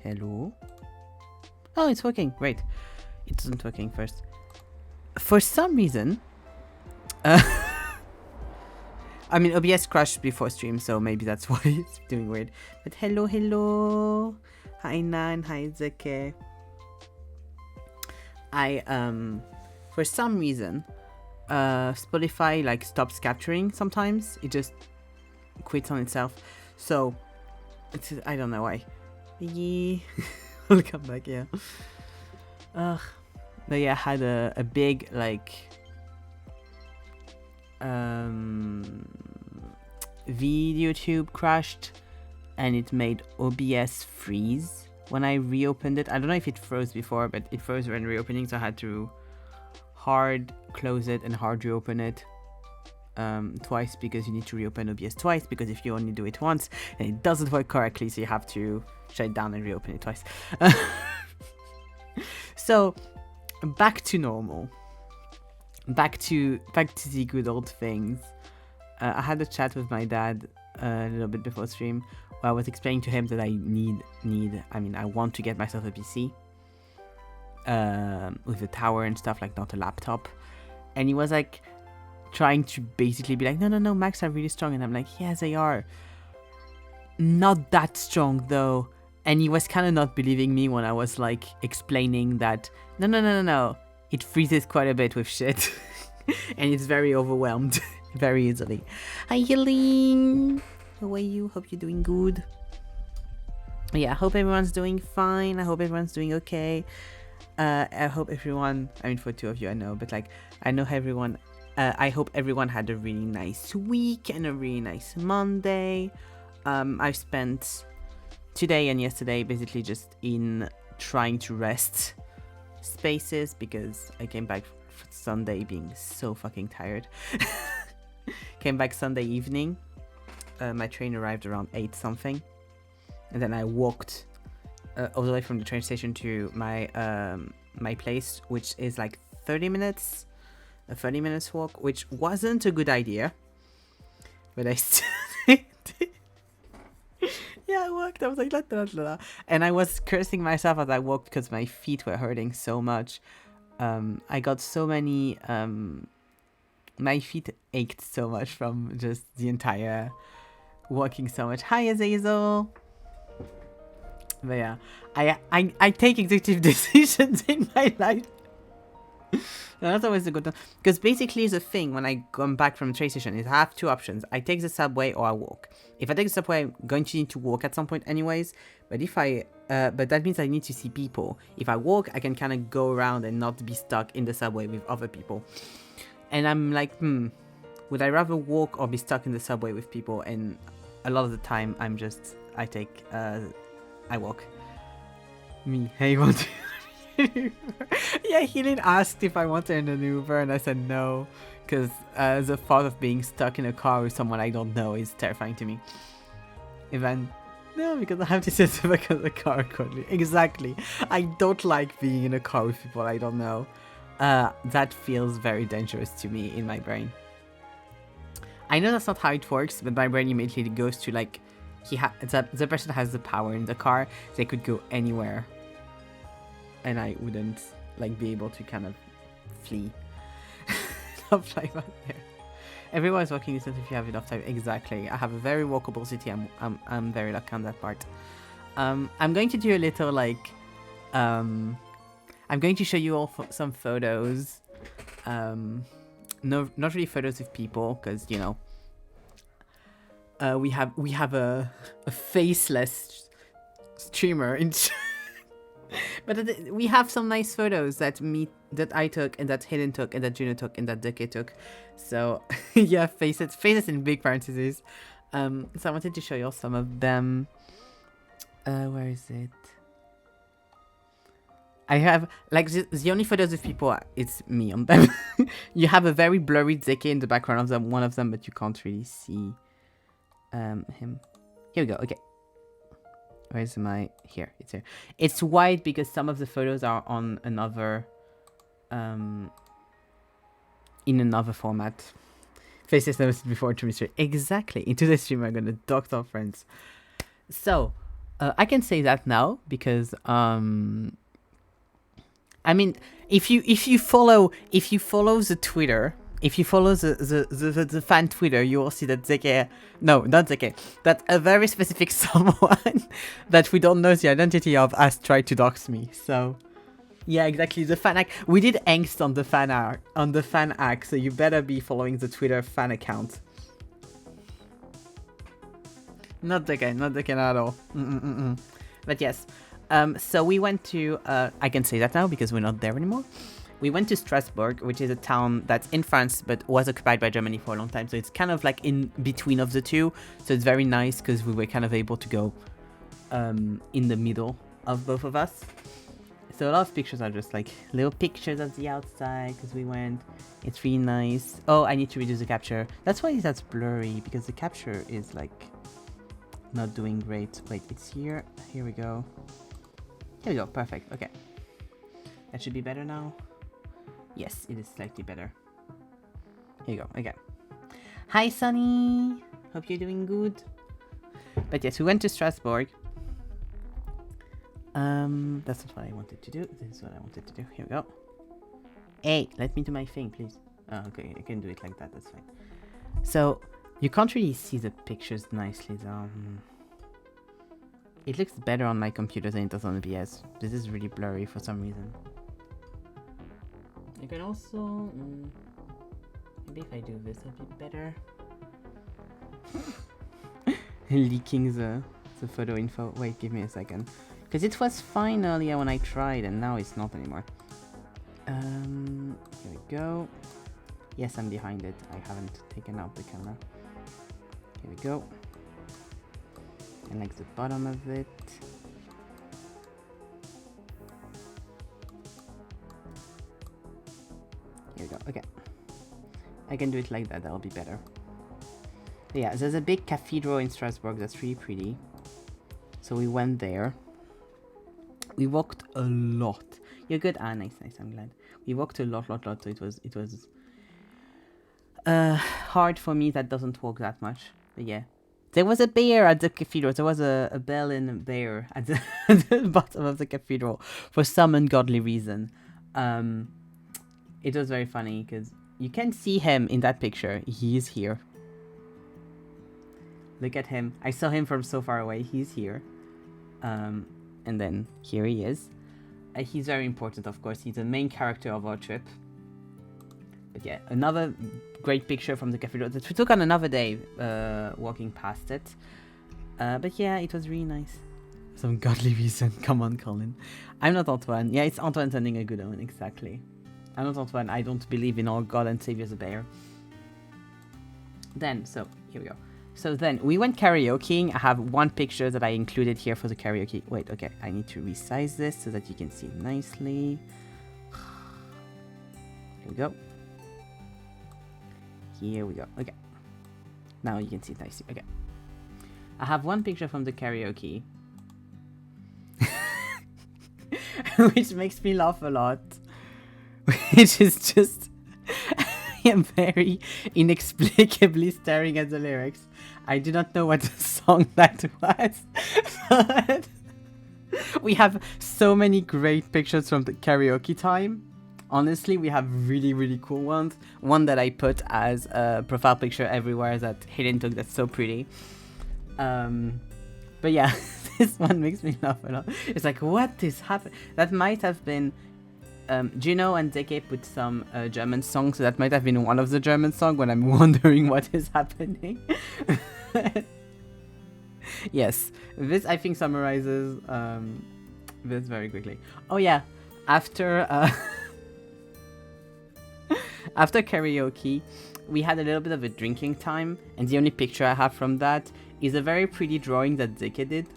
Hello. Oh, it's working. Great. It isn't working first. For some reason, I mean, OBS crashed before stream, so maybe that's why it's doing weird. But hello. Hi Nan, hi Zeke. For some reason, Spotify like stops capturing sometimes. It just quits on itself. So, I don't know why. Yeah. I'll come back, yeah. Ugh. But yeah, I had a big, like, video tube crashed, and it made OBS freeze when I reopened it. I don't know if it froze before, but it froze when reopening, so I had to hard close it and hard reopen it twice, because you need to reopen OBS twice, because if you only do it once, then it doesn't work correctly, so you have to shut it down and reopen it twice. So back to normal, back to the good old things. I had a chat with my dad a little bit before stream, where I was explaining to him that I I want to get myself a PC with a tower and stuff, like not a laptop. And he was like trying to basically be like, no, Macs are really strong. And I'm like, yes, they are. Not that strong though. And he was kind of not believing me when I was like explaining that no, it freezes quite a bit with shit. And it's very overwhelmed very easily. Hi Yelene, how are you? Hope you're doing good. Yeah, I hope everyone's doing fine. I hope everyone's doing okay. I hope everyone, I mean for two of you I know, but like I know everyone, I hope everyone had a really nice week and a really nice Monday. I've spent today and yesterday basically just in trying to rest spaces, because I came back Sunday being so fucking tired. Came back Sunday evening. My train arrived around 8 something, and then I walked all the way from the train station to my my place, which is like 30 minutes walk, which wasn't a good idea, but I still did. Yeah, I walked. I was like, la. And I was cursing myself as I walked because my feet were hurting so much. I got so many. My feet ached so much from just the entire walking so much. Hi, Azazel. But yeah, I take executive decisions in my life. That's always a good one. Because basically the thing when I come back from the train station is I have two options. I take the subway or I walk. If I take the subway, I'm going to need to walk at some point anyways. But if I but that means I need to see people. If I walk, I can kind of go around and not be stuck in the subway with other people. And I'm like, would I rather walk or be stuck in the subway with people? And a lot of the time I walk. Me, hey, what? Yeah, Helen asked if I wanted an Uber, and I said no, because the thought of being stuck in a car with someone I don't know is terrifying to me. Even no, because I have to sit back in the car quickly. Exactly. I don't like being in a car with people I don't know. That feels very dangerous to me in my brain. I know that's not how it works, but my brain immediately goes to like, the person has the power in the car. They could go anywhere, and I wouldn't like be able to kind of flee. Not fly back there. Everyone's walking distance if you have enough time. Exactly. I have a very walkable city. I'm very lucky on that part. I'm going to do a little like I'm going to show you all some photos. No, not really photos of people, because you know we have a faceless streamer in. But we have some nice photos that I took, and that Hidden took, and that Juno took, and that Deke took. So yeah, faces in big parentheses. So I wanted to show you all some of them. Where is it? I have like the only photos of people, it's me on them. You have a very blurry Deke in the background of them, one of them, but you can't really see him. Here we go. Okay. Where's my... Here, it's here. It's white because some of the photos are on another... in another format. Faces never seen before to mystery. Exactly. In today's stream, I'm gonna dox our friends. So, I can say that now because I mean, if you follow the Twitter, if you follow the fan Twitter, you will see that Zeke, no, not Zeke, that a very specific someone that we don't know the identity of has tried to dox me. So yeah, exactly, the fan act. We did angst on the fan act, so you better be following the Twitter fan account. Not Zeke at all. But yes. So we went to, I can say that now because we're not there anymore. We went to Strasbourg, which is a town that's in France but was occupied by Germany for a long time. So it's kind of like in between of the two. So it's very nice because we were kind of able to go in the middle of both of us. So a lot of pictures are just like little pictures of the outside because we went. It's really nice. Oh, I need to reduce the capture. That's why that's blurry, because the capture is like not doing great. Wait, it's here. Here we go. Here we go, perfect, okay. That should be better now. Yes, it is slightly better. Here you go, okay. Hi, Sunny! Hope you're doing good. But yes, we went to Strasbourg. That's not what I wanted to do. This is what I wanted to do. Here we go. Hey, let me do my thing, please. Oh, okay, I can do it like that, that's fine. So, you can't really see the pictures nicely, though. It looks better on my computer than it does on OBS. This is really blurry for some reason. I can also... maybe if I do this, it'll be better. Leaking the photo info. Wait, give me a second. Because it was fine earlier when I tried, and now it's not anymore. Here we go. Yes, I'm behind it. I haven't taken out the camera. Here we go. And like the bottom of it. Here we go, okay. I can do it like that, that'll be better. But yeah, there's a big cathedral in Strasbourg that's really pretty. So we went there. We walked a lot. You're good? Ah, nice, I'm glad. We walked a lot, so it was hard for me that doesn't walk that much. But yeah. There was a bear at the cathedral. There was a bell and a bear at the, at the bottom of the cathedral for some ungodly reason. It was very funny because you can see him in that picture. He is here. Look at him. I saw him from so far away. He's here. And then here he is. He's very important, of course. He's the main character of our trip. But yeah, another great picture from the cathedral that we took on another day, walking past it. But yeah, it was really nice. Some godly reason. Come on, Colin. I'm not Antoine. Yeah, it's Antoine sending a good omen, exactly. I'm not Antoine. I don't believe in our God and Savior the bear. Then, so, here we go. So then, we went karaokeing. I have one picture that I included here for the karaoke. Wait, okay. I need to resize this so that you can see nicely. Here we go. Here we go. Okay. Now you can see it nicely. Okay. I have one picture from the karaoke. Which makes me laugh a lot. Which is just... I am very inexplicably staring at the lyrics. I do not know what song that was. But we have so many great pictures from the karaoke time. Honestly, we have really cool ones. One that I put as a profile picture everywhere that Helen took that's so pretty. But yeah, this one makes me laugh a lot. It's like, what is happening? That might have been... Juno and Zeke put some German songs, so that might have been one of the German songs when I'm wondering what is happening. Yes, this I think summarizes this very quickly. Oh yeah, after... After karaoke, we had a little bit of a drinking time, and the only picture I have from that is a very pretty drawing that Zeke did.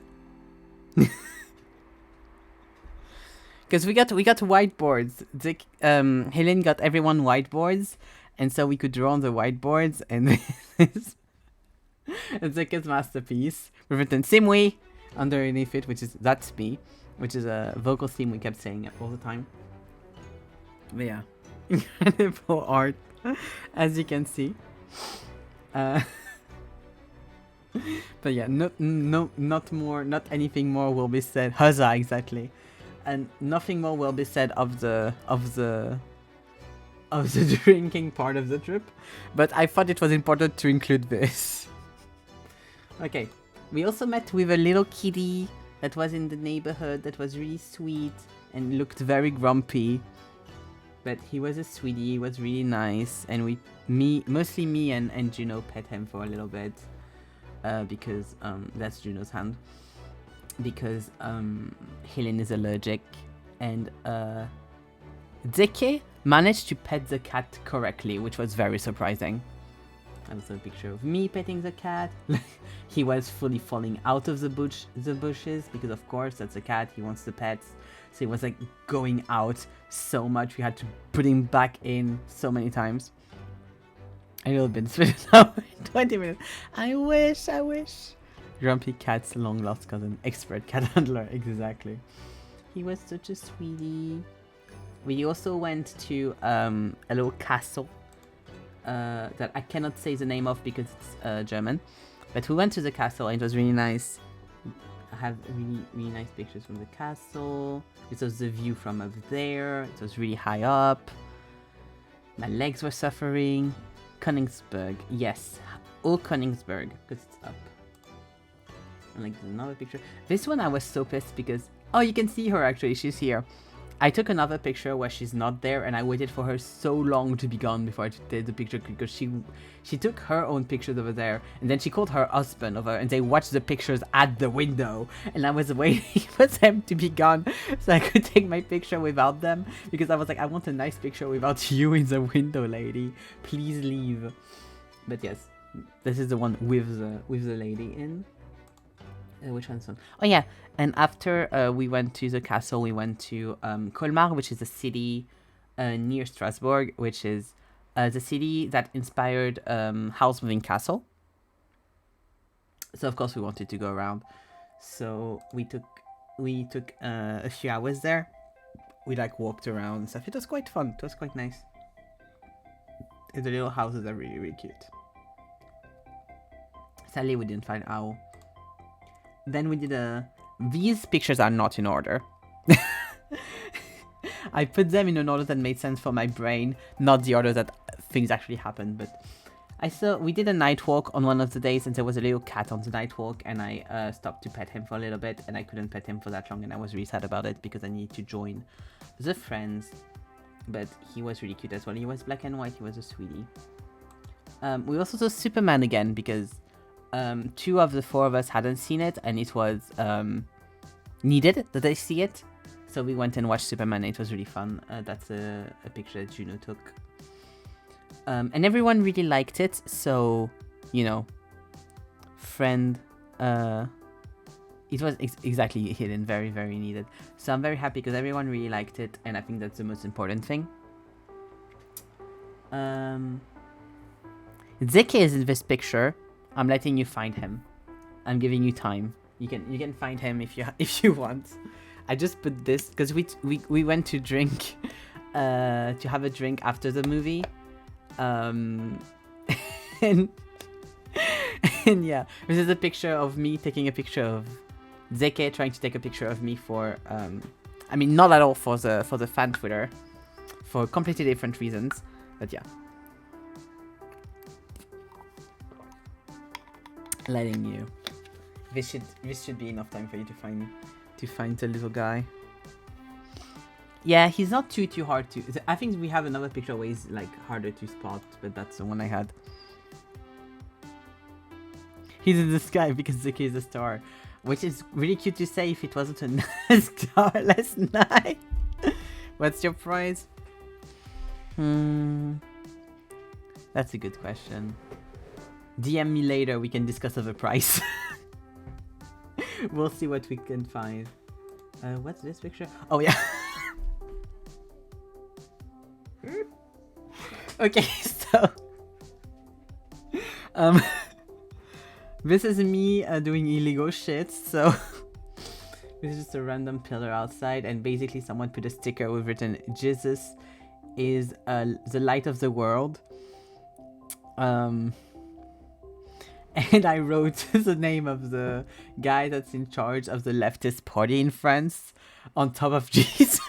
Because we got whiteboards. Helen got everyone whiteboards, and so we could draw on the whiteboards, and this is Zeke's masterpiece. We've written same way underneath it, which is that's me, which is a vocal theme we kept saying all the time. But yeah. Incredible art, as you can see. But yeah, not more, not anything more will be said. Huzzah, exactly. And nothing more will be said of the drinking part of the trip. But I thought it was important to include this. Okay, we also met with a little kitty that was in the neighborhood that was really sweet and looked very grumpy. But he was a sweetie, he was really nice, and mostly me and Juno pet him for a little bit. Because that's Juno's hand. Because Helen is allergic, and Zeke managed to pet the cat correctly, which was very surprising. Also a picture of me petting the cat. He was fully falling out of the bushes because of course that's a cat, he wants the pets. So he was like going out so much, we had to put him back in so many times. A little bit spit it out in 20 minutes. I wish. Grumpy cat's long lost cousin, expert cat handler, exactly. He was such a sweetie. We also went to a little castle that I cannot say the name of because it's German. But we went to the castle and it was really nice. I have really nice pictures from the castle. This was the view from up there. It was really high up. My legs were suffering. Königsberg, yes. All Königsberg, because it's up. And like another picture. This one I was so pissed because... Oh, you can see her actually, she's here. I took another picture where she's not there and I waited for her so long to be gone before I did the picture because she took her own pictures over there and then she called her husband over and they watched the pictures at the window and I was waiting for them to be gone so I could take my picture without them because I was like, I want a nice picture without you in the window, lady. Please leave. But yes, this is the one with the lady in. Which one's one? Oh yeah, and after we went to the castle, we went to Colmar, which is a city near Strasbourg, which is the city that inspired House Moving Castle. So of course we wanted to go around. So we took a few hours there. We like walked around and stuff. It was quite fun. It was quite nice. And the little houses are really cute. Sadly, we didn't find owl. Then we did these pictures are not in order. I put them in an order that made sense for my brain, not the order that things actually happened. But we did a night walk on one of the days and there was a little cat on the night walk and I stopped to pet him for a little bit and I couldn't pet him for that long and I was really sad about it because I needed to join the friends. But he was really cute as well. He was black and white, he was a sweetie. We also saw Superman again because 2 of the 4 of us hadn't seen it and it was needed that I see it, so we went and watched Superman. It was really fun. That's a picture that Juno took, and everyone really liked it, so you know, friend, it was exactly hidden, very needed, so I'm very happy because everyone really liked it and I think that's the most important thing. Zeke is in this picture. I'm letting you find him. I'm giving you time. You can find him if you want. I just put this because we went to drink, to have a drink after the movie, and yeah, this is a picture of me taking a picture of Zeke trying to take a picture of me for I mean not at all for the fan Twitter, for completely different reasons, but yeah. Letting you. This should be enough time for you to find the little guy. Yeah, he's not too hard to. I think we have another picture where he's like harder to spot, but that's the one I had. He's in the sky because Zuki is a star, which is really cute to say if it wasn't a star last night. What's your prize? That's a good question. DM me later, we can discuss of a price. We'll see what we can find. What's this picture? Oh yeah. Okay, so this is me doing illegal shit. So this is just a random pillar outside, and basically someone put a sticker with written "Jesus is the light of the world." and I wrote the name of the guy that's in charge of the leftist party in France on top of Jesus.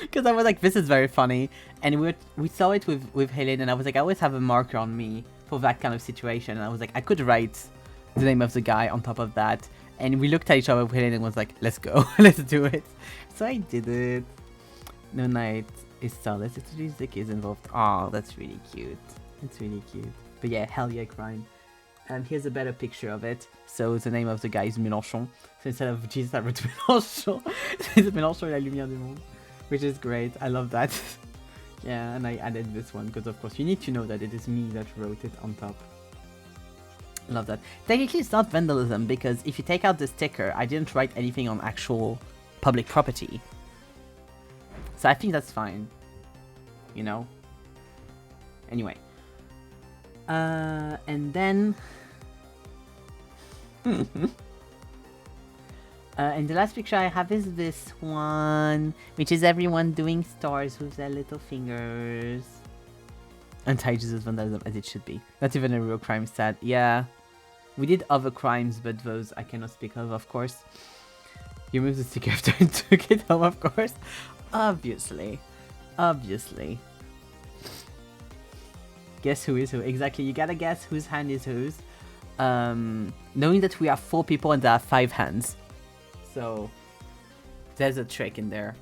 Because I was like, this is very funny. And we saw it with Helen, and I was like, I always have a marker on me for that kind of situation. And I was like, I could write the name of the guy on top of that. And we looked at each other with Helen and was like, let's go, let's do it. So I did it. No night is starless. It's really the kids involved. Oh, that's really cute. It's really cute. But yeah, hell yeah, crime. And here's a better picture of it. So the name of the guy is Mélenchon. So instead of Jesus, I wrote Mélenchon. C'est Mélenchon et la lumière du monde. Which is great. I love that. Yeah, and I added this one because of course you need to know that it is me that wrote it on top. Love that. Technically it's not vandalism because if you take out the sticker, I didn't write anything on actual public property. So I think that's fine. You know? Anyway. And then... and the last picture I have is this one, which is everyone doing stars with their little fingers. Anti-Jesus vandalism, as it should be. Not even a real crime stat. Yeah. We did other crimes, but those I cannot speak of course. You removed the sticker after and took it home, of course. Obviously. Obviously. Guess who is who? Exactly, you gotta guess whose hand is whose. Knowing that we are 4 people and there are 5 hands. So, there's a trick in there.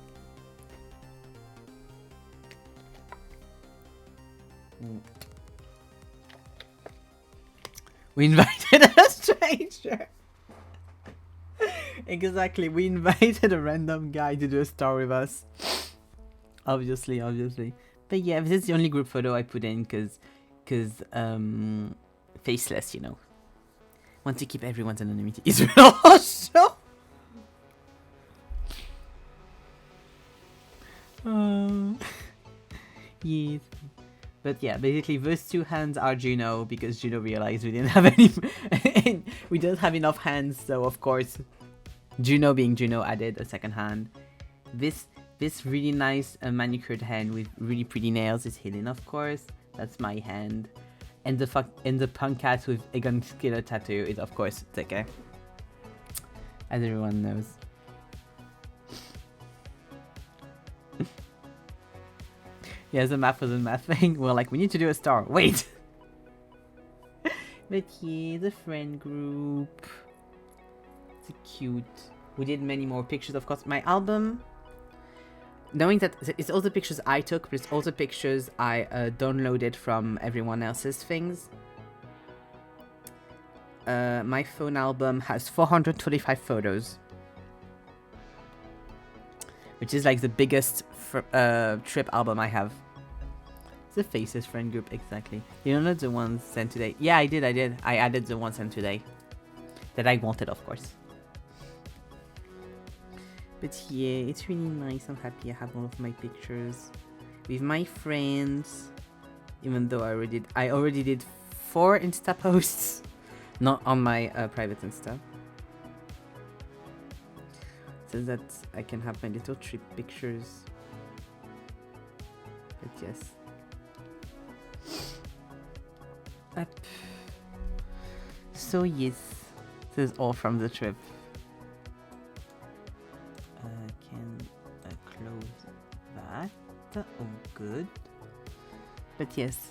We invited a stranger. Exactly, we invited a random guy to do a star with us. Obviously. But yeah, this is the only group photo I put in because faceless, you know. Want to keep everyone's anonymity. Israel also. Yes. But yeah, basically those 2 hands are Juno because Juno realized we didn't have any we don't have enough hands, so of course Juno being Juno added a second hand. This really nice manicured hand with really pretty nails is Helen, of course. That's my hand. And the punk cat with a gun killer tattoo is of course Teke. As everyone knows. Yeah, the math was a math thing. We're like, we need to do a star. Wait! But yeah, the friend group. It's cute. We did many more pictures, of course. My album, knowing that it's all the pictures I took, but it's also pictures I downloaded from everyone else's things. My phone album has 425 photos. Which is like the biggest trip album I have. The Faces friend group, exactly. You don't know the ones sent today? Yeah, I did. I added the ones sent today. That I wanted, of course. But yeah, it's really nice. I'm happy I have all of my pictures. With my friends. Even though I already did 4 Insta posts. Not on my private Insta. So that I can have my little trip pictures. But yes. Up. So yes, this is all from the trip. Can close that. Oh, good. But yes,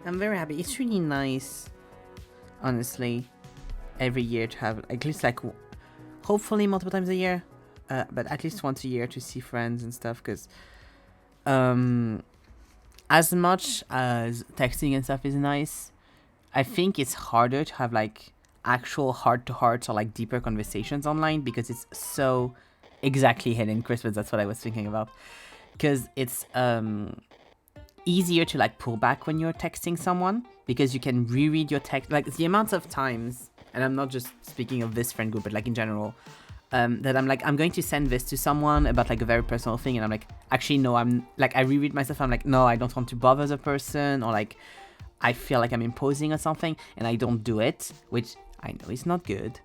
I'm very happy. It's really nice, honestly, every year to have at least like. Hopefully multiple times a year, but at least once a year to see friends and stuff, because as much as texting and stuff is nice, I think it's harder to have like actual heart-to-hearts or like deeper conversations online because it's so exactly hidden Christmas. That's what I was thinking about, because it's easier to like pull back when you're texting someone because you can reread your text, like the amount of times. And I'm not just speaking of this friend group, but like in general, that I'm like, I'm going to send this to someone about like a very personal thing. And I'm like, actually, no, I'm like, I reread myself. I'm like, no, I don't want to bother the person, or like, I feel like I'm imposing or something. And I don't do it, which I know is not good,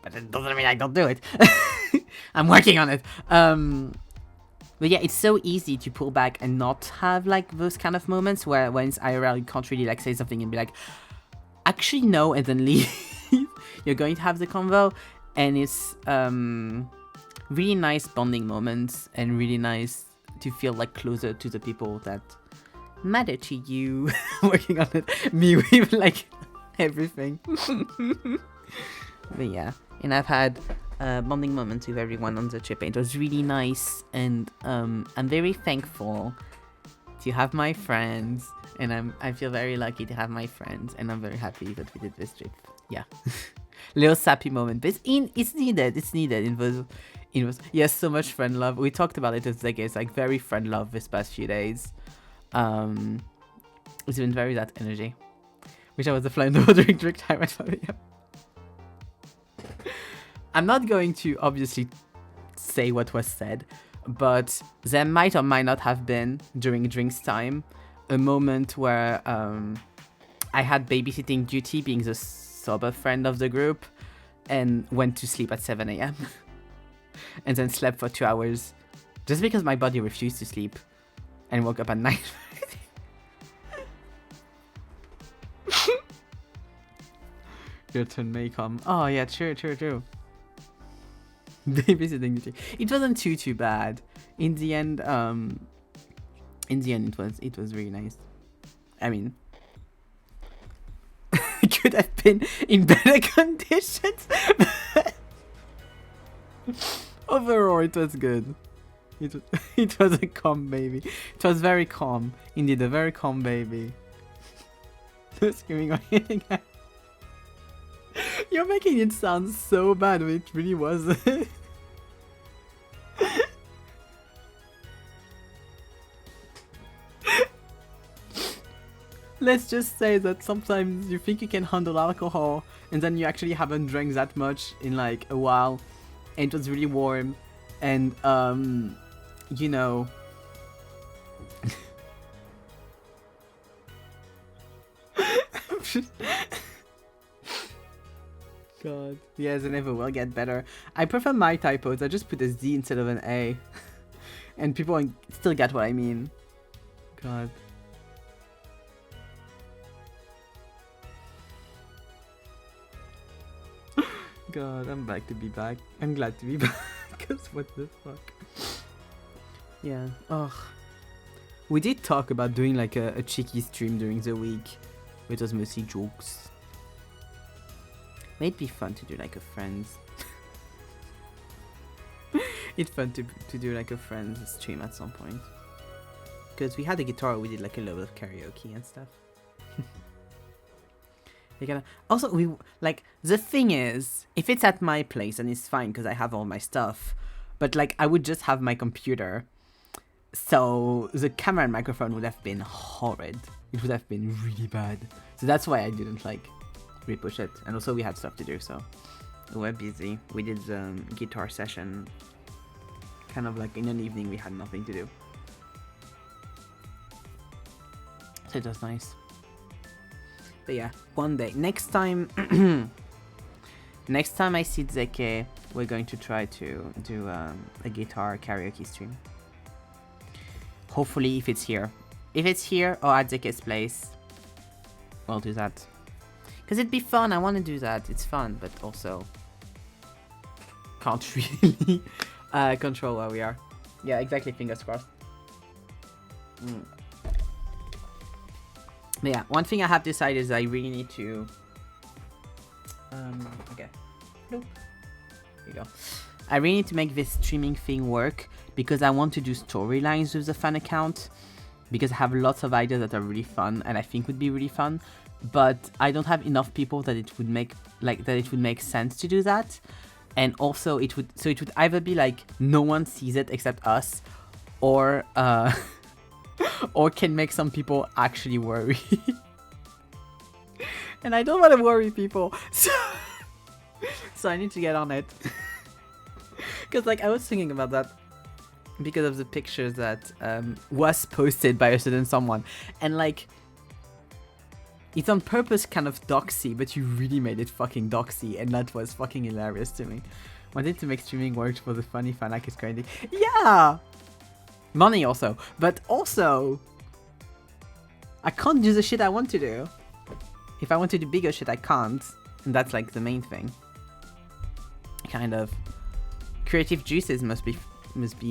but it doesn't mean I don't do it. I'm working on it. But yeah, it's so easy to pull back and not have like those kind of moments where when it's IRL, you can't really like say something and be like, actually no and then leave. You're going to have the convo, and it's really nice bonding moments and really nice to feel like closer to the people that matter to you. Working on it, me with like everything. But yeah, and I've had bonding moments with everyone on the trip. It was really nice, and I'm very thankful to have my friends, and I feel very lucky to have my friends, and I'm very happy that we did this trip. Yeah. Little sappy moment, but it's needed. It was yes, so much friend love. We talked about it. It's like very friend love this past few days. It's been very that energy. Wish I was a fly in the water during time at 5 a.m. I'm not going to obviously say what was said, but there might or might not have been during drinks time a moment where I had babysitting duty, being the sober friend of the group, and went to sleep at 7 a.m. and then slept for 2 hours just because my body refused to sleep, and woke up at 9. Your turn may come. Oh yeah, true. Babysitting duty. It wasn't too bad. In the end, it was really nice. I mean, it could have been in better conditions. Overall, it was good. It was a calm baby. It was very calm. Indeed, a very calm baby. Screaming or hitting her. You're making it sound so bad when it really wasn't. Let's just say that sometimes you think you can handle alcohol, and then you actually haven't drank that much in like a while, and it was really warm, and you know. God. Yes, it never will get better. I prefer my typos. I just put a Z instead of an A. And people still get what I mean. God. God, I'm back to be back. I'm glad to be back. Because what the fuck? Yeah. Ugh. We did talk about doing like a cheeky stream during the week. Which was mostly jokes. It'd be fun to do like a friends. It's fun to do like a friends stream at some point. Because we had a guitar, we did like a little bit of karaoke and stuff. Also, we like the thing is, if it's at my place, then it's fine because I have all my stuff. But like, I would just have my computer, so the camera and microphone would have been horrid. It would have been really bad. So that's why I didn't like repush it. And also we had stuff to do, so we were busy. We did the guitar session kind of like in an evening. We had nothing to do, so it was nice. But yeah, one day, next time I see Zeke, we're going to try to do a guitar karaoke stream. Hopefully, if it's here or at Zeke's place, we'll do that. Because it'd be fun. I want to do that. It's fun, but also can't really control where we are. Yeah, exactly. Fingers crossed. But yeah, one thing I have decided is I really need to... okay. Nope. Here you go. I really need to make this streaming thing work because I want to do storylines with the fan account, because I have lots of ideas that are really fun and I think would be really fun, but I don't have enough people that it would make sense to do that. And also it would either be like no one sees it except us, or or can make some people actually worry. And I don't want to worry people, so I need to get on it. Because like I was thinking about that because of the pictures that was posted by a certain someone, and like it's on purpose kind of doxy, but you really made it fucking doxy, and that was fucking hilarious to me. Wanted to make streaming work for the funny fan like it's crazy. Yeah! Money also, but also I can't do the shit I want to do. If I want to do bigger shit, I can't. And that's like the main thing. Kind of. Creative juices must be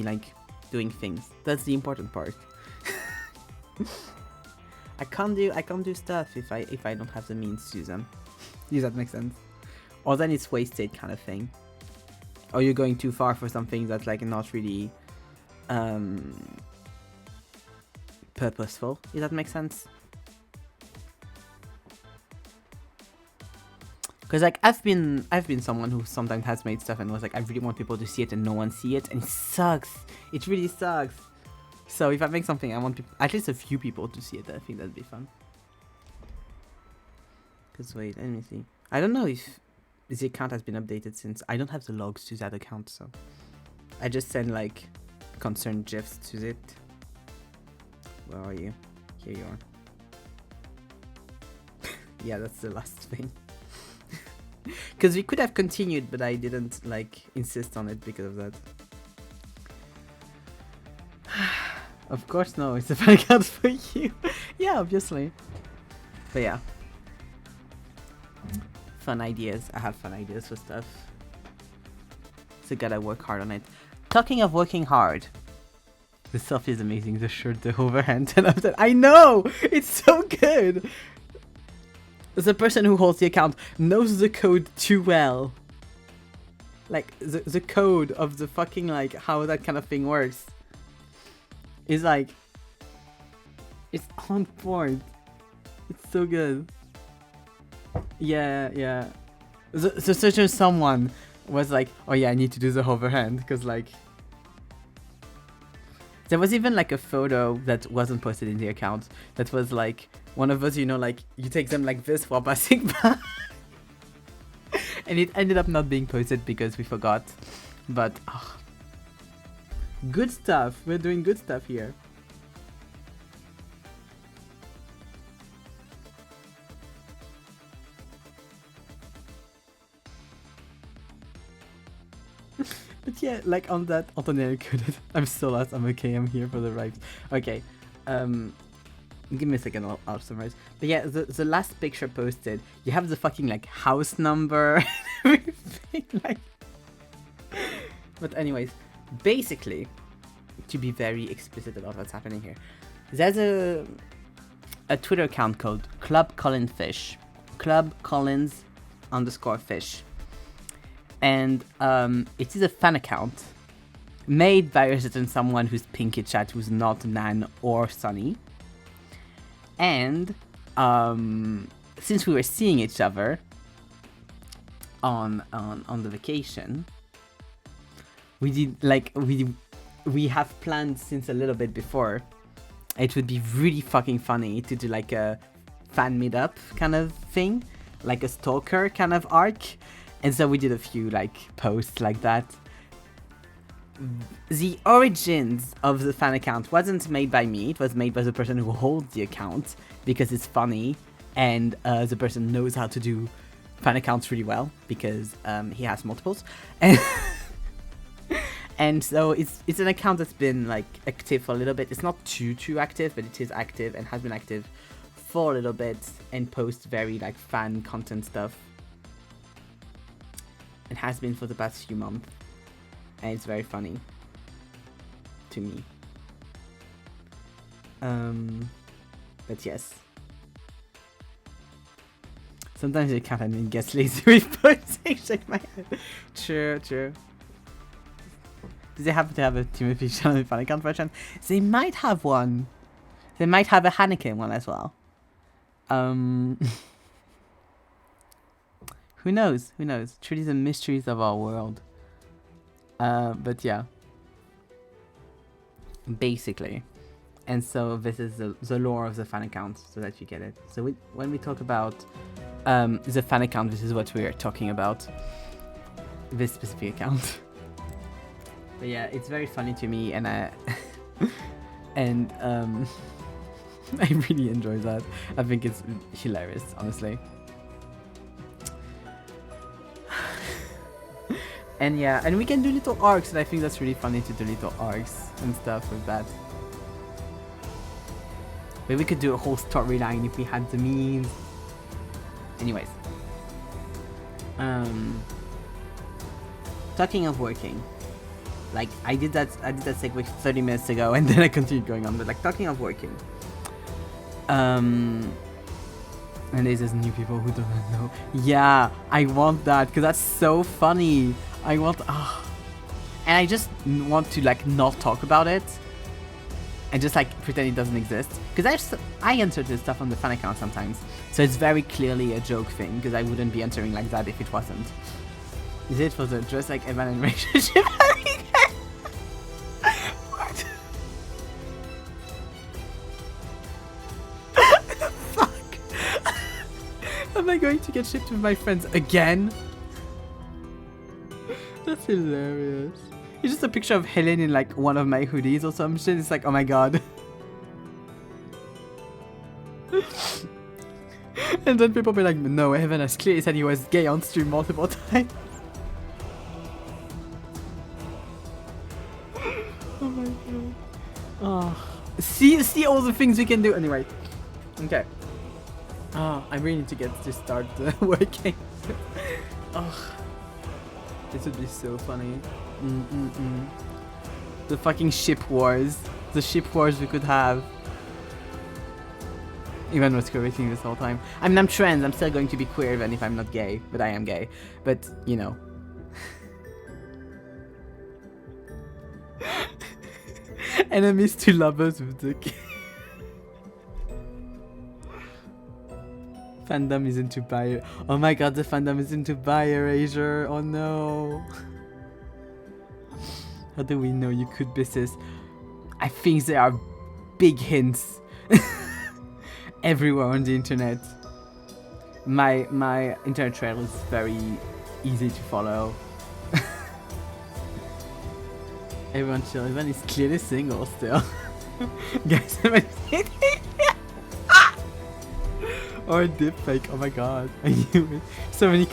like doing things. That's the important part. I can't do stuff if I don't have the means to use them. Does that make sense? Or then it's wasted kind of thing. Or you're going too far for something that's like not really purposeful. Does that make sense? Because like I've been someone who sometimes has made stuff and was like, I really want people to see it and no one see it, and it sucks. It really sucks. So if I make something, I want at least a few people to see it. I think that'd be fun. Because wait, let me see. I don't know if the account has been updated since. I don't have the logs to that account, so I just send like concerned GIFs to it. Where are you? Here you are. Yeah, that's the last thing. Because we could have continued, but I didn't like insist on it because of that. Of course, no, it's a fan account for you. Yeah, obviously. But yeah. Fun ideas. I have fun ideas for stuff. So gotta work hard on it. Talking of working hard. The stuff is amazing. The shirt, the overhand, and after I know! It's so good! The person who holds the account knows the code too well. Like, the code of the fucking, like, how that kind of thing works. Is like... It's on point. It's so good. Yeah, yeah. So certain someone was like, oh yeah, I need to do the overhand. Because, like... There was even, like, a photo that wasn't posted in the account. That was, like... One of us, you know, like, you take them like this while passing by. And it ended up not being posted because we forgot. But, oh. Good stuff. We're doing good stuff here. But yeah, like on that, Antonella coded. I'm so lost. I'm okay. I'm here for the rights. Okay. Give me a second, I'll summarize. But yeah, the last picture posted, you have the fucking like house number and everything, like. But anyways, basically, to be very explicit about what's happening here, there's a Twitter account called Club Collins Fish, Club Collins _fish, and it is a fan account made by a certain someone who's pinky chat, who's not Nan or Sunny. And since we were seeing each other on the vacation, we did like we have planned since a little bit before. It would be really fucking funny to do like a fan meetup kind of thing, like a stalker kind of arc. And so we did a few like posts like that. The origins of the fan account wasn't made by me, it was made by the person who holds the account, because it's funny, and the person knows how to do fan accounts really well, because he has multiples. And so it's an account that's been like active for a little bit. It's not too active, but it is active and has been active for a little bit, and posts very like fan content stuff. It has been for the past few months. And it's very funny to me. But yes. Sometimes the account admin gets lazy with posting. Shake my head. True. Do they happen to have a Timothy Channel fan account version? They might have one. They might have a Hanneken one as well. Who knows? Truly the mysteries of our world. But yeah, basically, and so this is the lore of the fan account, so that you get it. So when we talk about the fan account, this is what we are talking about, this specific account. But yeah, it's very funny to me, and I really enjoy that. I think it's hilarious, honestly. And yeah, and we can do little arcs, and I think that's really funny to do little arcs and stuff with that. But we could do a whole storyline if we had the means. Anyways. Talking of working. Like, I did that segue 30 minutes ago, and then I continued going on, but like, talking of working. And there's just new people who don't know. Yeah, I want that, because that's so funny. I want, and I just want to like not talk about it and just like pretend it doesn't exist, because I enter this stuff on the fan account sometimes, so it's very clearly a joke thing, because I wouldn't be entering like that if it wasn't. Is it for the just like Evan and relationship? What? What the fuck? Am I going to get shipped with my friends again? That's hilarious. It's just a picture of Helen in like one of my hoodies or some shit. It's like, oh my god. And then people be like, no, Evan has clearly said he was gay on stream multiple times. Oh my god. Oh. See all the things we can do. Anyway. Okay. I really need to get to start working. This would be so funny. The fucking ship wars. The ship wars we could have. Ivan was correcting this whole time. I mean, I'm trans. I'm still going to be queer even if I'm not gay. But I am gay. But, you know. Enemies to lovers with the... Fandom is into bio. Oh my god, the fandom is into bio erasure. Oh no. How do we know you could be cis? I think there are big hints everywhere on the internet. My internet trail is very easy to follow. Everyone chill. Everyone is clearly single still. Guys, or deepfake. Oh my god. So many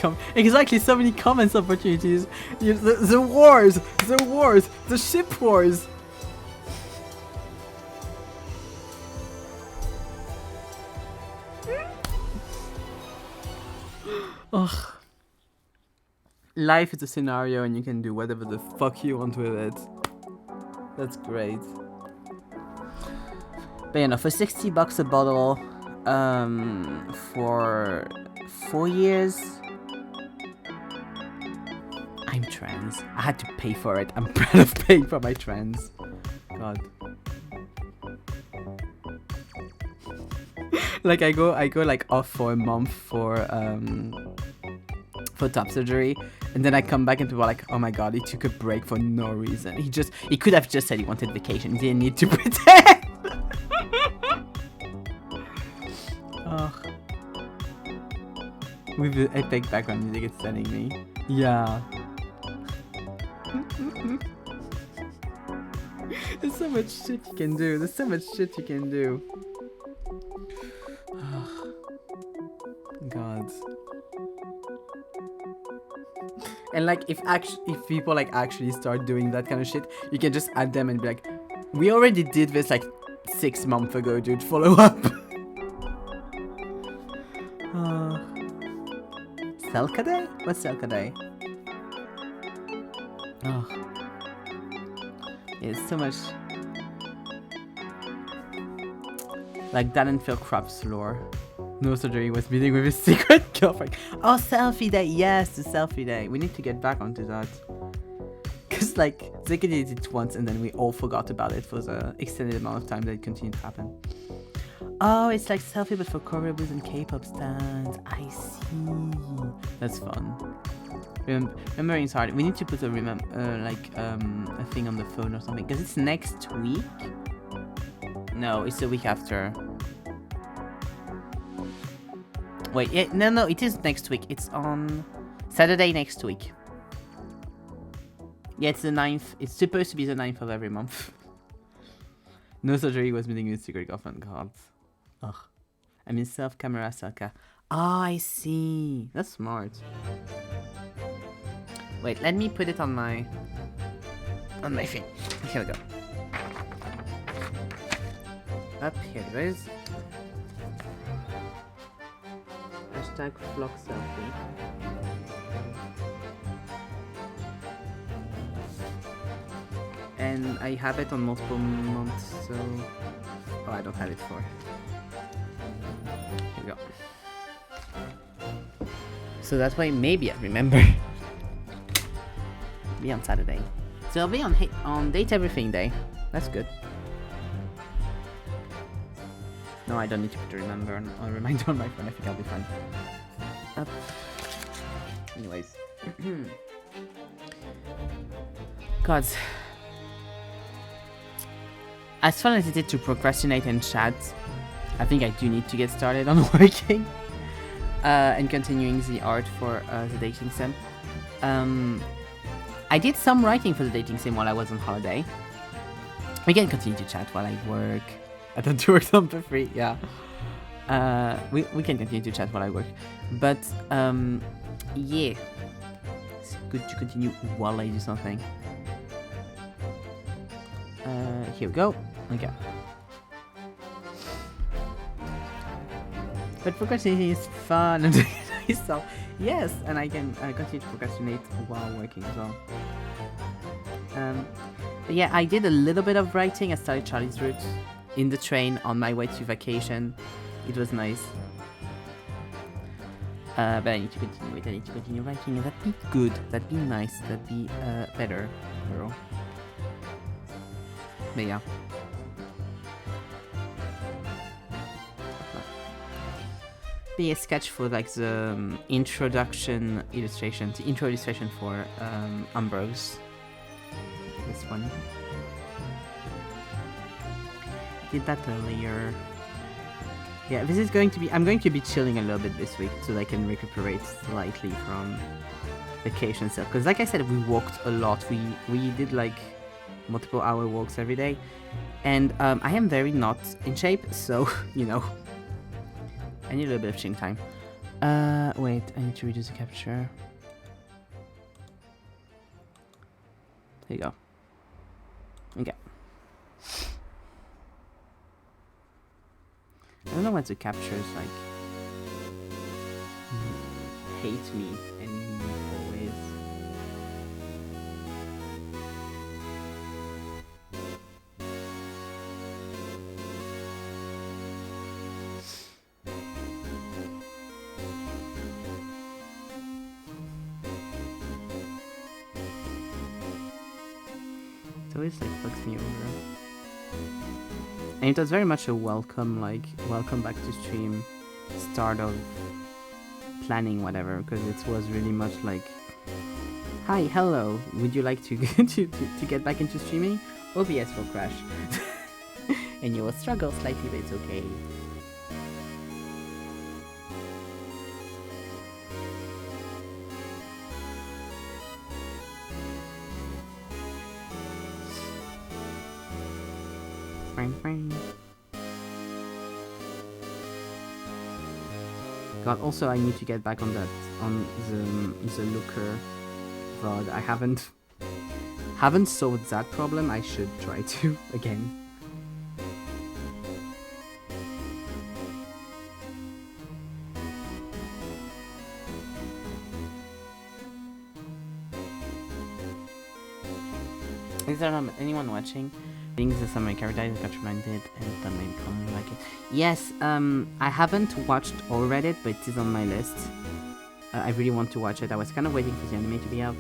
so many comments opportunities. The wars, the ship wars. Ugh. Life is a scenario and you can do whatever the fuck you want with it. That's great. But you know, for $60 a bottle, for 4 years, I'm trans. I had to pay for it. I'm proud of paying for my trans. God. Like I go like off for a month for top surgery, and then I come back and people are like, oh my god, he took a break for no reason. He could have just said he wanted vacation. He didn't need to pretend. Ugh. With the epic background music it's sending me. Yeah. There's so much shit you can do. There's so much shit you can do. God. And like if people like actually start doing that kind of shit, you can just add them and be like, we already did this like 6 months ago, dude. Follow up. Selka Day? What's Selka Day? Oh. It's so much. Like Dan and Phil Craft's lore. No surgery was meeting with his secret girlfriend. Oh, selfie day. Yes, the selfie day. We need to get back onto that. Because, like, Zeke did it once and then we all forgot about it for the extended amount of time that it continued to happen. Oh, it's like selfie but for choreographers and K-pop stands. I see. That's fun. Remembering is hard. We need to put a a thing on the phone or something. Because it's next week. No, it's the week after. Wait, yeah, no, it is next week. It's on Saturday next week. Yeah, it's the 9th. It's supposed to be the 9th of every month. No surgery was meeting with secret girlfriend. God. Ugh. I mean, self-camera Saka. Ah, I see. That's smart. Wait, let me put it on my thing. Here we go. Up here it is. hashtag vlog selfie. And I have it on multiple months, so... Oh, I don't have it for... Here we go. So that way, maybe I remember. Be on Saturday. So I'll be on Date Everything Day. That's good. No, I don't need to put a reminder on my phone. I think I'll be fine. Anyways. God. As fun as it is to procrastinate and chat, I think I do need to get started on working. And continuing the art for the dating sim. I did some writing for the dating sim while I was on holiday. We can continue to chat while I work. I don't do work some for free, yeah. We can continue to chat while I work. But, yeah. It's good to continue while I do something. Here we go. Okay. But procrastinating is fun and so yes, and I can continue to procrastinate while working as well. But yeah, I did a little bit of writing. I started Charlie's Route in the train on my way to vacation. It was nice. But I need to continue it. I need to continue writing, and that'd be good. That'd be nice. That'd be better, girl. But yeah. Be a sketch for like the introduction illustration, the intro illustration for Ambrose. This one. Did that earlier. Yeah, this is going to be. I'm going to be chilling a little bit this week so that I can recuperate slightly from vacation stuff. Because, like I said, we walked a lot. We did like multiple hour walks every day, and I am very not in shape, so you know. I need a little bit of chilling time. Wait, I need to reduce the capture. There you go. Okay. I don't know what the capture is like. Hate me and always. It always like fucks me over. And it was very much a welcome back to stream start of planning whatever, because it was really much like, hi, hello, would you like to get back into streaming? OBS will crash. And you will struggle slightly, but it's okay. God, also I need to get back on the Looker VOD. I haven't solved that problem. I should try to again. Is there anyone watching? Things that some of my characters got reminded and done maybe comment like it. Yes, I haven't watched or read it, but it is on my list. I really want to watch it. I was kind of waiting for the anime to be out,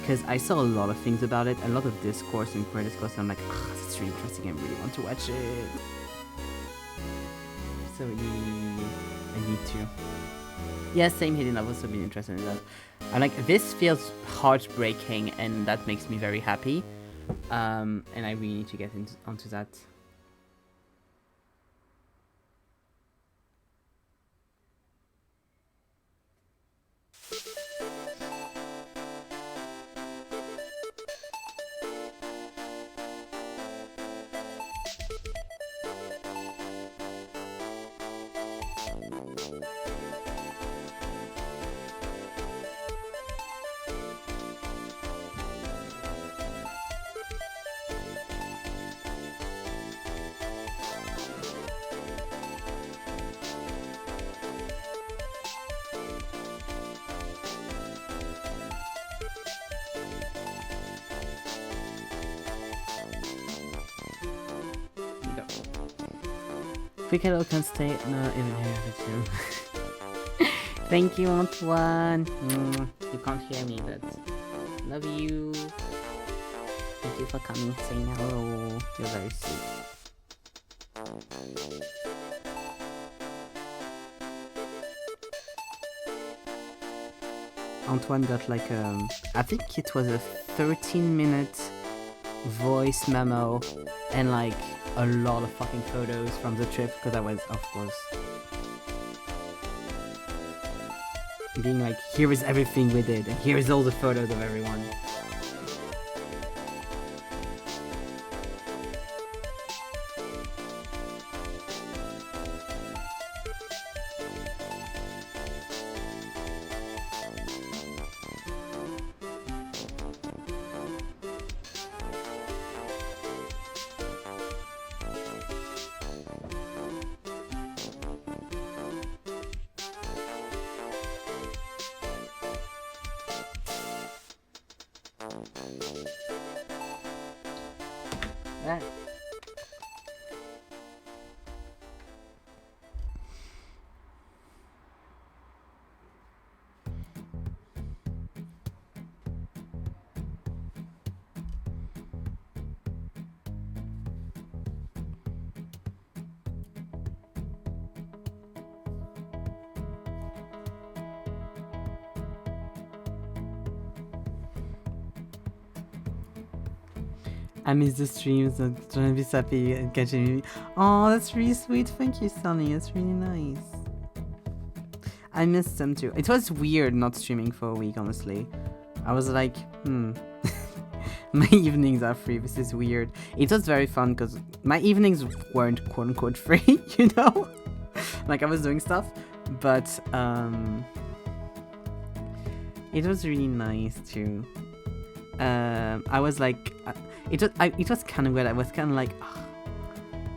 because I saw a lot of things about it, a lot of discourse and queer discourse, and I'm like, it's really interesting, I really want to watch it. So I need to. Yeah, same Hidden. I've also been interested in that. I'm like, this feels heartbreaking, and that makes me very happy. And I really need to get onto that. Piccolo can stay. No, even here too. Thank you, Antoine. You can't hear me, but love you. Thank you for coming, saying hello. You're very sweet. Antoine got like I think it was a 13-minute voice memo and like a lot of fucking photos from the trip, because I was, of course, being like, here is everything we did and here is all the photos of everyone. I miss the streams, I'm trying to be happy and catching me. Oh, that's really sweet. Thank you, Sunny. That's really nice. I missed them too. It was weird not streaming for a week, honestly. I was like, my evenings are free. This is weird. It was very fun because my evenings weren't quote unquote free, you know? Like I was doing stuff, but it was really nice too. I was like, it was kind of weird. I was kind of like,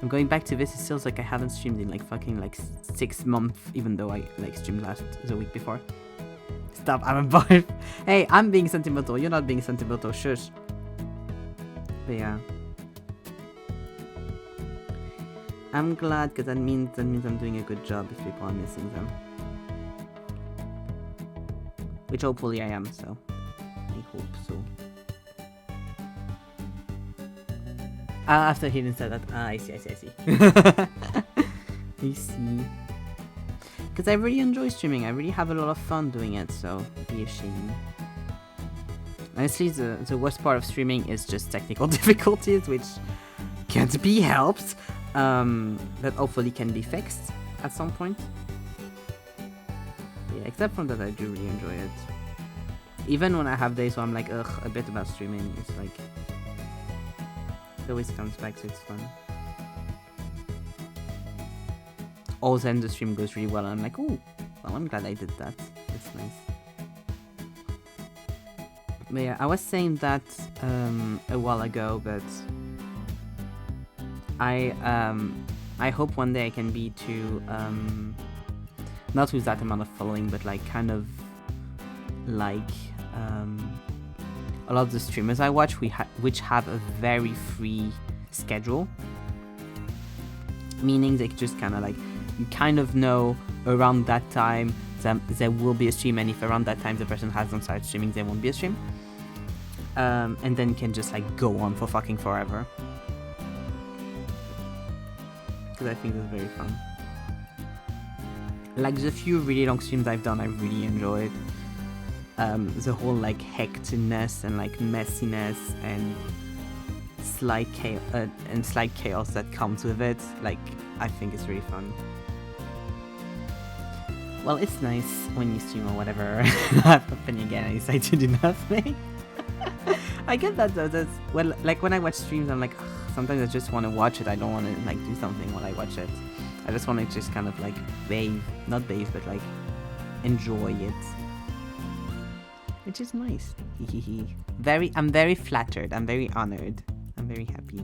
I'm going back to this. It feels like I haven't streamed in like fucking like 6 months, even though I like streamed the week before. Stop, I'm a boy. Hey, I'm being sentimental. You're not being sentimental. Shush. But yeah, I'm glad because that means I'm doing a good job if people are missing them, which hopefully I am. So I hope so. After he didn't say that, I see. I see. Because I really enjoy streaming. I really have a lot of fun doing it, so be a shame. Honestly, the worst part of streaming is just technical difficulties, which can't be helped, that hopefully can be fixed at some point. Yeah, except from that, I do really enjoy it. Even when I have days where I'm like, ugh, a bit about streaming, it's like, it always comes back, so it's fun. Or then the stream goes really well, and I'm like, oh, well, I'm glad I did that. That's nice. But yeah, I was saying that a while ago, but I hope one day I can be to not with that amount of following, but like kind of like a lot of the streamers I watch, which have a very free schedule, meaning they just kind of like, you kind of know around that time there will be a stream, and if around that time the person hasn't started streaming, there won't be a stream, and then can just like go on for fucking forever, because I think that's very fun. Like the few really long streams I've done, I really enjoyed. The whole like hecticness and like messiness and slight chaos that comes with it, like I think it's really fun. Well, it's nice when you stream or whatever happening again and you decide to do nothing. I get that though. That's, well, like when I watch streams, I'm like, ugh, sometimes I just want to watch it. I don't want to like do something while I watch it. I just want to just kind of like not bathe, but like enjoy it. Which is nice. I'm very flattered. I'm very honored. I'm very happy.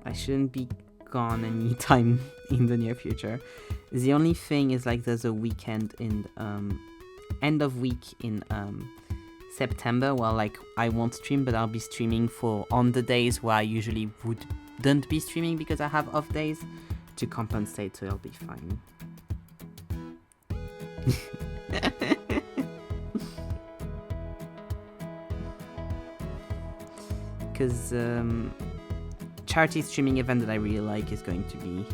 I shouldn't be gone anytime in the near future. The only thing is like there's a weekend in end of week in September, well, like I won't stream, but I'll be streaming on the days where I usually wouldn't be streaming because I have off days to compensate, so it'll be fine. Because charity streaming event that I really like is going to be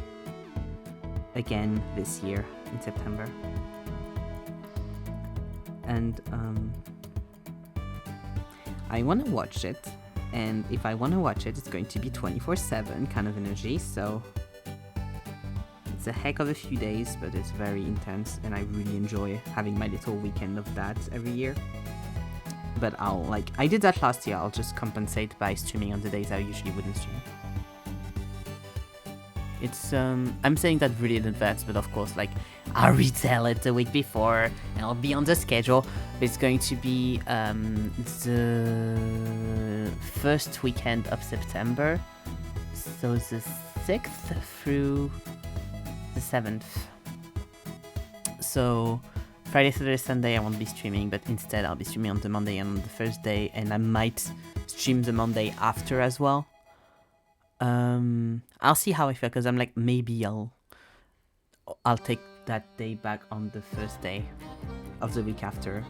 again this year in September. And I want to watch it, and if I want to watch it, it's going to be 24/7 kind of energy, so it's a heck of a few days, but it's very intense, and I really enjoy having my little weekend of that every year. But I did that last year, I'll just compensate by streaming on the days I usually wouldn't stream. It's, I'm saying that really in advance, but of course, like, I'll retell it the week before, and I'll be on the schedule. But it's going to be the first weekend of September, so the 6th through the 7th. So Friday, Saturday, Sunday I won't be streaming, but instead I'll be streaming on the Monday and on the Thursday, and I might stream the Monday after as well. I'll see how I feel, because I'm like, maybe I'll take that day back on the first day of the week after,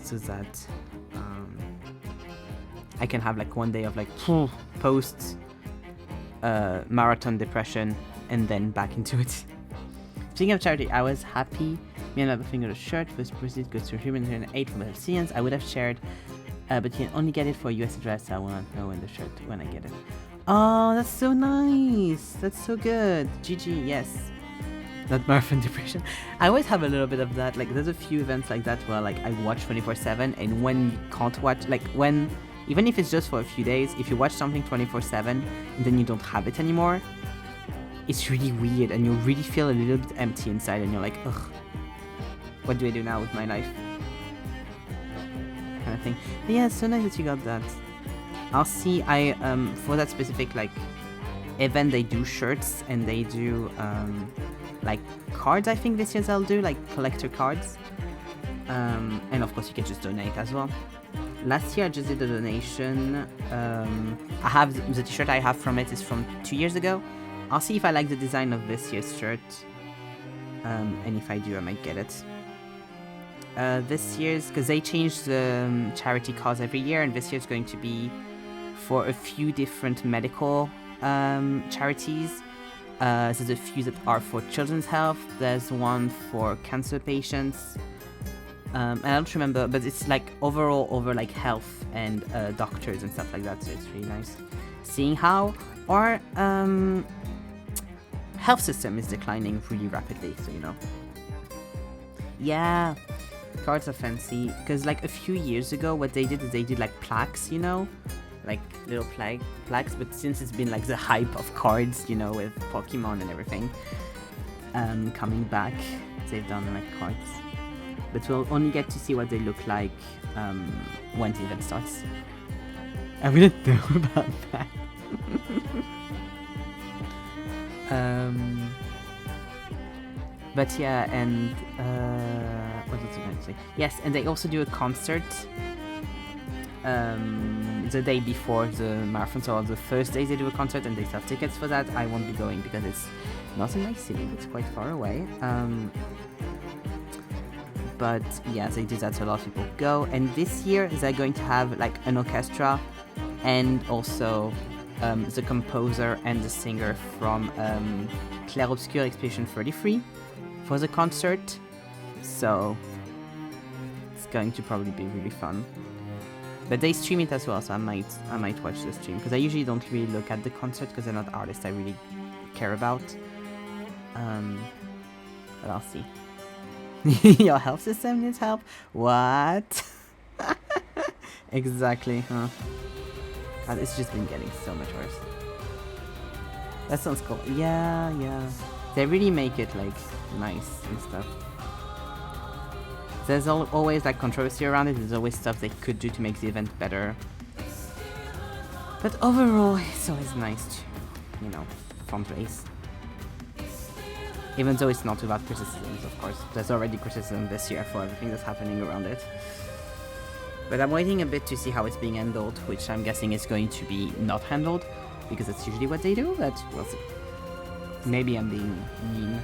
so that I can have like one day of like post marathon depression and then back into it. Speaking of charity, I was happy me and my boyfriend got a shirt. First proceeds goes to Human 8 from Palestinians. I would have shared, but you can only get it for a US address, so I want to know when I get it. Oh, that's so nice. That's so good. GG, yes. That marathon depression. I always have a little bit of that. Like, there's a few events like that where like I watch 24/7, and when you can't watch, like when, even if it's just for a few days, if you watch something 24/7 and then you don't have it anymore, it's really weird, and you really feel a little bit empty inside, and you're like, ugh, what do I do now with my life? Kind of thing. But yeah, it's so nice that you got that. I'll see. For that specific like event, they do shirts and they do like cards. I think this year they'll do like collector cards, and of course you can just donate as well. Last year I just did a donation. I have the t-shirt I have from it is from 2 years ago. I'll see if I like the design of this year's shirt, and if I do, I might get it. This year's, because they change the charity cause every year, and this year's going to be for a few different medical charities. So there's a few that are for children's health. There's one for cancer patients. And I don't remember, but it's like overall over like health and doctors and stuff like that. So it's really nice seeing how our health system is declining really rapidly. So you know, yeah, cards are fancy. Because like a few years ago, what they did is they did like plaques, you know, like little plaques. But since it's been like the hype of cards, you know, with Pokemon and everything coming back, they've done like cards. But we'll only get to see what they look like when the event starts. I wouldn't know about that. But yeah, and what was I going to say? Yes, and they also do a concert the day before the marathon. So on the first day they do a concert, and they sell tickets for that. I won't be going because it's not in my city. It's quite far away. But yeah, they do that, so a lot of people go. And this year they're going to have like an orchestra, and also the composer and the singer from Clair Obscur Expedition 33 for the concert. So it's going to probably be really fun. But they stream it as well, so I might watch the stream, because I usually don't really look at the concert because they're not artists I really care about. But I'll see. Your health system needs help? What? Exactly, huh? God, it's just been getting so much worse. That sounds cool. Yeah. They really make it like nice and stuff. There's always like controversy around it. There's always stuff they could do to make the event better. But overall, it's always nice to, you know, fun place. Even though it's not without criticisms, of course. There's already criticism this year for everything that's happening around it. But I'm waiting a bit to see how it's being handled, which I'm guessing is going to be not handled, because that's usually what they do, but we'll see. Maybe I'm being mean.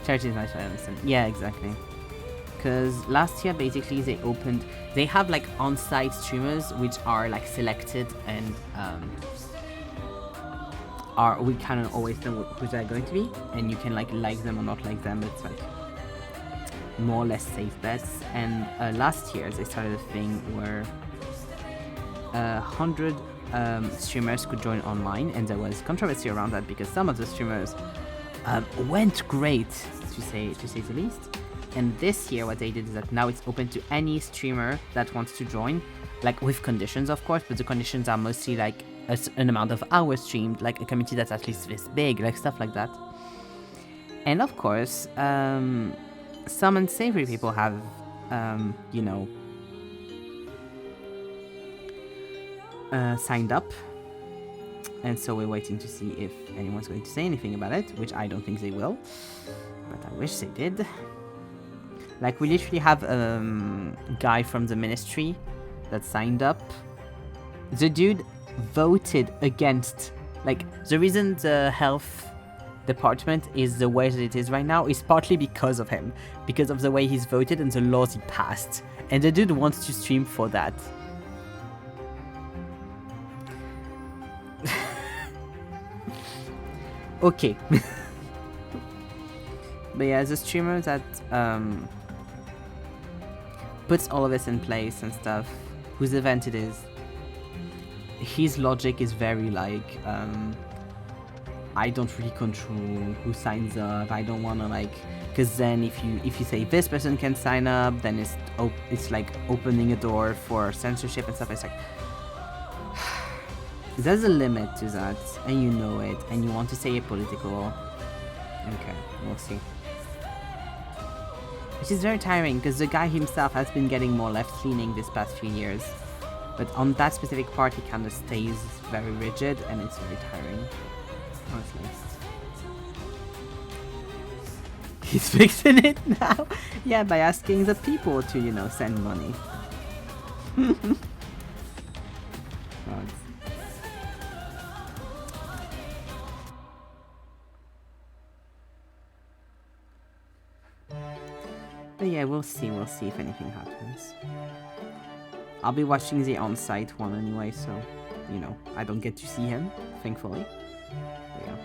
Charity is nice, I understand. Yeah, exactly. Because last year, basically, they have like on-site streamers, which are like selected and we kind of always know who they're going to be, and you can like them or not like them, but it's like more or less safe bets. And last year they started a thing where 100 streamers could join online, and there was controversy around that because some of the streamers went great, to say the least. And this year what they did is that now it's open to any streamer that wants to join, like with conditions of course, but the conditions are mostly like an amount of hours streamed, like a community that's at least this big, like stuff like that. And of course, some unsavory people have, signed up. And so we're waiting to see if anyone's going to say anything about it, which I don't think they will, but I wish they did. Like, we literally have a guy from the ministry that signed up. The dude voted against, like, the reason the health department is the way that it is right now is partly because of him, because of the way he's voted and the laws he passed, and the dude wants to stream for that. Okay. But yeah, the streamer that puts all of this in place and stuff, whose event it is, his logic is very like, I don't really control who signs up. I don't want to like, because then if you say this person can sign up, then it's like opening a door for censorship and stuff. It's like, there's a limit to that, and you know it, and you want to say apolitical. Okay, we'll see. Which is very tiring, because the guy himself has been getting more left-leaning this past few years. But on that specific part, he kind of stays very rigid, and it's very tiring. Honestly. He's fixing it now? Yeah, by asking the people to, send money. God. But yeah, we'll see if anything happens. I'll be watching the on-site one anyway, so, I don't get to see him, thankfully. But yeah.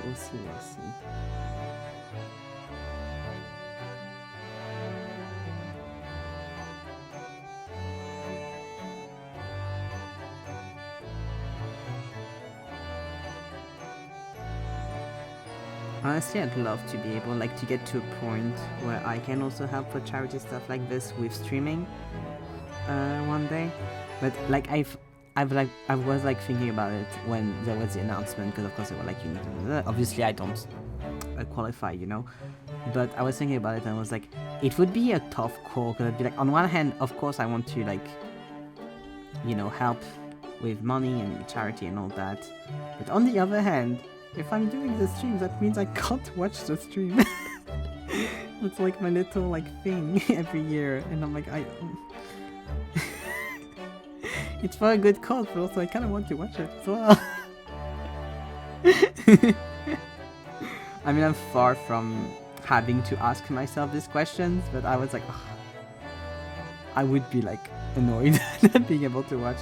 We'll see. Honestly, I'd love to be able, to get to a point where I can also help for charity stuff like this with streaming, one day. But, I was thinking about it when there was the announcement, because of course they were like, you need to do that. Obviously I don't qualify, but I was thinking about it and I was like, it would be a tough call, because I'd be like, on one hand, of course I want to help with money and charity and all that, but on the other hand, if I'm doing the stream, that means I can't watch the stream. It's like my little thing every year, and I'm like, it's for a good cause, but also I kind of want to watch it as well. I mean, I'm far from having to ask myself these questions, but I was like, ugh, I would be annoyed not being able to watch.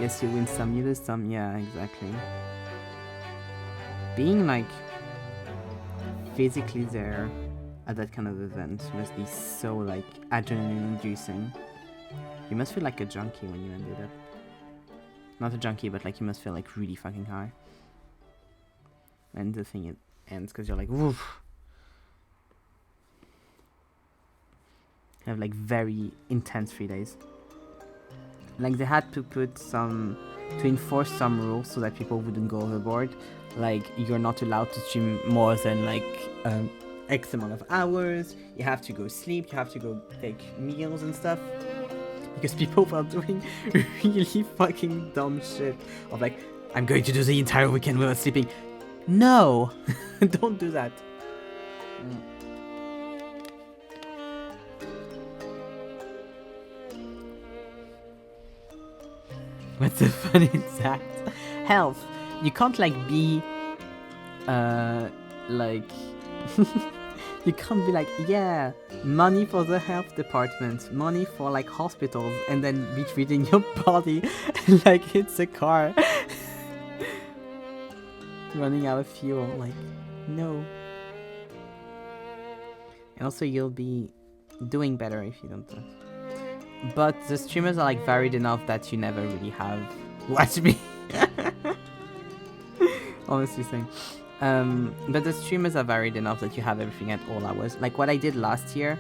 Guess you win some, you lose some. Yeah, exactly. Being physically there at that kind of event must be so like adrenaline inducing. You must feel like a junkie when you ended up. Not a junkie, but like you must feel like really fucking high. And the thing it ends because you're like, woof. You have like very intense 3 days. Like they had to put to enforce some rules so that people wouldn't go overboard. Like you're not allowed to stream more than like X amount of hours. You have to go sleep. You have to go take meals and stuff. Because people were doing really fucking dumb shit of like, I'm going to do the entire weekend without sleeping. No, don't do that. What's the fun in that? Health. You can't like be like you can't be like, yeah, money for the health department, money for like hospitals, and then be treating your body like it's a car running out of fuel. Like, no. And also you'll be doing better if you don't do it. But the streamers are like varied enough that you never really have watch me. Honestly saying. But the streamers are varied enough that you have everything at all hours. Like what I did last year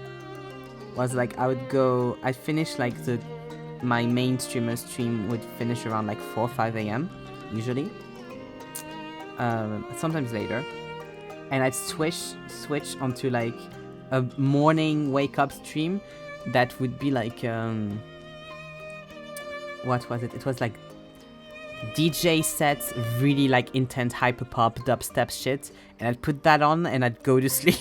was like I'd finish like my main streamer stream would finish around like 4 or 5 a.m. usually. Sometimes later. And I'd switch onto like a morning wake up stream that would be like what was it? It was like DJ sets, really like intense hyperpop dubstep shit, and I'd put that on and I'd go to sleep.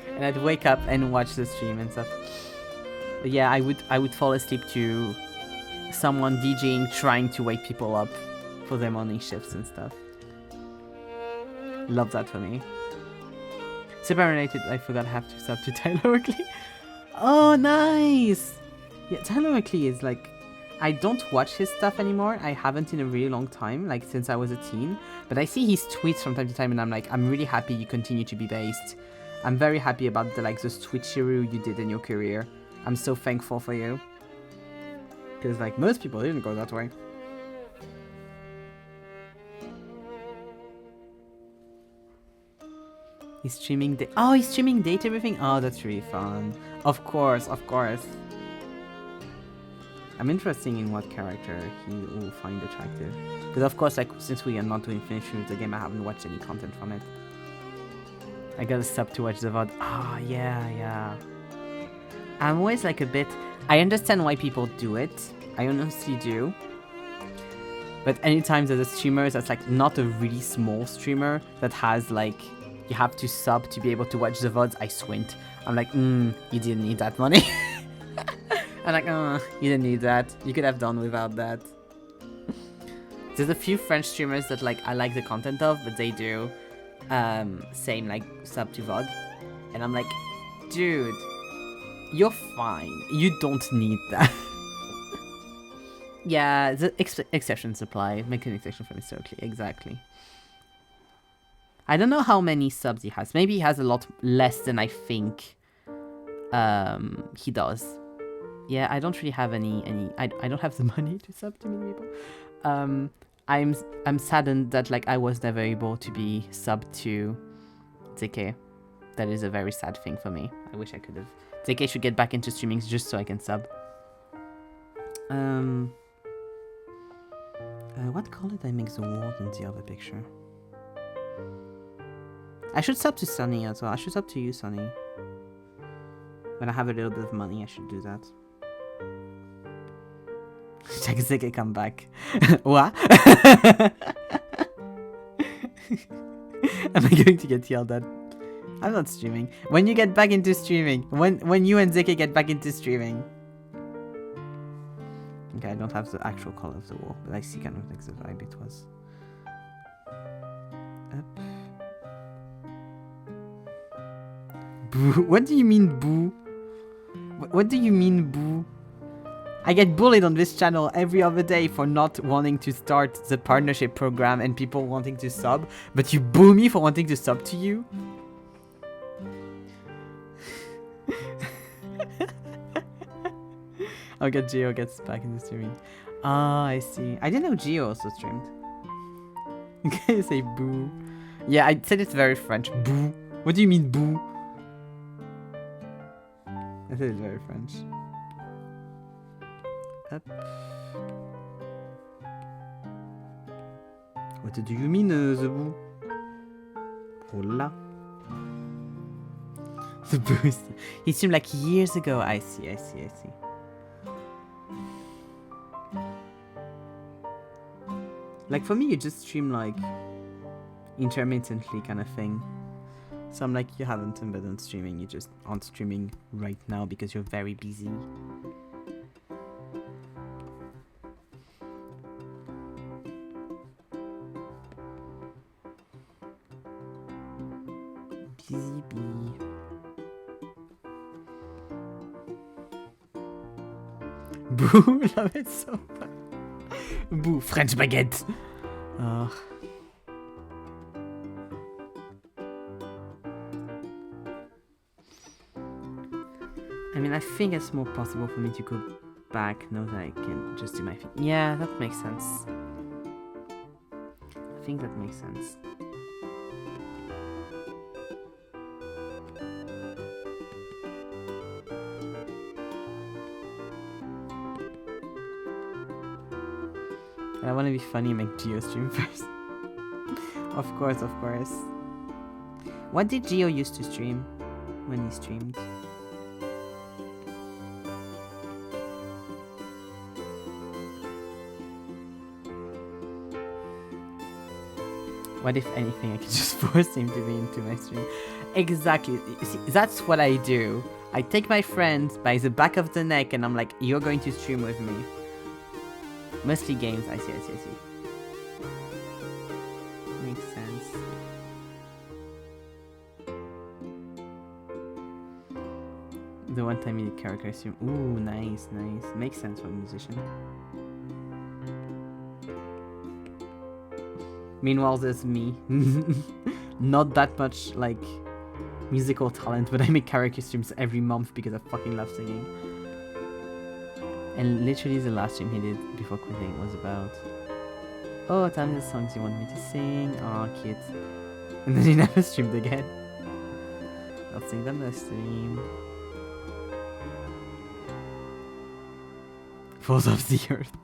And I'd wake up and watch the stream and stuff. But yeah, I would fall asleep to someone DJing trying to wake people up for their morning shifts and stuff. Love that for me. Super related, I forgot I have to sub to Tyler Oakley. Oh, nice! Yeah, Tyler Oakley is like, I don't watch his stuff anymore. I haven't in a really long time, like since I was a teen. But I see his tweets from time to time and I'm like, I'm really happy you continue to be based. I'm very happy about the switcheroo you did in your career. I'm so thankful for you. Because like most people didn't go that way. He's streaming he's streaming date everything? Oh, that's really fun. Of course, of course. I'm interested in what character he will find attractive. Because of course, like, since we are not doing finishing with the game, I haven't watched any content from it. I got a sub to watch the VOD. Ah, yeah. I'm always like a bit... I understand why people do it. I honestly do. But anytime there's a streamer that's like not a really small streamer that has like... You have to sub to be able to watch the VODs, I squint. I'm like, you didn't need that money. I'm like, you didn't need that. You could have done without that. There's a few French streamers that like I like the content of, but they do same like sub to VOD. And I'm like, dude, you're fine. You don't need that. Yeah, the exceptions apply. Make an exception for Mr. Oakley. Exactly. I don't know how many subs he has. Maybe he has a lot less than I think he does. Yeah, I don't really have any I don't have the money to sub to many people. I'm saddened that like I was never able to be sub to ZK. That is a very sad thing for me. I wish I could have. ZK should get back into streaming just so I can sub. What color did I make the wall in the other picture? I should sub to Sunny as well. I should sub to you, Sunny. When I have a little bit of money, I should do that. Check ZK come back. What? Am I going to get yelled at? I'm not streaming. When you get back into streaming. When you and ZK get back into streaming. Okay, I don't have the actual color of the wall, but I see kind of like the vibe it was. Up. Boo. What do you mean boo? What do you mean boo? I get bullied on this channel every other day for not wanting to start the partnership program and people wanting to sub, but you boo me for wanting to sub to you? I'll get Geo gets back into streaming. Ah, I see. I didn't know Geo also streamed. Can you say boo? Yeah, I said it's very French. Boo. What do you mean boo? I said it's very French. Up. What do you mean, the boo? Hola. The boost. He streamed like years ago. I see. Like for me, you just stream like intermittently kind of thing. So I'm like, you haven't been on streaming, you just aren't streaming right now because you're very busy. Busy bee. Boo, love it so much. Boo, French baguette. Oh. I mean, I think it's more possible for me to go back now that I can just do my thing. Yeah, that makes sense. I think that makes sense. I want to be funny and make Geo stream first. Of course. What did Geo used to stream when he streamed? What if anything I could just force him to be into my stream? Exactly. See, that's what I do. I take my friend by the back of the neck and I'm like, you're going to stream with me. Mostly games. I see. Makes sense. The one time you did character stream. Ooh, nice. Makes sense for a musician. Meanwhile, there's me. Not that much, like, musical talent, but I make karaoke streams every month because I fucking love singing. And literally the last stream he did before quitting was about, oh, tell me the songs you want me to sing. Aw, cute. And then he never streamed again. I'll sing them next stream. Falls off the earth.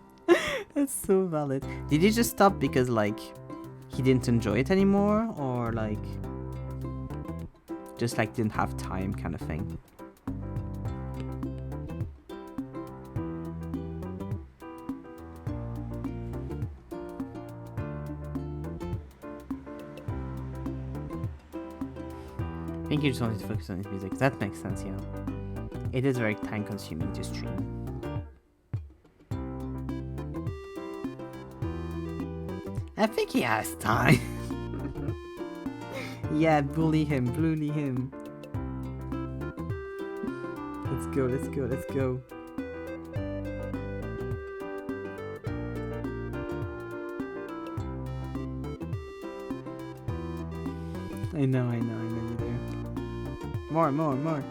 That's so valid. Did he just stop because, like, he didn't enjoy it anymore? Or, like, just, like, didn't have time kind of thing? I think he just wanted to focus on his music. That makes sense, yeah. It is very time consuming to stream. I think he has time. Yeah, bully him. Let's go. I know you do. More.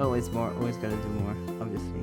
Always more, always gotta do more, obviously.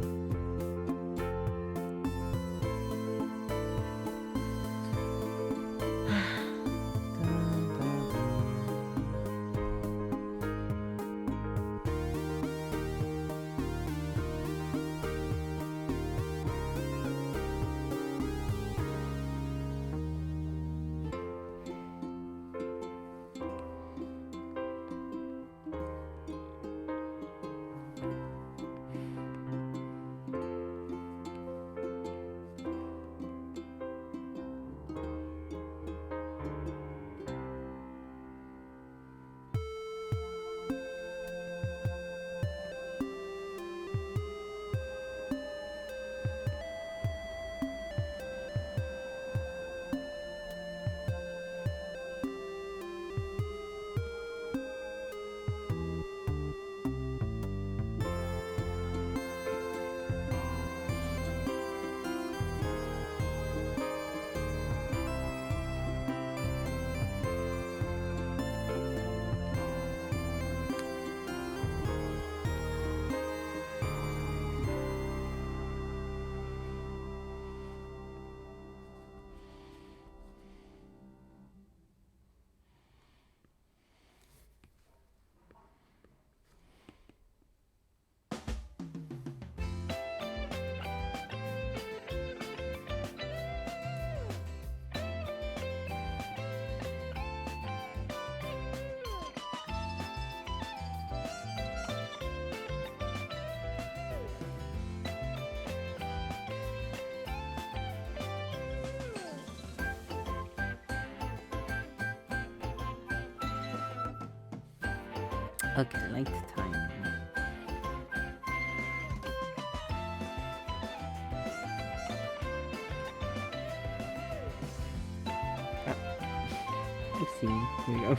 Okay, length time. Let's see. Here we go.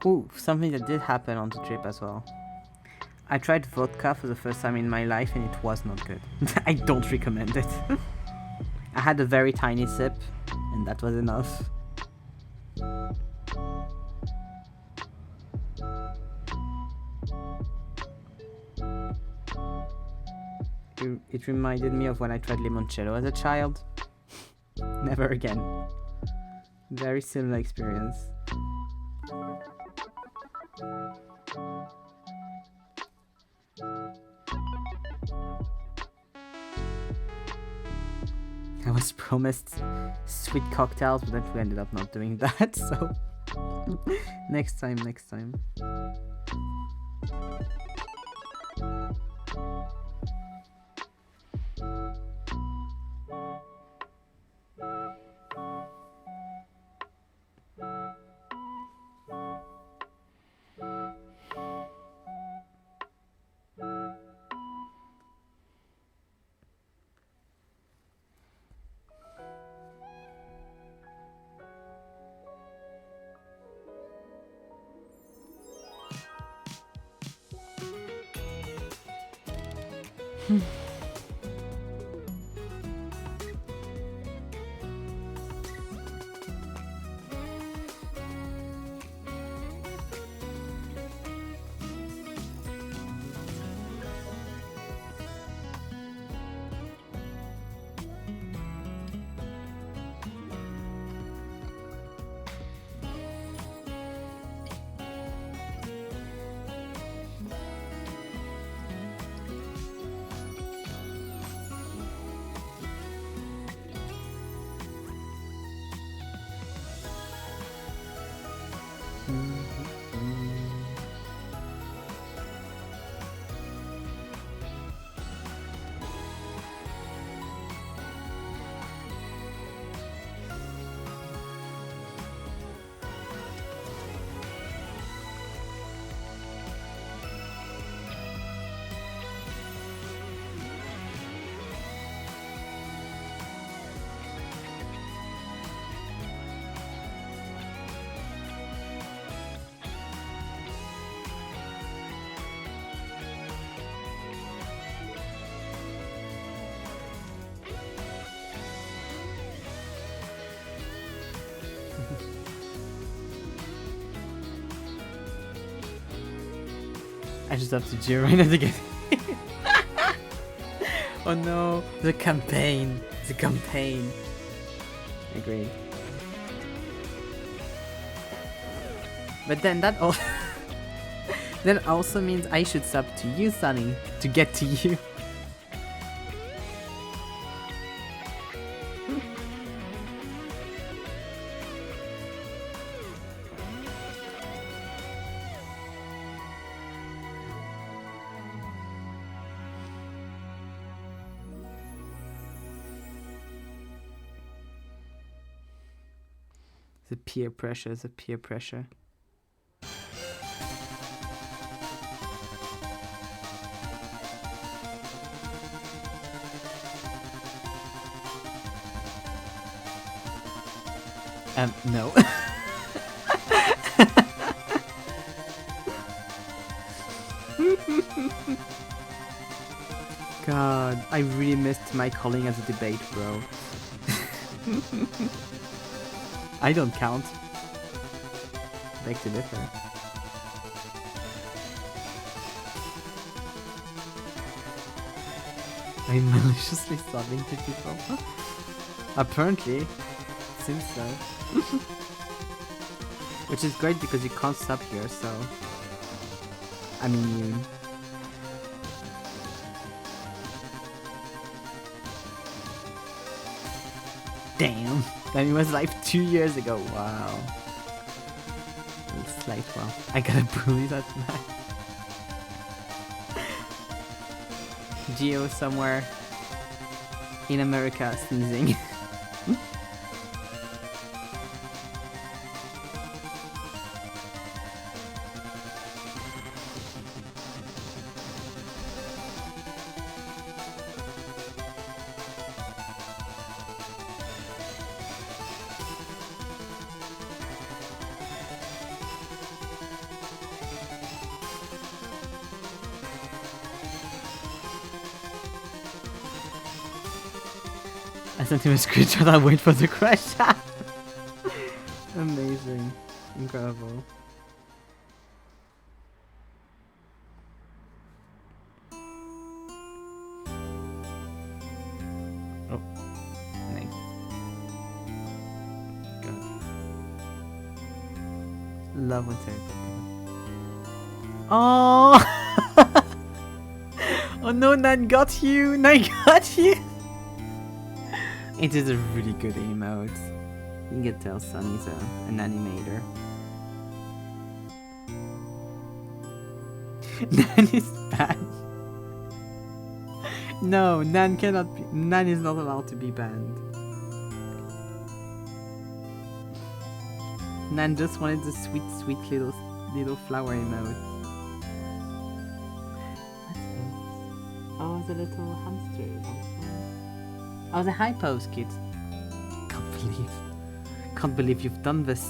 Ooh, something that did happen on the trip as well. I tried vodka for the first time in my life and it was not good. I don't recommend it. I had a very tiny sip and that was enough. It reminded me of when I tried limoncello as a child. Never again. Very similar experience. I was promised sweet cocktails, but then we ended up not doing that, so next time. I just have to join it again. Oh no, the campaign. Agreed. But then that also that also means I should sub to you, Sunny, to get to you. The peer pressure, the peer pressure. No. God, I really missed my calling as a debate, bro. I don't count. Beg to differ. I'm maliciously subbing to people. Apparently, seems so. Which is great because you can't sub here, so I'm immune. Damn, that was like 2 years ago. Wow. It's like, wow, I gotta bully that man. Geo somewhere in America sneezing. I sent him a screenshot, I'll wait for the crash. Amazing. Incredible. Oh. Nice. God. Love when Sarah. Oh! Oh no, Nan got you! Nan got you! It is a really good emote. You can tell Sunny's an animator. Nan is bad. No, Nan cannot be. Nan is not allowed to be banned. Nan just wanted the sweet, sweet little flower emote. What's this? Oh, the little hamster. Oh, the high post, kid. Can't believe you've done this.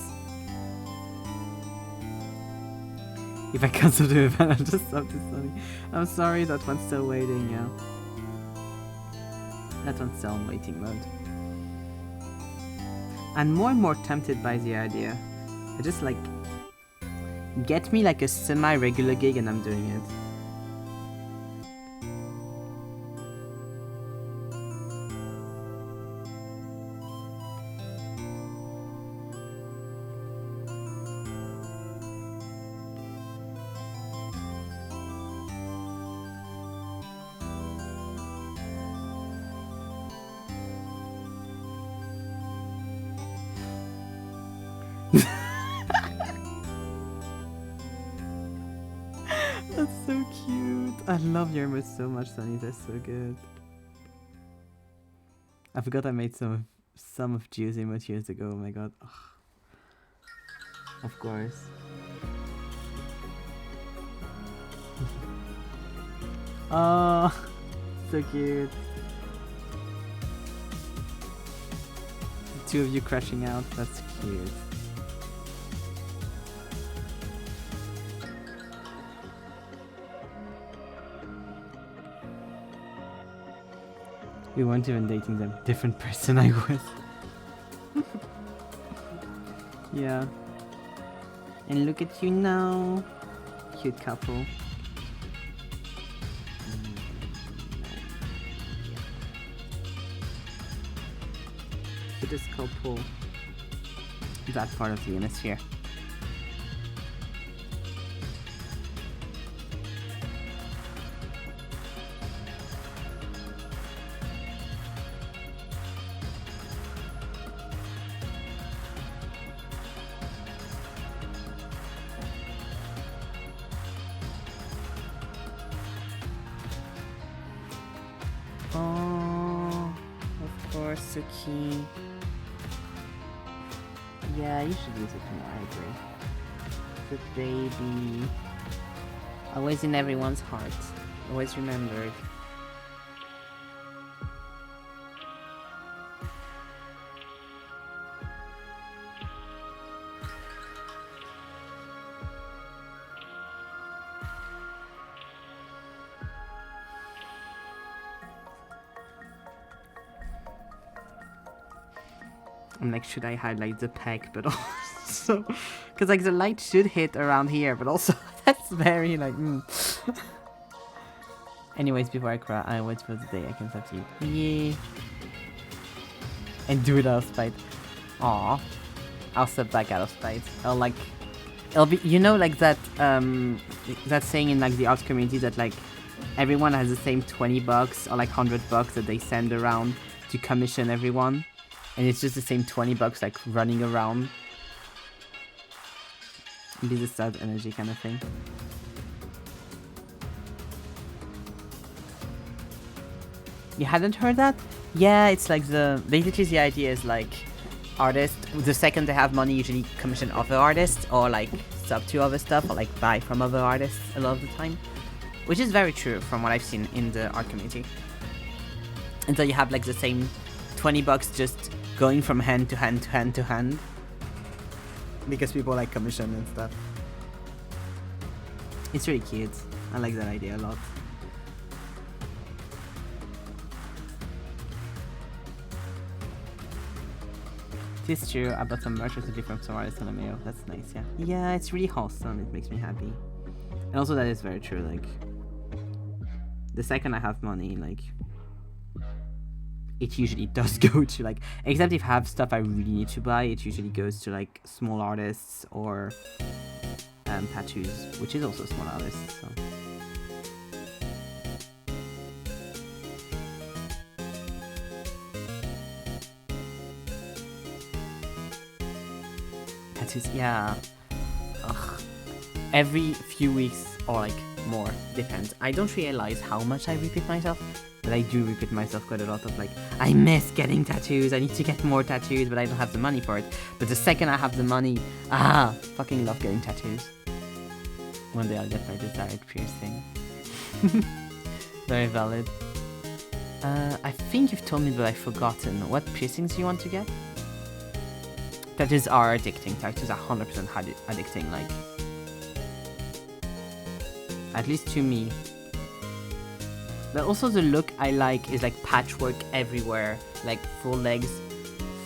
If I cancel the event, I'll just sub to Sunny. I'm sorry, that one's still waiting, yeah. That one's still in waiting mode. I'm more and more tempted by the idea. I just like... Get me like a semi-regular gig and I'm doing it. That's so cute. I love your emotes so much, Sunny. They're so good. I forgot I made some of Gio's emotes years ago. Oh my god. Ugh. Of course. Oh, so cute. The two of you crashing out. That's cute. We weren't even dating them. Different person I was. Yeah. And look at you now. Cute couple. Cutest couple. That part of the hemisphere. Oh, of course, so cute. Yeah, you should use it more, I agree. The baby. Always in everyone's heart. Always remembered. I'm like, should I highlight the peg? But also, because like the light should hit around here, but also that's very like. Anyways, before I cry, I wait for the day I can stop you. Yeah. And do it out of spite. Aw. I'll step back out of spite. I'll like. It'll be, you know, like that that saying in like the art community that like everyone has the same $20 or like $100 that they send around to commission everyone. And it's just the same $20 like running around. Be the sad energy kind of thing. You hadn't heard that? Yeah, it's like basically the idea is like artists, the second they have money, usually commission other artists or like sub to other stuff or like buy from other artists a lot of the time. Which is very true from what I've seen in the art community. And so you have like the same $20 just going from hand to hand to hand to hand. Because people like commission and stuff. It's really cute. I like that idea a lot. It is true. I bought some merch with a different artists on the mail. That's nice, yeah. Yeah, it's really wholesome. It makes me happy. And also that is very true, like the second I have money, like it usually does go to like, except if I have stuff I really need to buy, it usually goes to like small artists or tattoos, which is also small artists, so. Tattoos, yeah. Ugh. Every few weeks or like more, depends. I don't realize how much I repeat myself, but I do repeat myself quite a lot of like, I miss getting tattoos, I need to get more tattoos, but I don't have the money for it. But the second I have the money, fucking love getting tattoos. One day I'll get my desired piercing. Very valid. I think you've told me, but I've forgotten. What piercings do you want to get? Tattoos are addicting. Tattoos are 100% addicting, like. At least to me. But also the look I like is like patchwork everywhere. Like full legs,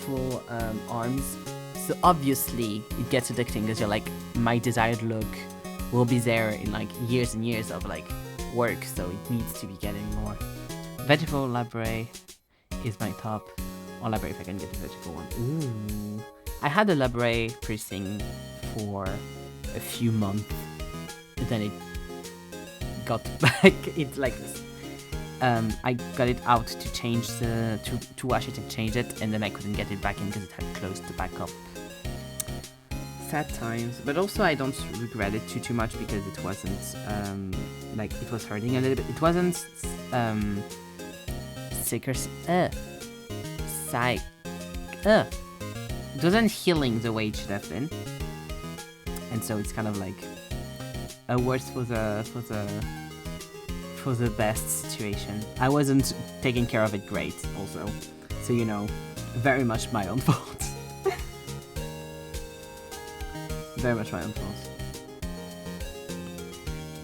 full arms. So obviously it gets addicting because you're like, my desired look will be there in like years and years of like work. So it needs to be getting more. Vegetable labret is my top. Or labret if I can get a vegetable one. Ooh. I had a labret piercing for a few months. And then it got back. It's like this. I got it out to change to wash it and change it, and then I couldn't get it back in because it had closed the back up. Sad times, but also I don't regret it too much because it wasn't like it was hurting a little bit. It wasn't sick or psych. It wasn't healing the way it should have been, and so it's kind of like a worse for the best situation. I wasn't taking care of it great also, so you know, very much my own fault. Very much my own fault.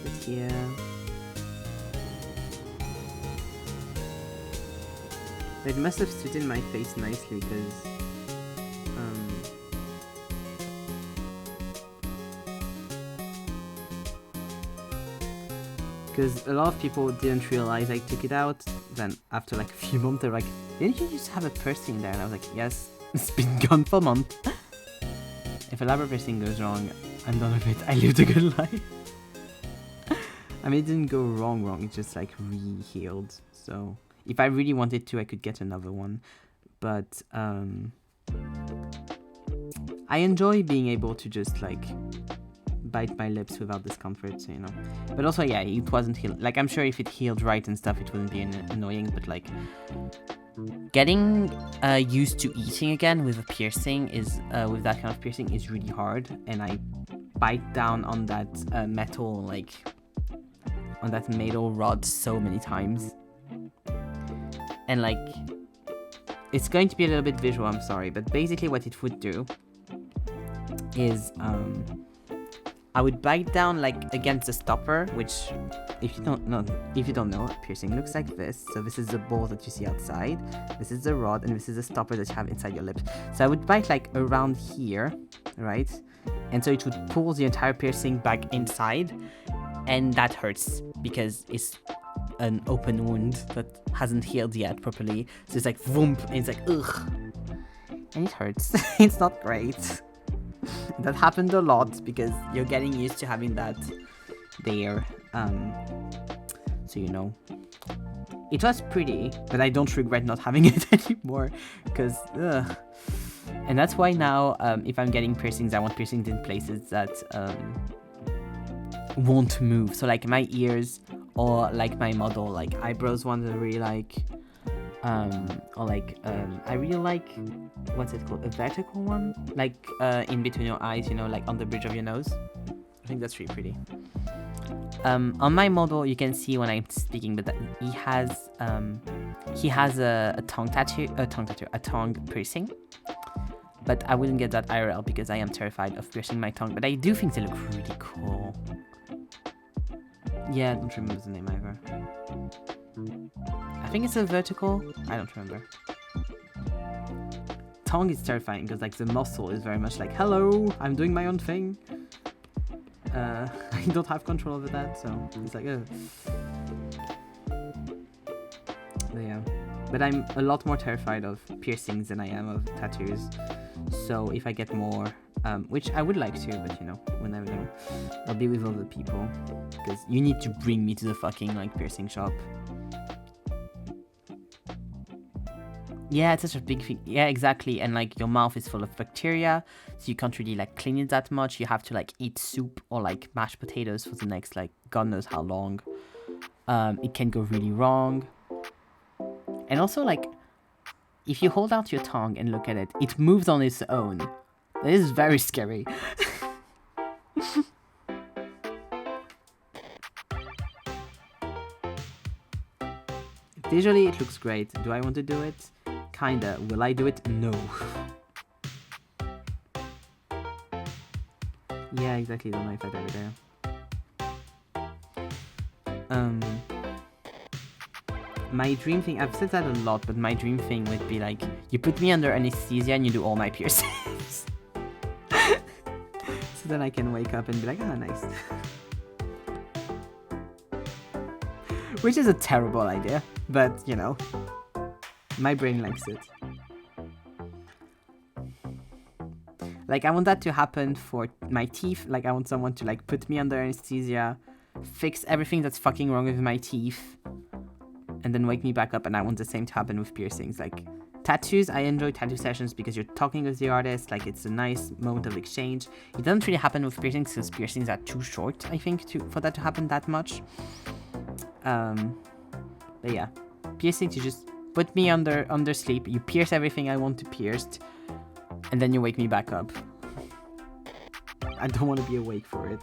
But yeah, it must have stood in my face nicely because a lot of people didn't realize I took it out. Then after like a few months, they're like, didn't you just have a piercing there? And I was like, yes, it's been gone for a month. If a labret piercing goes wrong, I'm done with it. I lived a good life. I mean, it didn't go wrong. It just like re-healed. So if I really wanted to, I could get another one. But I enjoy being able to just like bite my lips without discomfort, so, you know. But also, yeah, it wasn't healed. Like, I'm sure if it healed right and stuff, it wouldn't be annoying, but like, Getting used to eating again with a piercing with that kind of piercing is really hard, and I bite down on that metal rod so many times, and like it's going to be a little bit visual, I'm sorry, but basically what it would do is I would bite down like against the stopper, which if you don't know, a piercing looks like this. So this is the ball that you see outside, this is the rod, and this is the stopper that you have inside your lips. So I would bite like around here, right? And so it would pull the entire piercing back inside, and that hurts because it's an open wound that hasn't healed yet properly. So it's like vroom, and it's like ugh, and it hurts. It's not great. That happened a lot because you're getting used to having that there. So you know, it was pretty, but I don't regret not having it anymore because ugh. And that's why now, if I'm getting piercings, I want piercings in places that won't move. So like my ears, or like my model, like eyebrows ones I really like. Or like I really like, what's it called, a vertical one, like in between your eyes, you know, like on the bridge of your nose. I think that's really pretty. On my model, you can see when I'm speaking, but he has a tongue piercing. But I wouldn't get that IRL because I am terrified of piercing my tongue. But I do think they look really cool. Yeah, I don't remember the name either. I think it's a vertical. I don't remember. Tongue is terrifying because like the muscle is very much like, hello, I'm doing my own thing. I don't have control over that, so it's like, ugh. But yeah. But I'm a lot more terrified of piercings than I am of tattoos. So if I get more, which I would like to, but you know, we'll never know. I'll be with other people because you need to bring me to the fucking like piercing shop. Yeah, it's such a big thing. Yeah, exactly. And like your mouth is full of bacteria, so you can't really like clean it that much. You have to like eat soup or like mashed potatoes for the next like God knows how long. It can go really wrong. And also like, if you hold out your tongue and look at it, it moves on its own. That is very scary. Visually, it looks great. Do I want to do it? Kinda. Will I do it? No. Yeah, exactly. The knife right over there. My dream thing, I've said that a lot, but my dream thing would be like, you put me under anesthesia and you do all my piercings. So then I can wake up and be like, ah, nice. Which is a terrible idea, but you know, my brain likes it. Like, I want that to happen for my teeth. Like, I want someone to like put me under anesthesia, fix everything that's fucking wrong with my teeth, and then wake me back up. And I want the same to happen with piercings. Like, tattoos, I enjoy tattoo sessions because you're talking with the artist. Like, it's a nice moment of exchange. It doesn't really happen with piercings because piercings are too short, I think, for that to happen that much. But yeah, piercings, you just put me under sleep, you pierce everything I want to pierce, and then you wake me back up. I don't want to be awake for it.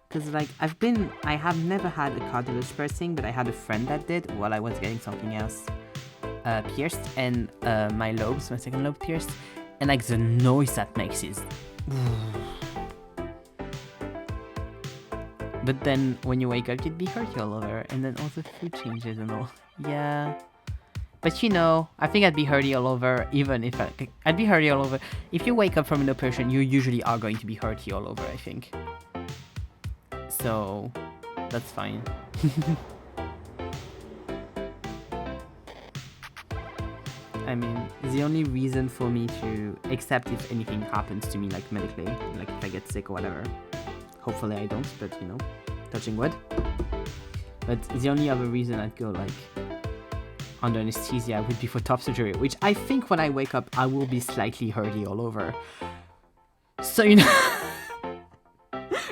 Because like I have never had a cartilage piercing, but I had a friend that did while I was getting something else pierced, and my second lobe pierced, and like the noise that makes is but then when you wake up you'd be hurty all over, and then all the food changes and all. Yeah, but you know, I think I'd be hurty all over even if I'd be hurty all over. If you wake up from an operation, you usually are going to be hurty all over, I think. So that's fine. I mean, the only reason for me to accept if anything happens to me, like medically, like if I get sick or whatever, hopefully I don't, but you know, touching wood. But the only other reason I'd go like, under anesthesia would be for top surgery, which I think when I wake up, I will be slightly hurdy all over. So, you know,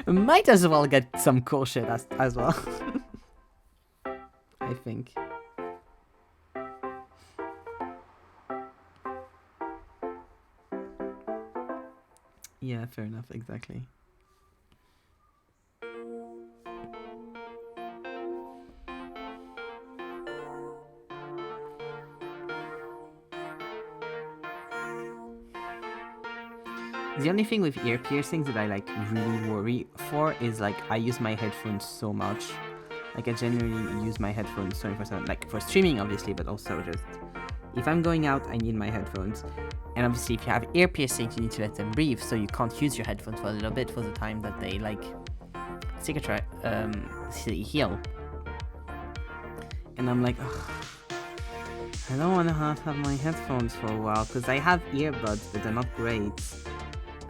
might as well get some cool shit as well. I think. Yeah, fair enough, exactly. The only thing with ear piercings that I like really worry for is like I use my headphones so much. Like I generally use my headphones 24/7, like for streaming obviously, but also just if I'm going out, I need my headphones. And obviously if you have ear piercings, you need to let them breathe, so you can't use your headphones for a little bit for the time that they like heal. And I'm like, ugh, I don't want to have my headphones for a while because I have earbuds, but they're not great.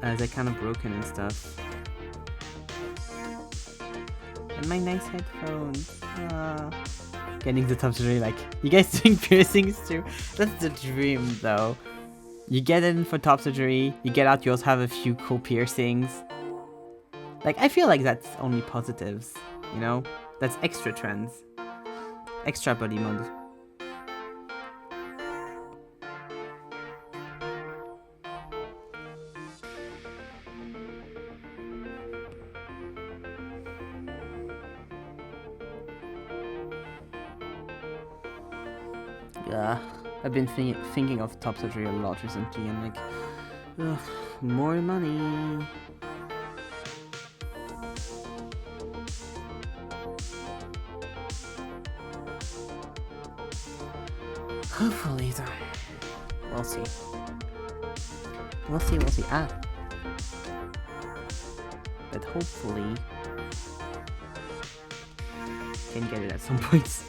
They're kind of broken and stuff. And my nice headphones. Getting the top surgery, like, you guys doing piercings too? That's the dream though. You get in for top surgery, you get out, you also have a few cool piercings. Like, I feel like that's only positives, you know? That's extra trends. Extra body mod. Yeah, I've been thinking of top surgery a lot recently, and like, ugh, more money. Hopefully, though. We'll see. We'll see. But hopefully, can get it at some point.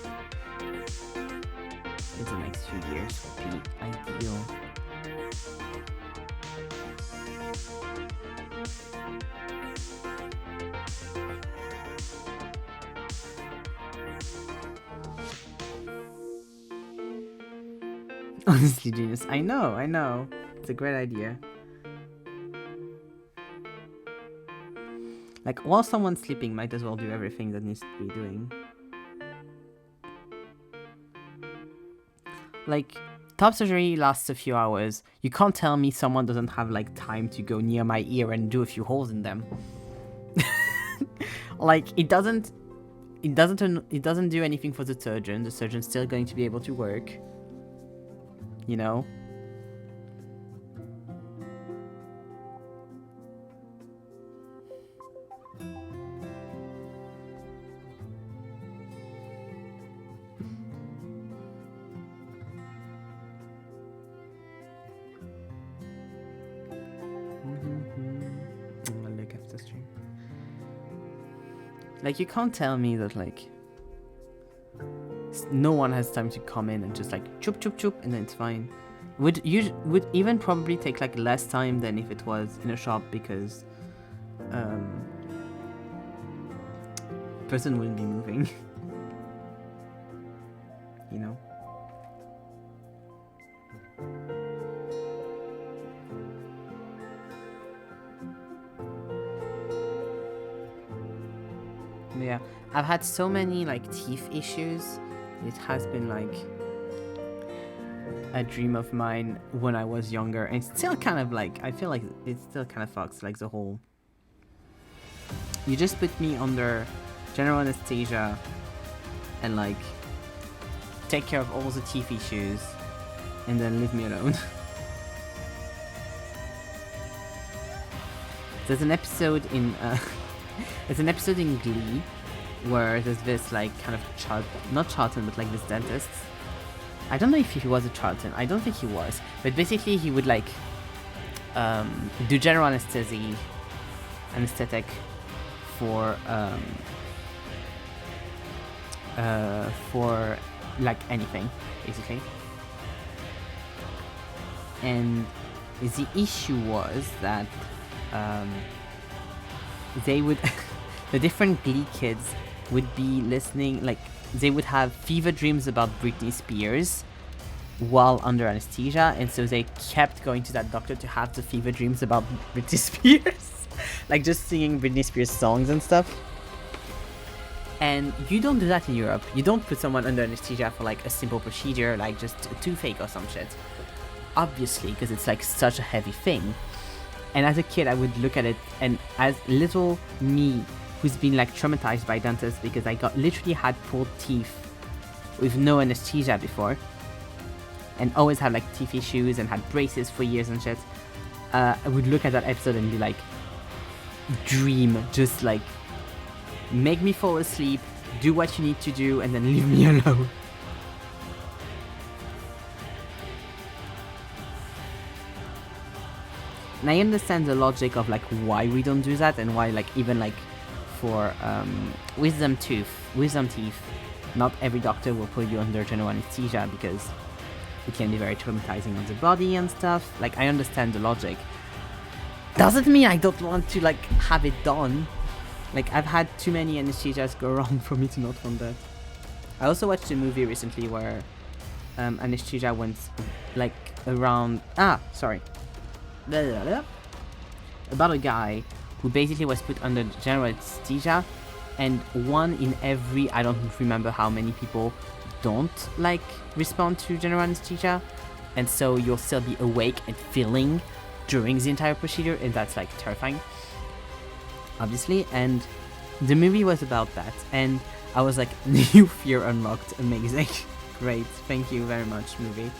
In the next few years would be ideal. Honestly, genius. I know. It's a great idea. Like, while someone's sleeping, might as well do everything that needs to be doing. Like, top surgery lasts a few hours. You can't tell me someone doesn't have like time to go near my ear and do a few holes in them. Like, it doesn't do anything for the surgeon. The surgeon's still going to be able to work. You know? I'll look after stream. Like, you can't tell me that, like, no one has time to come in and just, like, choop, choop, choop, and then it's fine. Would even probably take, like, less time than if it was in a shop, because, person wouldn't be moving. You know? Yeah, I've had so many like teeth issues. It has been like a dream of mine when I was younger, and it's still kind of like, I feel like it still kind of fucks, like the whole, you just put me under general anesthesia and like take care of all the teeth issues and then leave me alone. There's an episode in there's an episode in Glee where there's this like kind of not Charlton, but like this dentist. I don't know if he was a Charlton. I don't think he was, but basically he would like do general anesthetic for like anything basically. And the issue was that they would the different Glee kids would be listening, like they would have fever dreams about Britney Spears while under anesthesia, and so they kept going to that doctor to have the fever dreams about Britney Spears, like just singing Britney Spears songs and stuff. And you don't do that in Europe. You don't put someone under anesthesia for like a simple procedure, like just a toothache or some shit. Obviously, because it's like such a heavy thing. And as a kid, I would look at it, and as little me, who's been like traumatized by dentists because I literally had pulled teeth with no anesthesia before, and always had like teeth issues and had braces for years and shit, I would look at that episode and be like, dream, just like, make me fall asleep, do what you need to do, and then leave me alone. And I understand the logic of like why we don't do that, and why like even like for wisdom teeth, not every doctor will put you under general anesthesia because it can be very traumatizing on the body and stuff. Like, I understand the logic. Doesn't mean I don't want to like have it done. Like, I've had too many anesthesias go wrong for me to not want that. I also watched a movie recently where anesthesia went like around about a guy who basically was put under general anesthesia, and one in every, I don't remember how many people, don't like respond to general anesthesia, and so you'll still be awake and feeling during the entire procedure, and that's like terrifying, obviously. And the movie was about that, and I was like, new fear unlocked, amazing. Great, thank you very much, movie.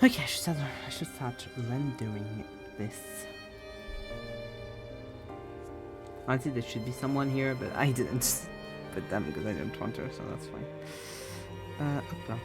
Okay, I should start rendering this. Honestly, there should be someone here, but I didn't put them because I didn't want her, so that's fine. Hopla.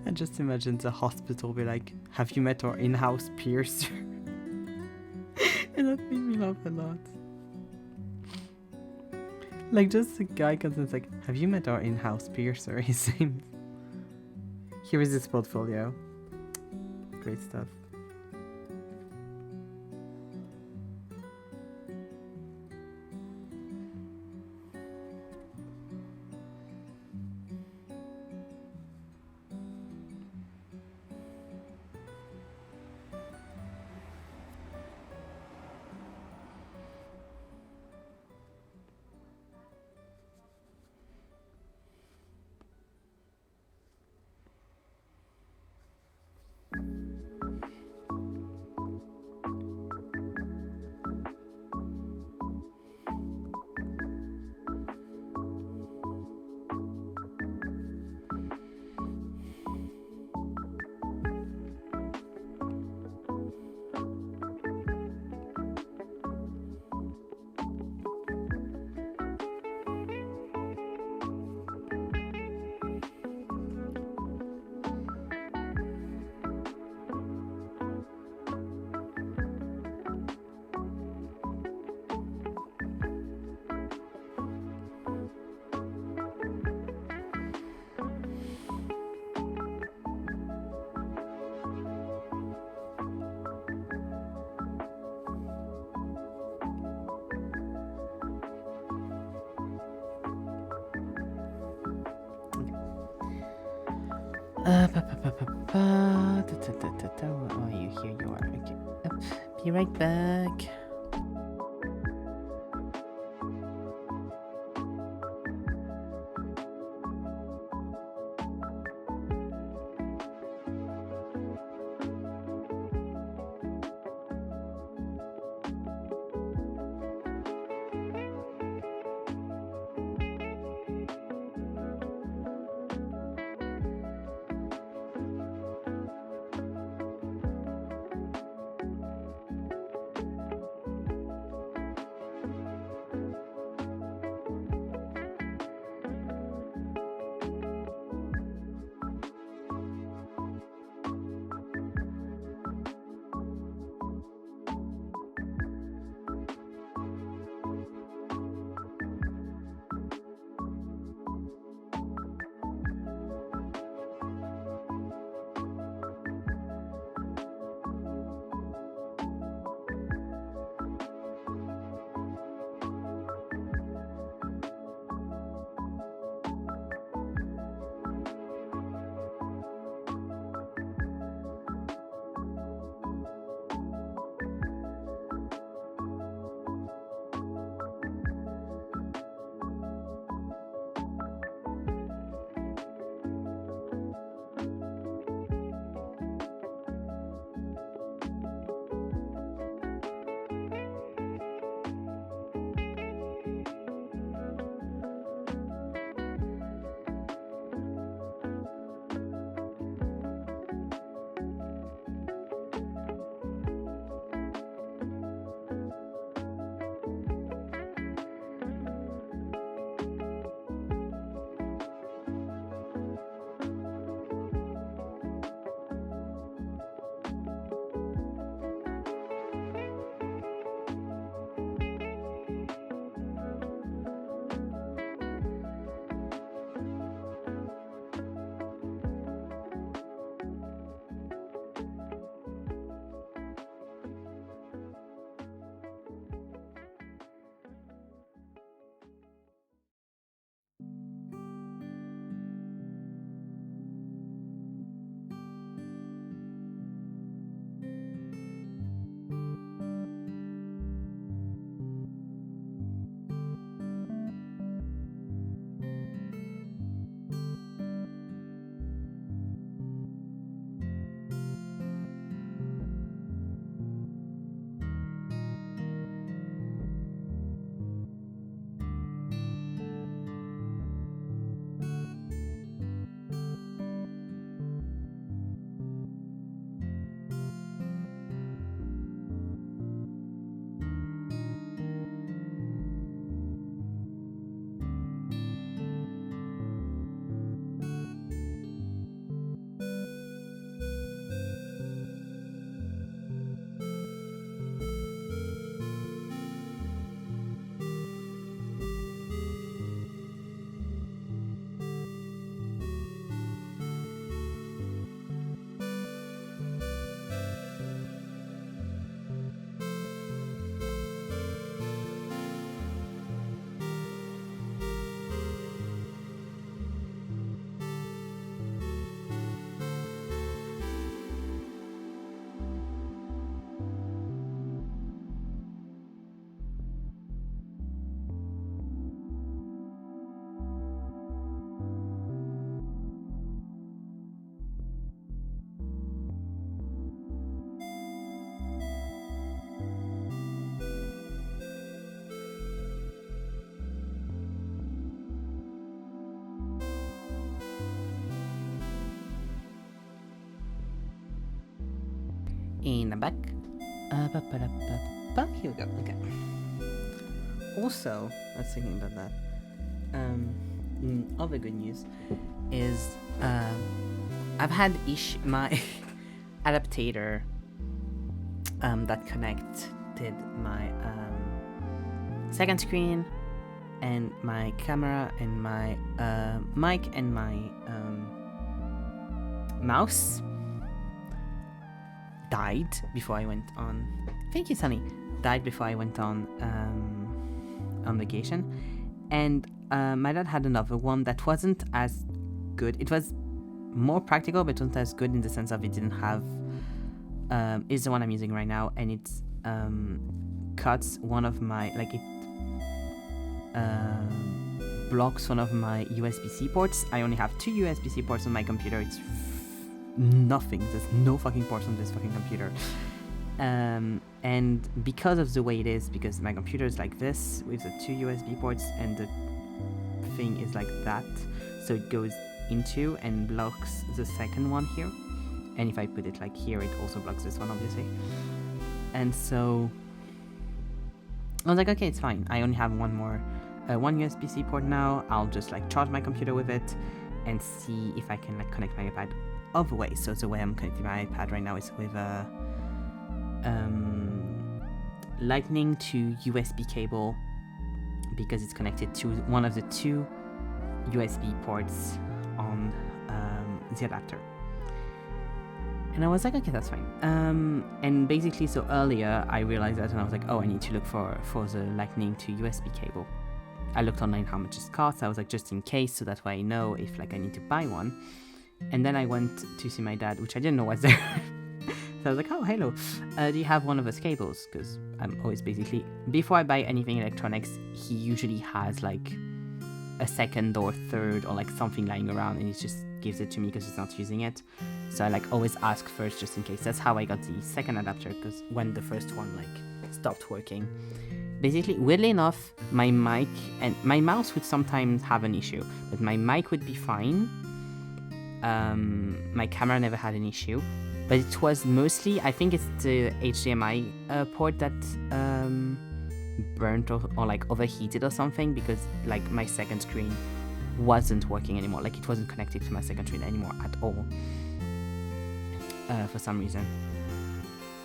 I just imagine the hospital be like, have you met our in-house piercer? And that made me laugh a lot. Like, just the guy comes and is like, have you met our in-house piercer? He seems... Here is his portfolio. Great stuff. Where are you? Here you are. Okay. Up. Be right back. in the back. Here we go. Okay. Also, I was thinking about that. Other good news is I've had my adapter that connected my second screen and my camera and my mic and my mouse died before I went on. Thank you, Sunny. Died before I went on vacation, and my dad had another one that wasn't as good. It was more practical, but wasn't as good in the sense of it didn't have. It's the one I'm using right now, and it cuts one of my blocks one of my USB-C ports. I only have 2 USB-C ports on my computer. It's nothing. There's no fucking ports on this fucking computer. And because of the way it is, because my computer is like this with the 2 USB ports and the thing is like that, so it goes into and blocks the second one here. And if I put it like here, it also blocks this one, obviously. And so I was like, okay, it's fine. I only have one USB-C port now. I'll just like charge my computer with it and see if I can like connect my iPad other way. So the way I'm connecting my iPad right now is with a Lightning to USB cable, because it's connected to one of the 2 USB ports on the adapter. And I was like, okay, that's fine. And basically, so earlier I realized that, and I was like, oh, I need to look for the Lightning to USB cable. I looked online how much it costs. I was like, just in case, so that way I know if like I need to buy one. And then I went to see my dad, which I didn't know was there. So I was like, oh, hello, do you have one of those cables? Because I'm always basically, before I buy anything electronics, he usually has like a second or third or like something lying around, and he just gives it to me because he's not using it. So I like always ask first just in case. That's how I got the second adapter, because when the first one like stopped working, basically, weirdly enough, my mic and my mouse would sometimes have an issue, but my mic would be fine. My camera never had an issue, but it was mostly, I think it's the HDMI port that burnt or like overheated or something, because like my second screen wasn't working anymore. Like it wasn't connected to my second screen anymore at all for some reason.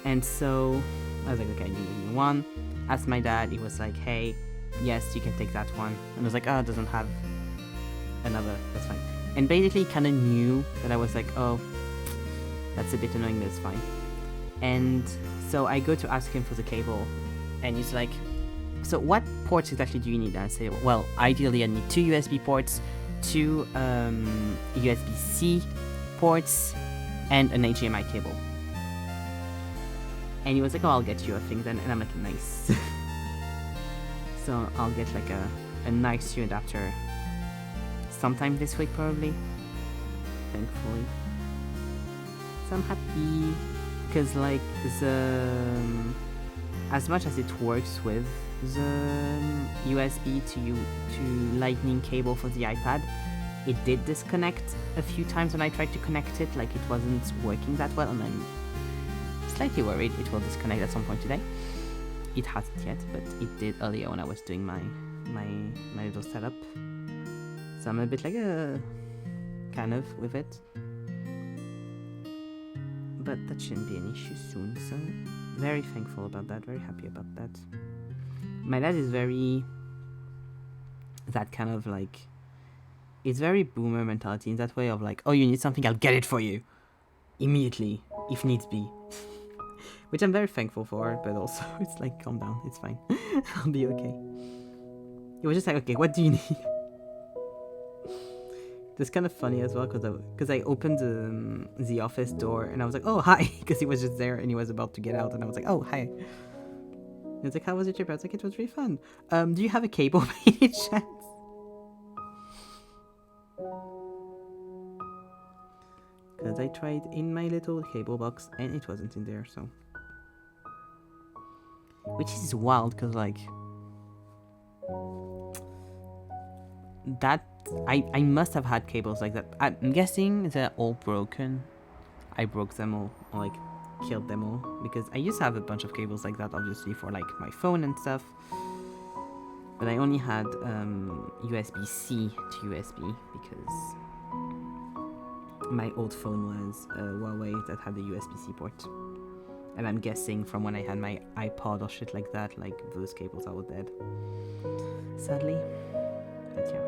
And so I was like, okay, I need a new one. Asked my dad, he was like, hey, yes, you can take that one. And I was like, oh, it doesn't have another, that's fine. And basically kind of knew that I was like, oh, that's a bit annoying, but it's fine. And so I go to ask him for the cable, and he's like, so what ports exactly do you need? And I say, well, ideally I need 2 USB ports, 2 USB-C ports, and an HDMI cable. And he was like, oh, I'll get you a thing then. And I'm like, nice. So I'll get like a nice new adapter sometime this week, probably, thankfully. So I'm happy, because like as much as it works with the USB to Lightning cable for the iPad, it did disconnect a few times when I tried to connect it. Like it wasn't working that well, and I'm slightly worried it will disconnect at some point today. It hasn't yet, but it did earlier when I was doing my little setup. So I'm a bit like kind of with it, but that shouldn't be an issue soon. So very thankful about that, very happy about that. My dad is very that kind of like, it's very boomer mentality in that way of like, oh, you need something, I'll get it for you immediately if needs be. Which I'm very thankful for, but also it's like, calm down, it's fine. I'll be okay. He was just like, okay, what do you need? It's kind of funny as well, because I opened the office door and I was like, oh, hi, because he was just there and he was about to get out, and I was like, oh, hi. And it's like, how was your trip? I was like, it was really fun. Do you have a cable by any chance? Because I tried in my little cable box and it wasn't in there, so. Which is wild, because like, that, I must have had cables like that. I'm guessing they're all broken. I broke them all, like, killed them all, because I used to have a bunch of cables like that, obviously, for like my phone and stuff, but I only had USB-C to USB because my old phone was a Huawei that had the USB-C port, and I'm guessing from when I had my iPod or shit like that, like those cables are all dead, sadly. But yeah.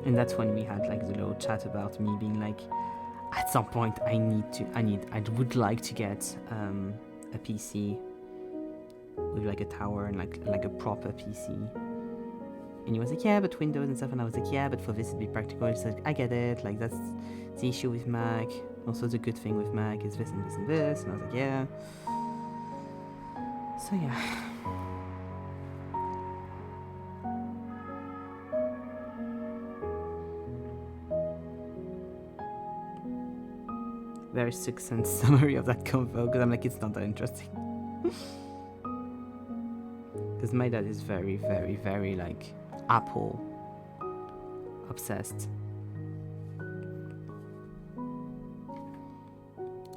And that's when we had like the little chat about me being like, at some point I would like to get a PC with like a tower and like a proper PC. And he was like, yeah, but Windows and stuff. And I was like, yeah, but for this it'd be practical. He said, I get it. Like that's the issue with Mac. Also the good thing with Mac is this and this and this. And I was like, yeah. So yeah. Very succinct summary of that convo, because I'm like, it's not that interesting. Because my dad is very, very, very like Apple obsessed.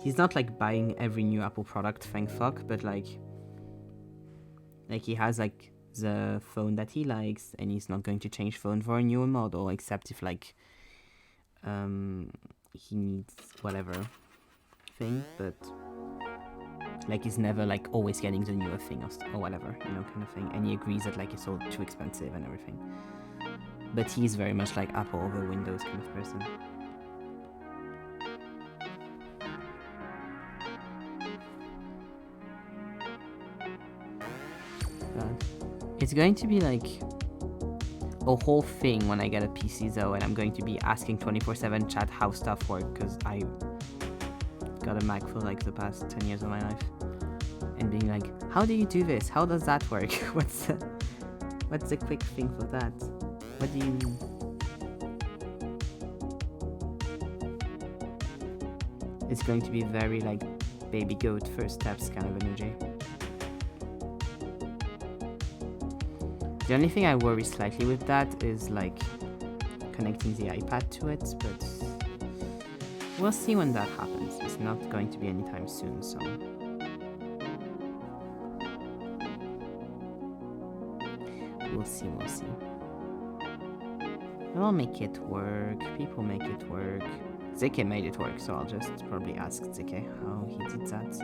He's not like buying every new Apple product, thank fuck, but like he has like the phone that he likes, and he's not going to change phone for a newer model, except if like he needs whatever thing, but like he's never like always getting the newer thing or whatever, you know, kind of thing. And he agrees that like it's all too expensive and everything, but he's very much like Apple over Windows kind of person. It's going to be like a whole thing when I get a PC though, and I'm going to be asking 24/7 chat how stuff work, because I got a Mac for like the past 10 years of my life, and being like, how do you do this? How does that work? What's the quick thing for that? What do you mean? It's going to be very like baby goat first steps kind of energy. The only thing I worry slightly with that is like connecting the iPad to it, but we'll see when that happens. It's not going to be anytime soon, so we'll see. We'll make it work. People make it work. Zeke made it work, so I'll just probably ask Zeke how he did that.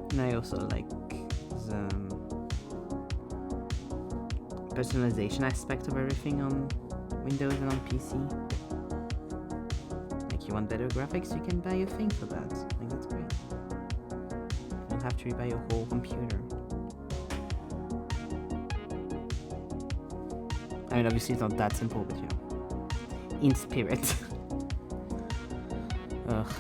And I also like the personalization aspect of everything on Windows and on PC. Like, you want better graphics, you can buy a thing for that. Like, that's great. You don't have to rebuy your whole computer. I mean, obviously it's not that simple, but yeah. In spirit. Ugh.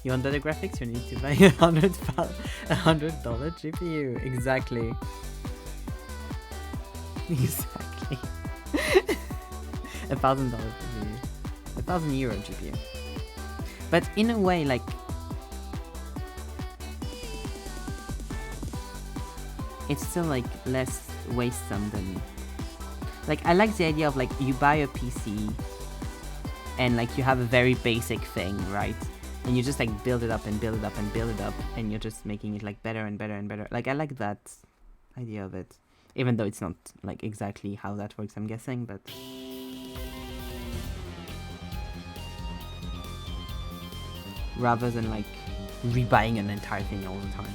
You want better graphics? You need to buy $100 GPU. Exactly. Exactly. $1,000 GPU. €1,000 GPU. But in a way, like, it's still like less wastem than, like, I like the idea of like you buy a PC and like you have a very basic thing, right? And you just like build it up and build it up and build it up, and you're just making it like better and better and better. Like, I like that idea of it, even though it's not like exactly how that works, I'm guessing, but rather than like rebuying an entire thing all the time.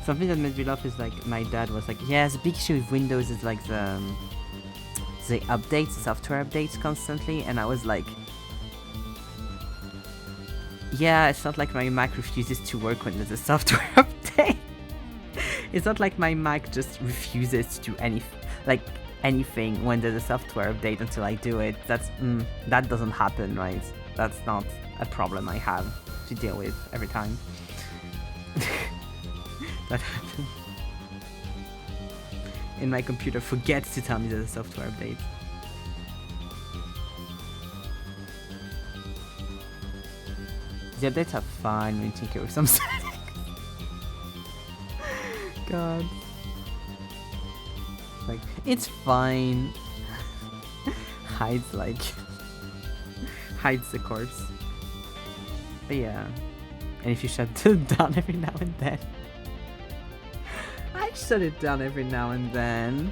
Something that made me laugh is like my dad was like, yeah, the big issue with Windows is like the updates, software updates constantly, and I was like, yeah, it's not like my Mac refuses to work when there's a software update. It's not like my Mac just refuses to do anything when there's a software update until I do it. That doesn't happen, right? That's not a problem I have to deal with every time. That happens. And my computer forgets to tell me there's a software update. The updates are fine when you tinker with some settings. God. Like, it's fine. Hides the corpse. But yeah. And if you shut it down every now and then. I shut it down every now and then.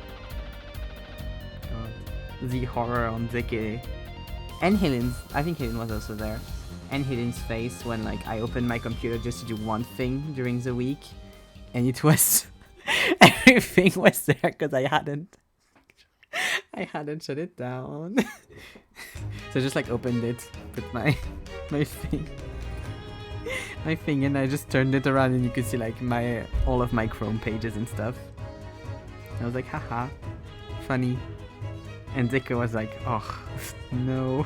God. The horror on Zeke. And Helen's. I think Helen was also there. And Helen's face when like I opened my computer just to do one thing during the week. And it was... everything was there because I hadn't shut it down. So I just like opened it with my thing. My thing, and I just turned it around and you could see like all of my Chrome pages and stuff. I was like, haha, funny. And Zika was like, oh, no.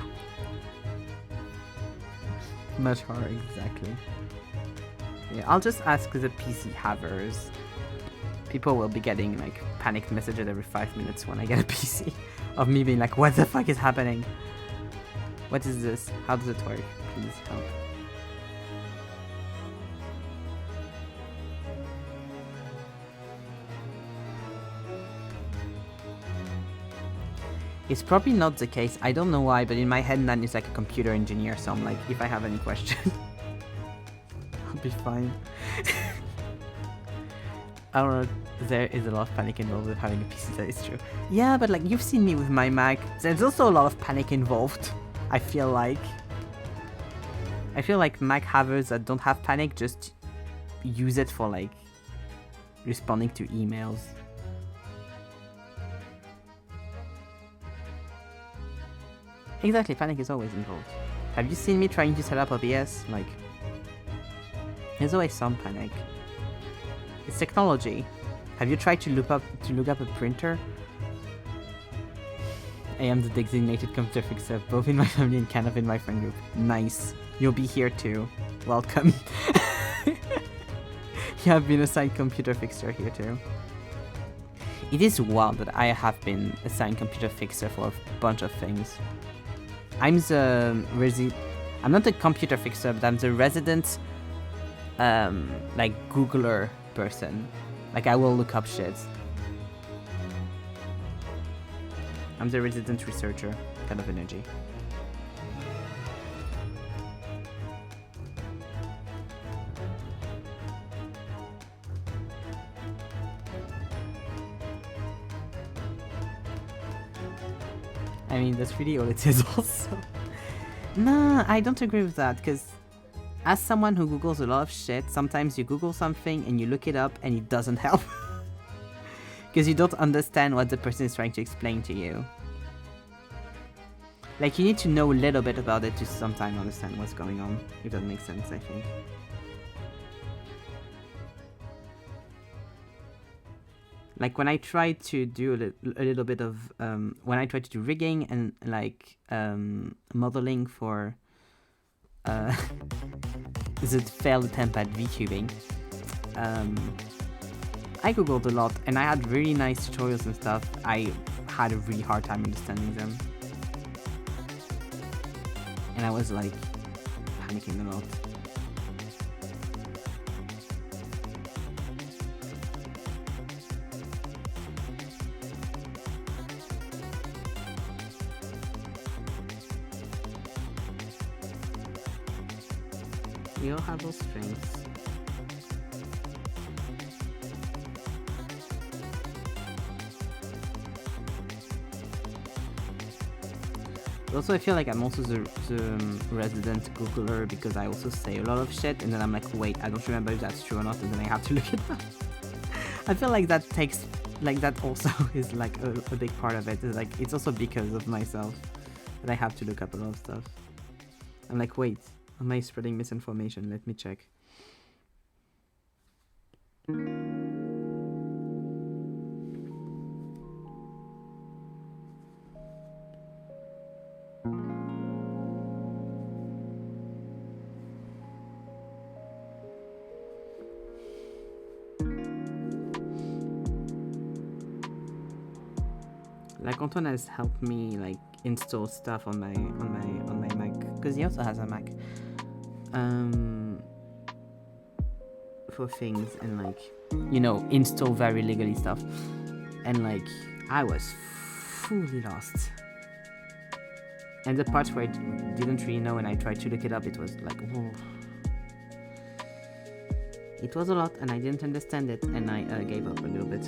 Much horror, exactly. Yeah, I'll just ask the PC havers. People will be getting like panicked messages every 5 minutes when I get a PC of me being like, what the fuck is happening? What is this? How does it work? Please help. It's probably not the case. I don't know why, but in my head, Nan is like a computer engineer, so I'm like, if I have any question, I'll be fine. I don't know, there is a lot of panic involved with having a PC, that is true. Yeah, but like, you've seen me with my Mac. There's also a lot of panic involved, I feel like. I feel like Mac havers that don't have panic just use it for like responding to emails. Exactly, panic is always involved. Have you seen me trying to set up OBS? Like, there's always some panic. It's technology. Have you tried to look up a printer? I am the designated computer fixer, both in my family and kind of in my friend group. Nice. You'll be here too. Welcome. You have been assigned computer fixer here too. It is wild that I have been assigned computer fixer for a bunch of things. I'm not a computer fixer, but I'm the resident, like, Googler person. Like, I will look up shit. I'm the resident researcher kind of energy. I mean, that's really all it is also. Nah, I don't agree with that, because as someone who Googles a lot of shit, sometimes you Google something and you look it up and it doesn't help. Because you don't understand what the person is trying to explain to you. Like, you need to know a little bit about it to sometimes understand what's going on, if that makes sense, I think. Like, when I try to do a little bit of, when I try to do rigging and, like, modeling for the failed attempt at VTubing, I googled a lot, and I had really nice tutorials and stuff. I had a really hard time understanding them. and I was like panicking a lot. We all have our strengths. Also, I feel like I'm also the resident Googler because I also say a lot of shit and then I'm like, wait, I don't remember if that's true or not, and then I have to look it up. I feel like that takes, like that also is like a big part of it. It's like, it's also because of myself that I have to look up a lot of stuff. I'm like, wait, am I spreading misinformation? Let me check. Like Antoine has helped me like install stuff on my Mac because he also has a Mac for things and like, you know, install very legally stuff, and like I was fully lost, and the part where I didn't really know and I tried to look it up, it was like, whoa, it was a lot and I didn't understand it, and I gave up a little bit.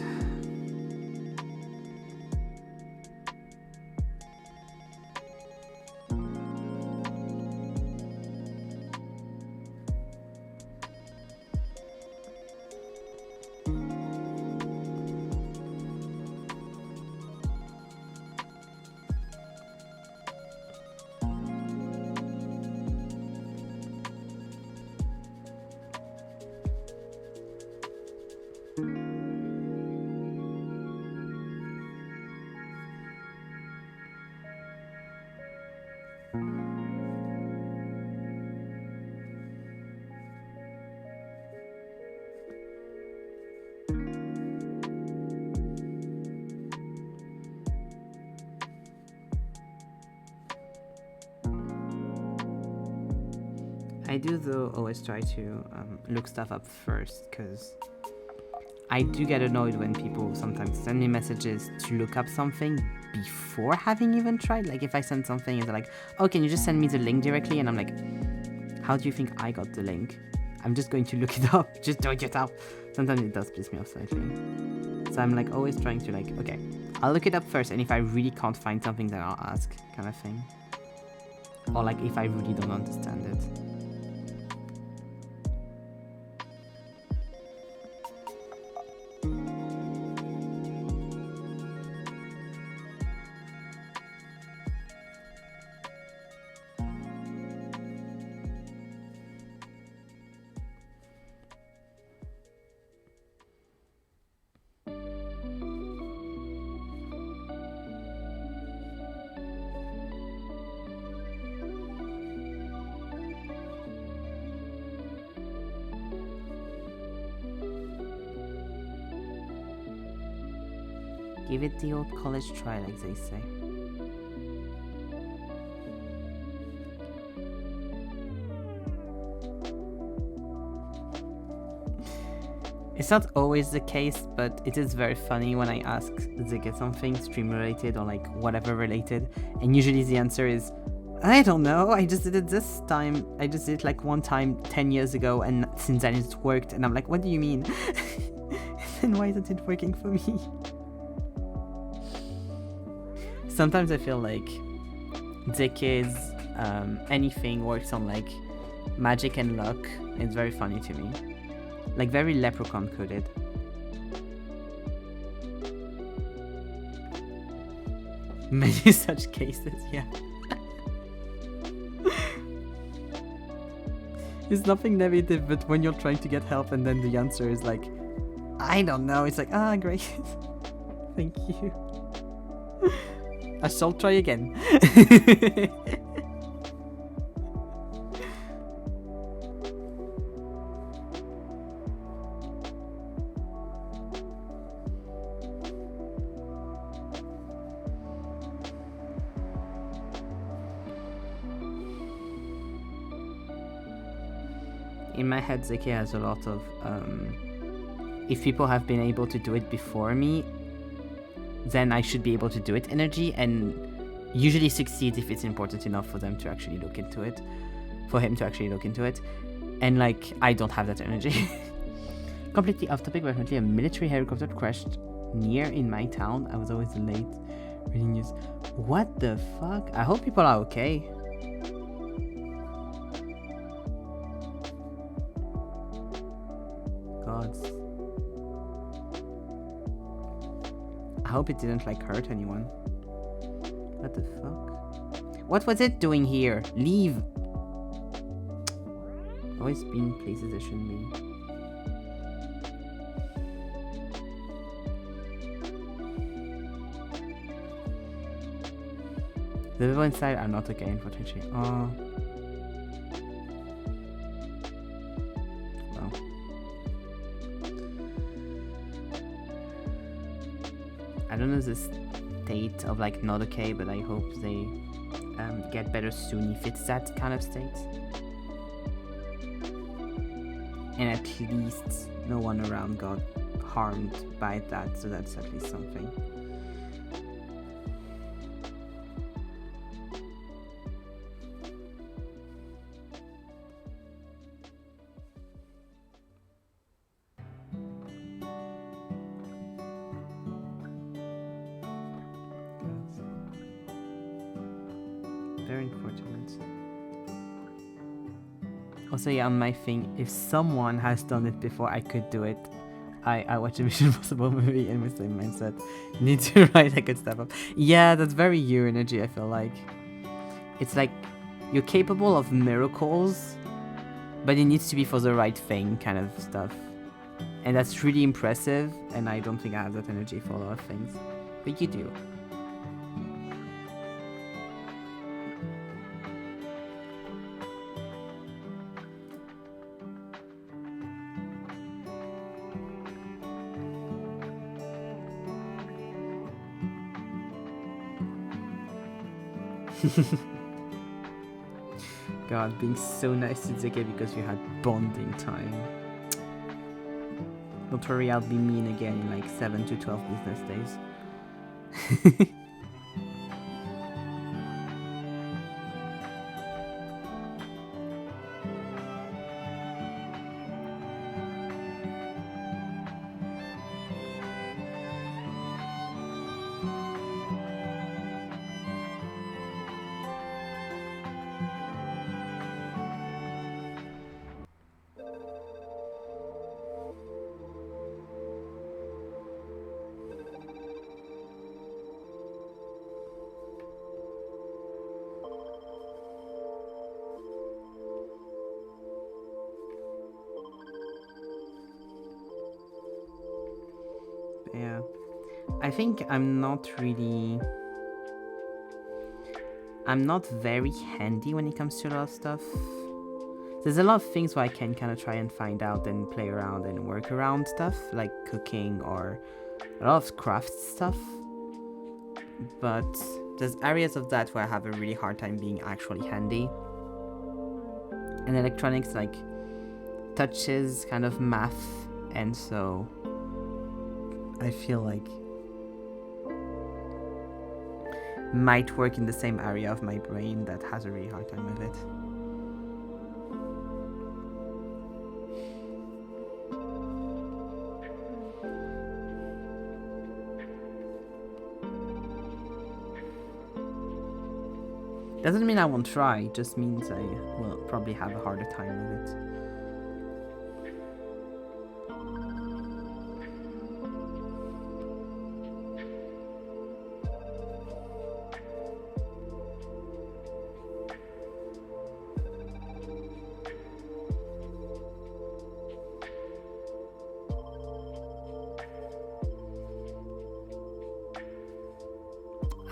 I do though always try to look stuff up first, because I do get annoyed when people sometimes send me messages to look up something before having even tried. Like if I send something and they're like, oh, can you just send me the link directly? And I'm like, how do you think I got the link? I'm just going to look it up. Just do it yourself. Sometimes it does piss me off slightly. So I'm like always trying to like, okay, I'll look it up first, and if I really can't find something, then I'll ask, kind of thing. Or like if I really don't understand it. Give it the old college try, like they say. It's not always the case, but it is very funny when I ask Ziggy something stream related or like whatever related, and usually the answer is, I don't know, I just did it this time. I just did it like one time 10 years ago, and since then it's worked. And I'm like, what do you mean? And why isn't it working for me? Sometimes I feel like Ziggy's anything works on like magic and luck. It's very funny to me. Like very leprechaun coded. Many such cases, yeah. It's nothing negative, but when you're trying to get help and then the answer is like, I don't know, it's like, ah, great. Thank you. I shall try again. in my head, Zeki has a lot of if people have been able to do it before me, then I should be able to do it energy, and usually succeed if it's important enough for them to actually look into it, for him to actually look into it. And like, I don't have that energy. Completely off topic, but apparently a military helicopter crashed near in my town. I was always late reading news. What the fuck? I hope people are okay. God. I hope it didn't like hurt anyone. What the fuck? What was it doing here? Leave! Always been places it shouldn't be. The people inside are not okay, unfortunately. Oh. Well. I don't know the state of like not okay, but I hope they get better soon if it's that kind of state. And at least no one around got harmed by that, so that's at least something. Very unfortunate. Also, yeah, on my thing, if someone has done it before, I could do it. I watched a Mission Impossible movie and with the same mindset. You need to write, I could step up. Yeah, that's very you energy, I feel like. It's like, you're capable of miracles, but it needs to be for the right thing, kind of stuff. And that's really impressive, and I don't think I have that energy for a lot of things. But you do. God, being so nice to Zeke because you had bonding time. Don't worry, I'll be mean again in like 7 to 12 business days. Yeah, I think I'm not very handy when it comes to a lot of stuff. There's a lot of things where I can kind of try and find out and play around and work around stuff, like cooking or a lot of craft stuff. But there's areas of that where I have a really hard time being actually handy. And electronics, like, touches kind of math, and so I feel like might work in the same area of my brain that has a really hard time with it. Doesn't mean I won't try, just means I will probably have a harder time with it.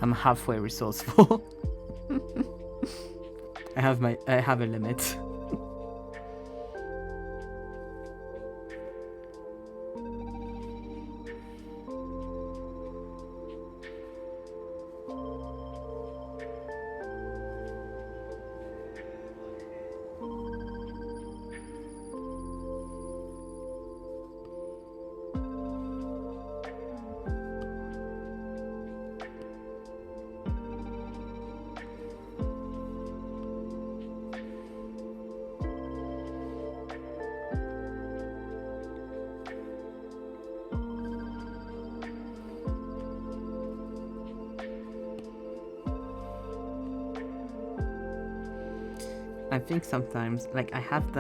I'm halfway resourceful. I have a limit. I think sometimes, like, I have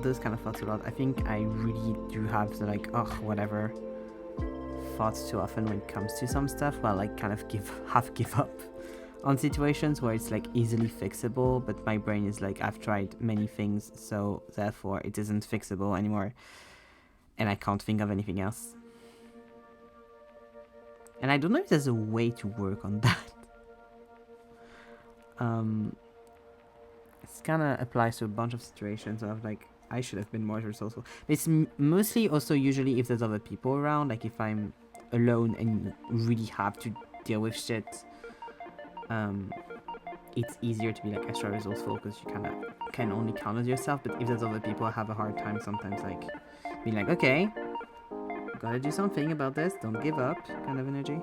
those kind of thoughts a lot. I think I really do have the, like, whatever thoughts too often when it comes to some stuff. Well, like, kind of give up on situations where it's, like, easily fixable, but my brain is like, I've tried many things, so therefore it isn't fixable anymore, and I can't think of anything else. And I don't know if there's a way to work on that. It kind of applies to a bunch of situations of, like, I should have been more resourceful. It's mostly also usually if there's other people around, like if I'm alone and really have to deal with shit, it's easier to be, like, extra resourceful because you kind of can only count on yourself. But if there's other people, I have a hard time sometimes, like, being like, okay, gotta do something about this, don't give up, kind of energy.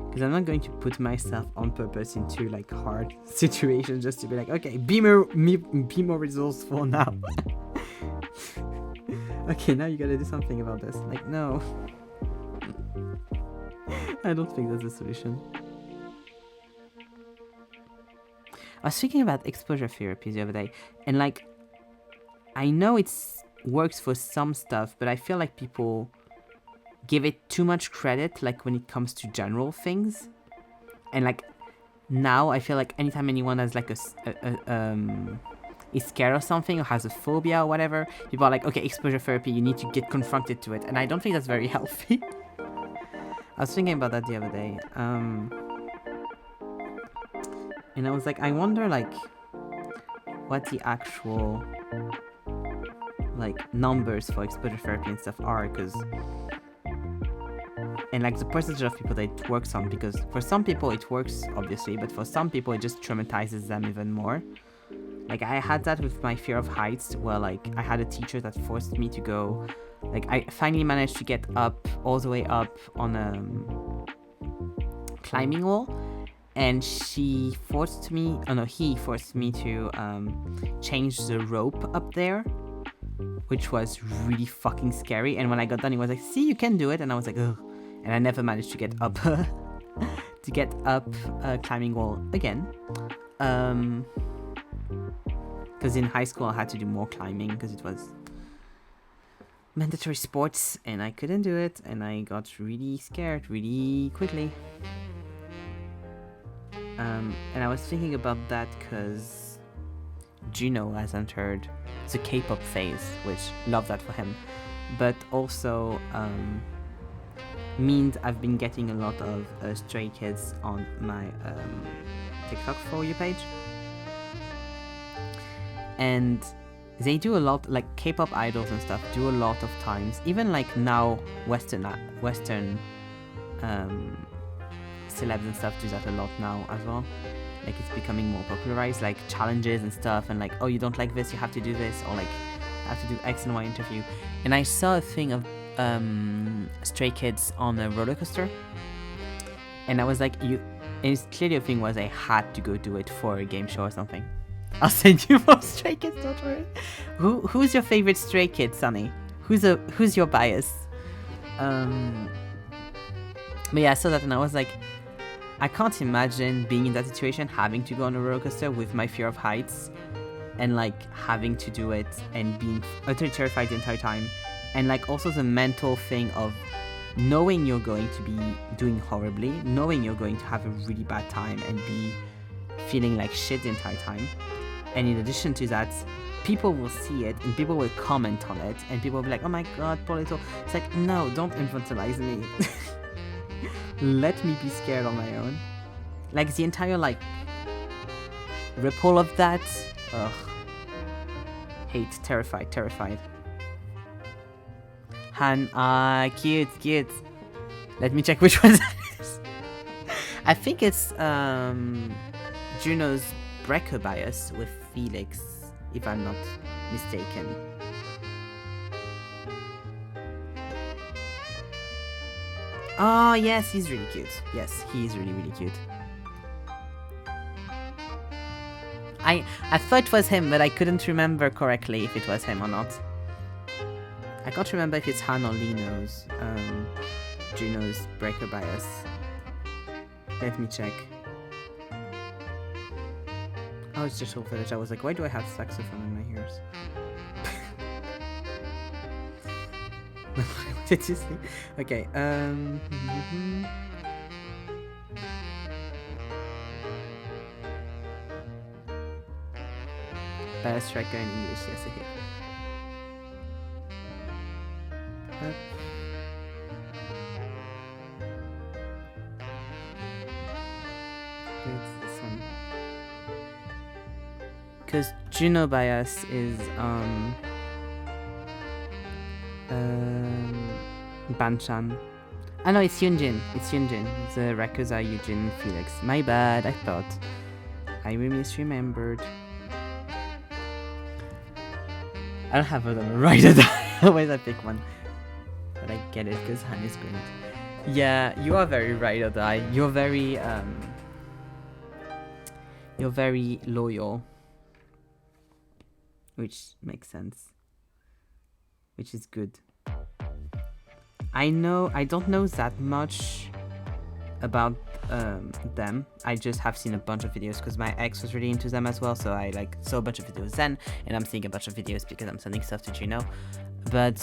Because I'm not going to put myself on purpose into, like, hard situations just to be like, okay, be more resourceful now. Okay, now you gotta do something about this. Like, no. I don't think that's the solution. I was thinking about exposure therapy the other day, and, like, I know it's works for some stuff, but I feel like people give it too much credit, like, when it comes to general things. And, like, now I feel like anytime anyone has, like, is scared of something or has a phobia or whatever, people are like, okay, exposure therapy, you need to get confronted to it. And I don't think that's very healthy. I was thinking about that the other day. And I was like, I wonder, like, what the actual, like, numbers for exposure therapy and stuff are, because... And, like, the percentage of people that it works on, because for some people it works, obviously, but for some people it just traumatizes them even more. Like, I had that with my fear of heights, where, like, I had a teacher that forced me to go... Like, I finally managed to get up, all the way up on a climbing wall, and he forced me to change the rope up there, which was really fucking scary. And when I got done, he was like, see, you can do it. And I was like, ugh. And I never managed to get up a climbing wall again. Because in high school I had to do more climbing because it was mandatory sports and I couldn't do it, and I got really scared really quickly. And I was thinking about that because Juno has entered the K-pop phase, which love that for him, but also means I've been getting a lot of Stray Kids on my TikTok For You page, and they do a lot, like K-pop idols and stuff do a lot of times, even like now Western celebs and stuff do that a lot now as well. Like, it's becoming more popularized, like challenges and stuff, and like, oh, you don't like this, you have to do this, or like, have to do X and Y interview. And I saw a thing of Stray Kids on a roller coaster, and I was like, and it's clearly a thing was I had to go do it for a game show or something. I'll send you more Stray Kids, don't worry. Who's your favorite Stray Kid, Sunny? Who's your bias? But yeah, I saw that and I was like, I can't imagine being in that situation, having to go on a roller coaster with my fear of heights, and like having to do it and being utterly terrified the entire time, and like also the mental thing of knowing you're going to be doing horribly, knowing you're going to have a really bad time and be feeling like shit the entire time. And in addition to that, people will see it and people will comment on it and people will be like, oh my god, poor little. It's like, no, don't infantilize me. Let me be scared on my own. Like, the entire, like, ripple of that. Ugh. Hate, terrified. Han, cute. Let me check which one that is. I think it's Juno's Breaker bias with Felix, if I'm not mistaken. Oh, yes, he's really cute. Yes, he's really, really cute. I thought it was him, but I couldn't remember correctly if it was him or not. I can't remember if it's Han or Lino's, Juno's Breaker bias. Let me check. Oh, it's just so village. I was like, why do I have saxophone in my ears? What did you see? Okay, Bias tracker in English, yes, I hear. It's this one. Because Juno bias is Banchan. Ah no, it's Yunjin. It's Yunjin. The records are Yunjin and Felix. My bad, I thought. I misremembered. I don't have a right or die. Always I pick one. But I get it because Han is great. Yeah, you are very right or die. You're very loyal. Which makes sense. Which is good. I don't know that much about them. I just have seen a bunch of videos because my ex was really into them as well, so I like saw a bunch of videos then, and I'm seeing a bunch of videos because I'm sending stuff to Juno. But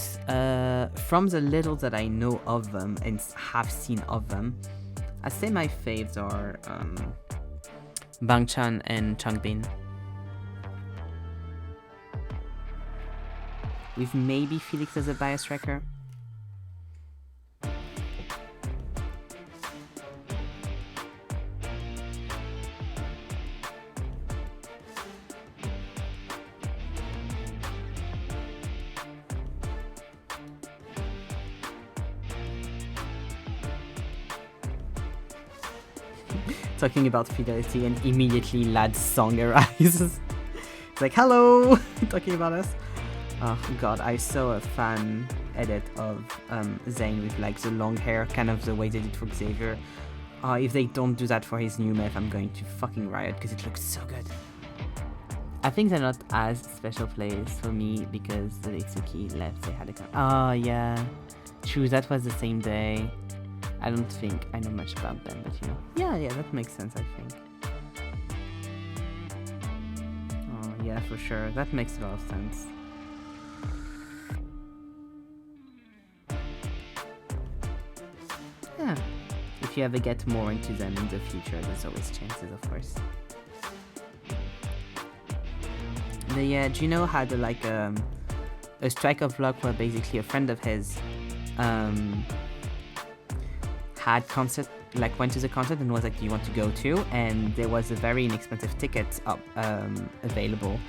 from the little that I know of them and have seen of them, I'd say my faves are Bangchan and Changbin. With maybe Felix as a bias tracker. Talking about fidelity and immediately Lad's song arises. It's like, hello! Talking about us. Oh god, I saw a fan edit of Zayn with like the long hair, kind of the way they did for Xavier. If they don't do that for his new meth, I'm going to fucking riot because it looks so good. I think they're not as special plays for me because the Itsuki left, they had a oh yeah, true, that was the same day. I don't think I know much about them, but you know. Yeah, that makes sense, I think. Oh yeah, for sure, that makes a lot of sense. Yeah, if you ever get more into them in the future, there's always chances, of course. The Juno had like a strike of luck where basically a friend of his had concert, like went to the concert and was like, do you want to go to? And there was a very inexpensive ticket up available,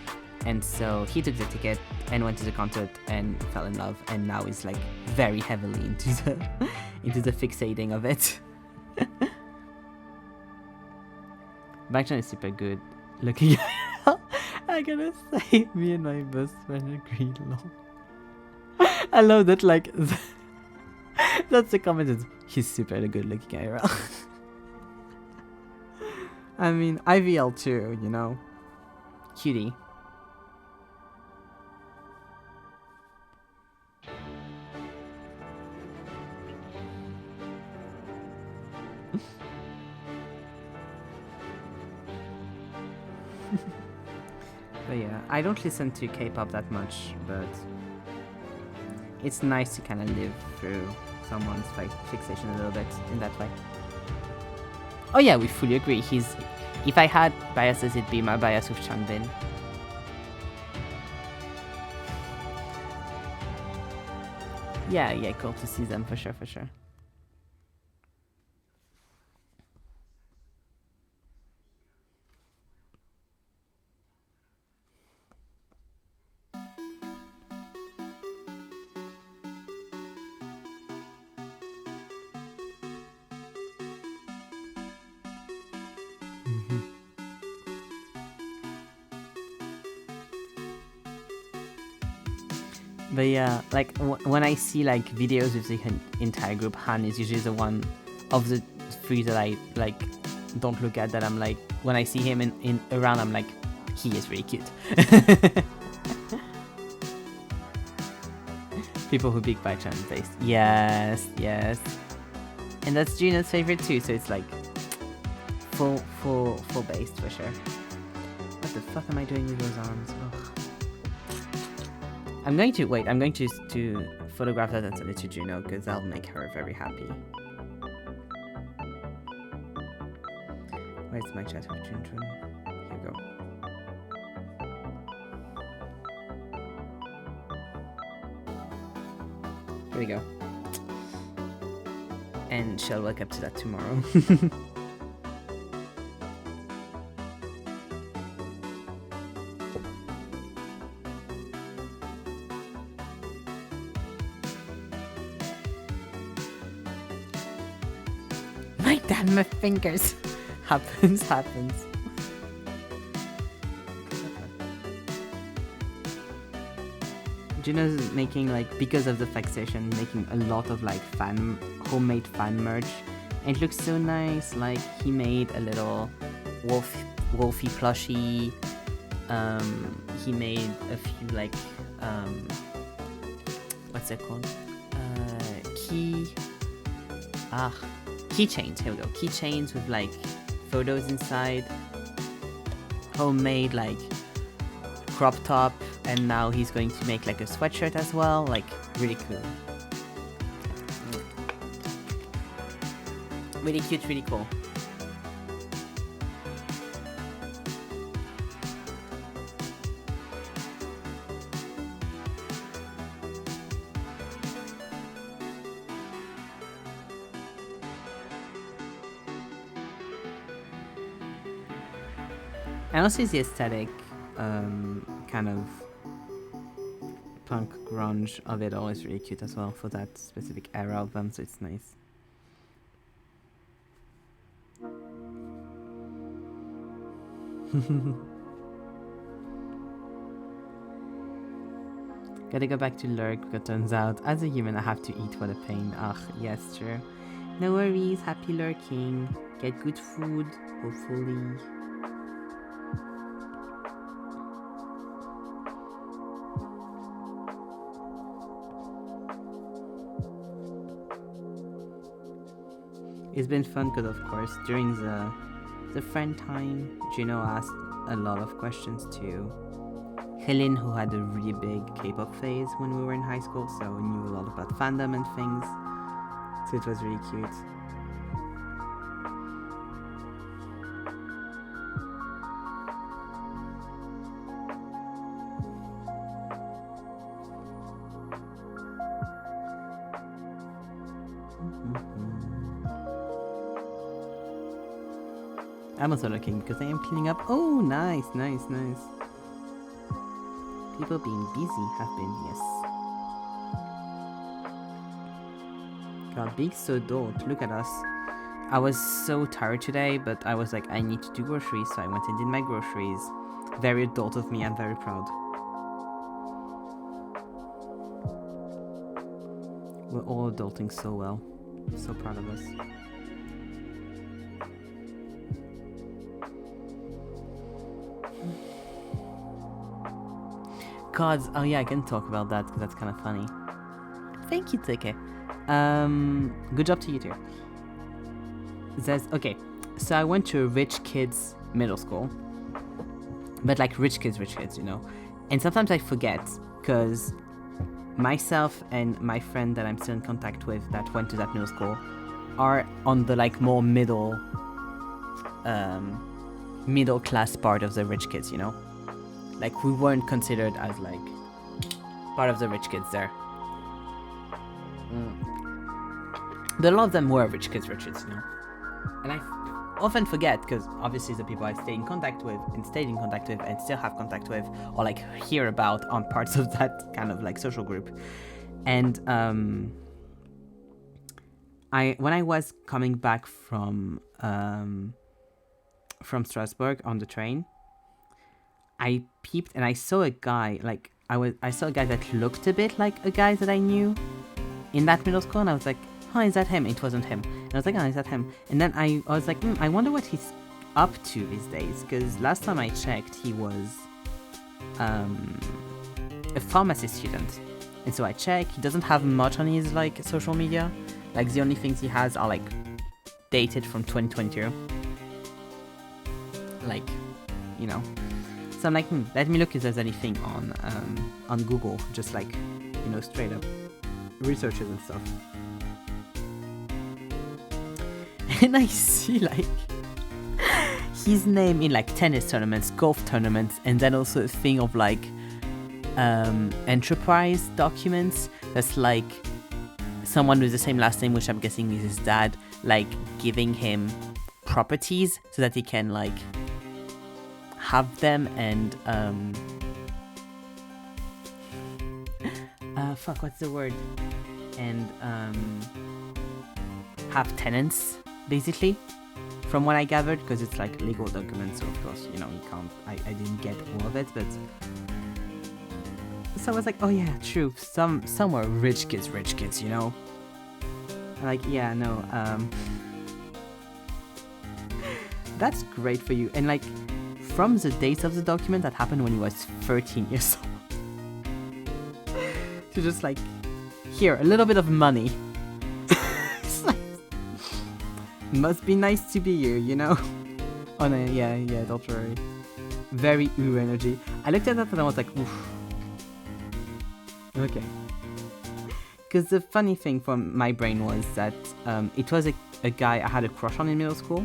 and so he took the ticket and went to the concert and fell in love, and now is like very heavily into the fixating of it. Bangchan is super good looking. I gotta say, me and my best friend agreed. Lol. I love that, like that's the comment. He's super good looking IRL. I mean, IVL too, you know. Cutie. But yeah, I don't listen to K-pop that much, but it's nice to kind of live through someone's fixation a little bit in that way. Oh yeah, we fully agree. If I had biases, it'd be my bias with Changbin. Yeah, cool to see them for sure. But yeah, like when I see like videos with the entire group, Han is usually the one of the three that I like don't look at. That I'm like, when I see him in around, I'm like, he is really cute. People who big by channel based. Yes, yes. And that's Juno's favorite too, so it's like full based for sure. What the fuck am I doing with those arms? Ugh. I'm going to photograph that and send it to Juno because that'll make her very happy. Where's my chat with Jun? Here we go. Here we go. And she'll wake up to that tomorrow. My damn, my fingers. happens. Juno's making, like, because of the fixation, making a lot of like homemade fan merch, and it looks so nice. Like, he made a little wolfie plushie. He made a few like what's it called? Keychains. Here we go. Keychains with like photos inside. Homemade like crop top, and now he's going to make like a sweatshirt as well. Like, really cool. Really cute, really cool. And also the aesthetic, kind of punk grunge of it all is really cute as well for that specific era of them, so it's nice. Gotta go back to Lurk, because turns out, as a human, I have to eat for the pain. Ugh, yes, true. No worries, happy lurking. Get good food, hopefully. It's been fun because, of course, during the friend time, Juno asked a lot of questions to Helen, who had a really big K-pop phase when we were in high school, so knew a lot about fandom and things. So it was really cute. I'm also looking because I am cleaning up. Oh, nice. People being busy have been, yes. God, being so adult. Look at us. I was so tired today, but I was like, I need to do groceries, so I went and did my groceries. Very adult of me. I'm very proud. We're all adulting so well. I'm so proud of us. Gods, oh yeah, I can talk about that because that's kind of funny. Thank you, Tike. Good job to you too. It says, okay, so I went to a rich kids middle school, but like rich kids, you know. And sometimes I forget because myself and my friend that I'm still in contact with that went to that middle school are on the like more middle class part of the rich kids, you know. Like, we weren't considered as, like, part of the rich kids there. But a lot of them were rich kids, you know. And I often forget, because obviously the people I stayed in contact with and still have contact with, or, like, hear about on parts of that kind of, like, social group. And when I was coming back from Strasbourg on the train, I peeped and I saw a guy, like, I saw a guy that looked a bit like a guy that I knew in that middle school, and I was like, oh, is that him? It wasn't him. And I was like, oh, is that him? And then I was like, I wonder what he's up to these days, because last time I checked, he was a pharmacy student. And so I checked, he doesn't have much on his like social media. Like the only things he has are like dated from 2022. Like, you know. So I'm like, let me look if there's anything on Google, just like, you know, straight up researches and stuff. And I see like his name in like tennis tournaments, golf tournaments, and then also a thing of like enterprise documents. That's like someone with the same last name, which I'm guessing is his dad, like giving him properties so that he can like have them and what's the word? And have tenants, basically, from what I gathered, because it's like legal documents, so of course, you know, you can't, I didn't get all of it, but so I was like, oh yeah, true, somewhere rich kids, you know, like, yeah, no, that's great for you. And like, from the dates of the document, that happened when he was 13 years old, to just like, here, a little bit of money. It's like, must be nice to be you know? Oh no, yeah, don't worry. Very ooh energy. I looked at that and I was like, oof. Okay. Because the funny thing from my brain was that it was a guy I had a crush on in middle school.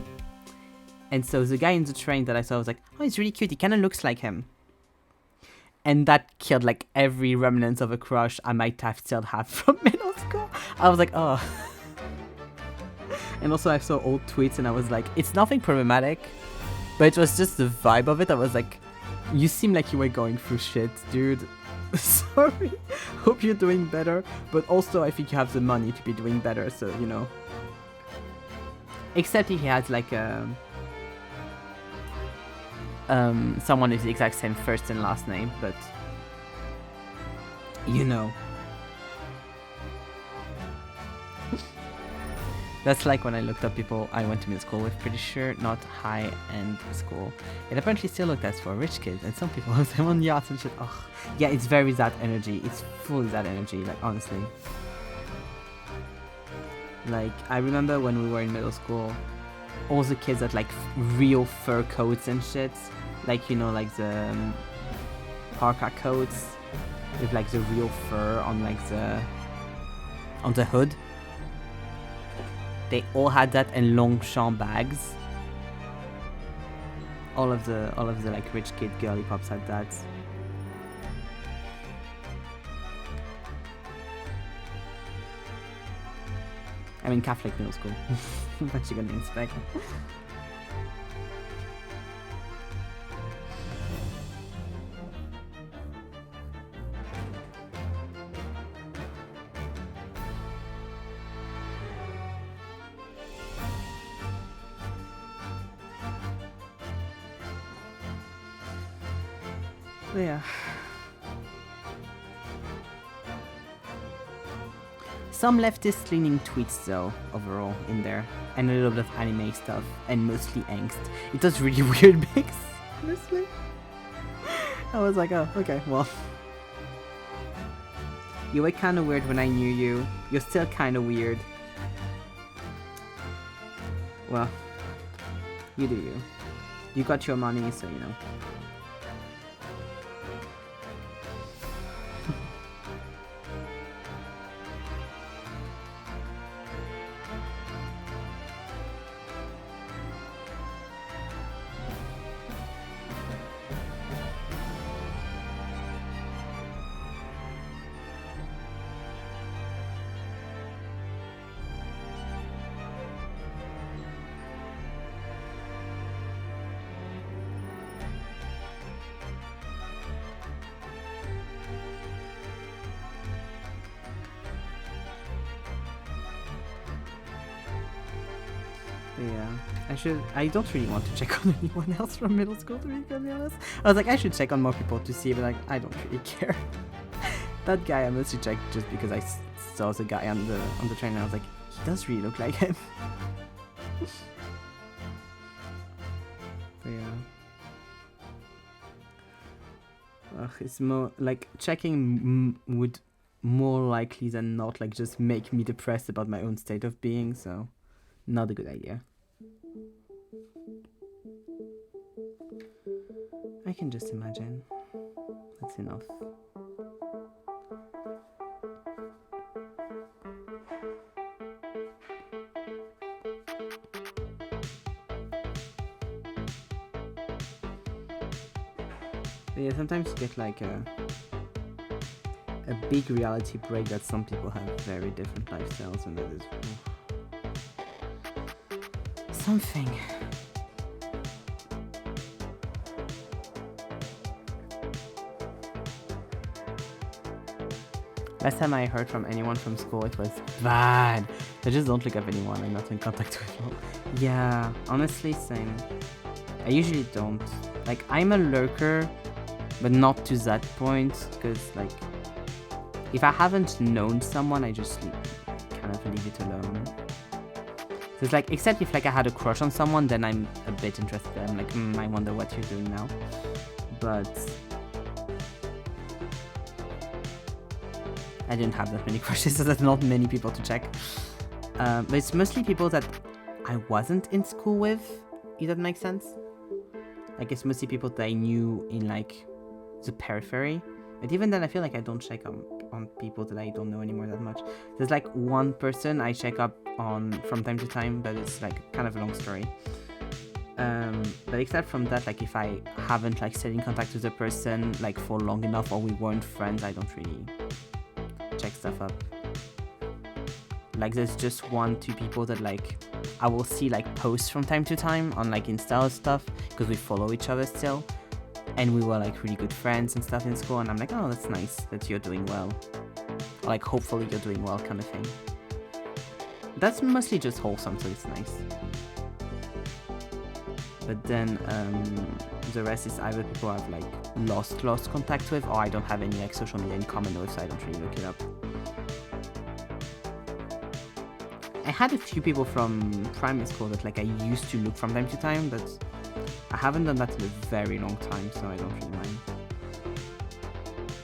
And so the guy in the train that I saw was like, oh, he's really cute. He kind of looks like him. And that killed like every remnant of a crush I might have still had from middle school. I was like, oh. And also I saw old tweets and I was like, it's nothing problematic, but it was just the vibe of it. I was like, you seem like you were going through shit, dude. Sorry. Hope you're doing better. But also I think you have the money to be doing better, so, you know. Except if he has like someone with the exact same first and last name, but you know. That's like when I looked up people I went to middle school with, pretty sure not high-end school. It apparently still looked as for rich kids, and some people have them on yachts and shit. Ugh. Yeah, it's very that energy. It's fully that energy, like, honestly. Like, I remember when we were in middle school, all the kids had like real fur coats and shit. Like, you know, like the parka coats with like the real fur on like on the hood. They all had that, and Longchamp bags. All of the like rich kid girly pops had that. I mean, Catholic middle school. What you gonna expect? Yeah. Some leftist-leaning tweets, though, overall, in there. And a little bit of anime stuff, and mostly angst. It was really weird mix, honestly. I was like, oh, okay, well. You were kinda weird when I knew you. You're still kinda weird. Well, you do you. You got your money, so you know. Yeah, I don't really want to check on anyone else from middle school, to be completely honest. I was like, I should check on more people to see, but like, I don't really care. That guy I mostly checked just because I saw the guy on the train and I was like, he does really look like him. But yeah. It's more like checking would more likely than not like just make me depressed about my own state of being, so not a good idea. I can just imagine. That's enough. But yeah, sometimes you get like a big reality break that some people have very different lifestyles, and that is something. Last time I heard from anyone from school, it was bad. I just don't look up anyone I'm not in contact with. Yeah, honestly, same. I usually don't. Like, I'm a lurker, but not to that point, because, like, if I haven't known someone, I just kind of leave it alone. So it's like, except if, like, I had a crush on someone, then I'm a bit interested. I'm like, I wonder what you're doing now. But I didn't have that many crushes, so there's not many people to check. But it's mostly people that I wasn't in school with, if that makes sense. Like, it's mostly people that I knew in, like, the periphery. But even then, I feel like I don't check on people that I don't know anymore that much. There's, like, one person I check up on from time to time, but it's, like, kind of a long story. But except from that, like, if I haven't, like, stayed in contact with a person, like, for long enough, or we weren't friends, I don't really check stuff up. Like, there's just 1-2 people that, like, I will see, like, posts from time to time on, like, Insta or stuff, because we follow each other still, and we were, like, really good friends and stuff in school, and I'm like, oh, that's nice that you're doing well, or, like, hopefully you're doing well, kind of thing. That's mostly just wholesome, so it's nice. But then the rest is either people I've, like, lost contact with, or I don't have any, like, social media in common with, so I don't really look it up. I had a few people from primary school that, like, I used to look from time to time, but I haven't done that in a very long time, so I don't really mind.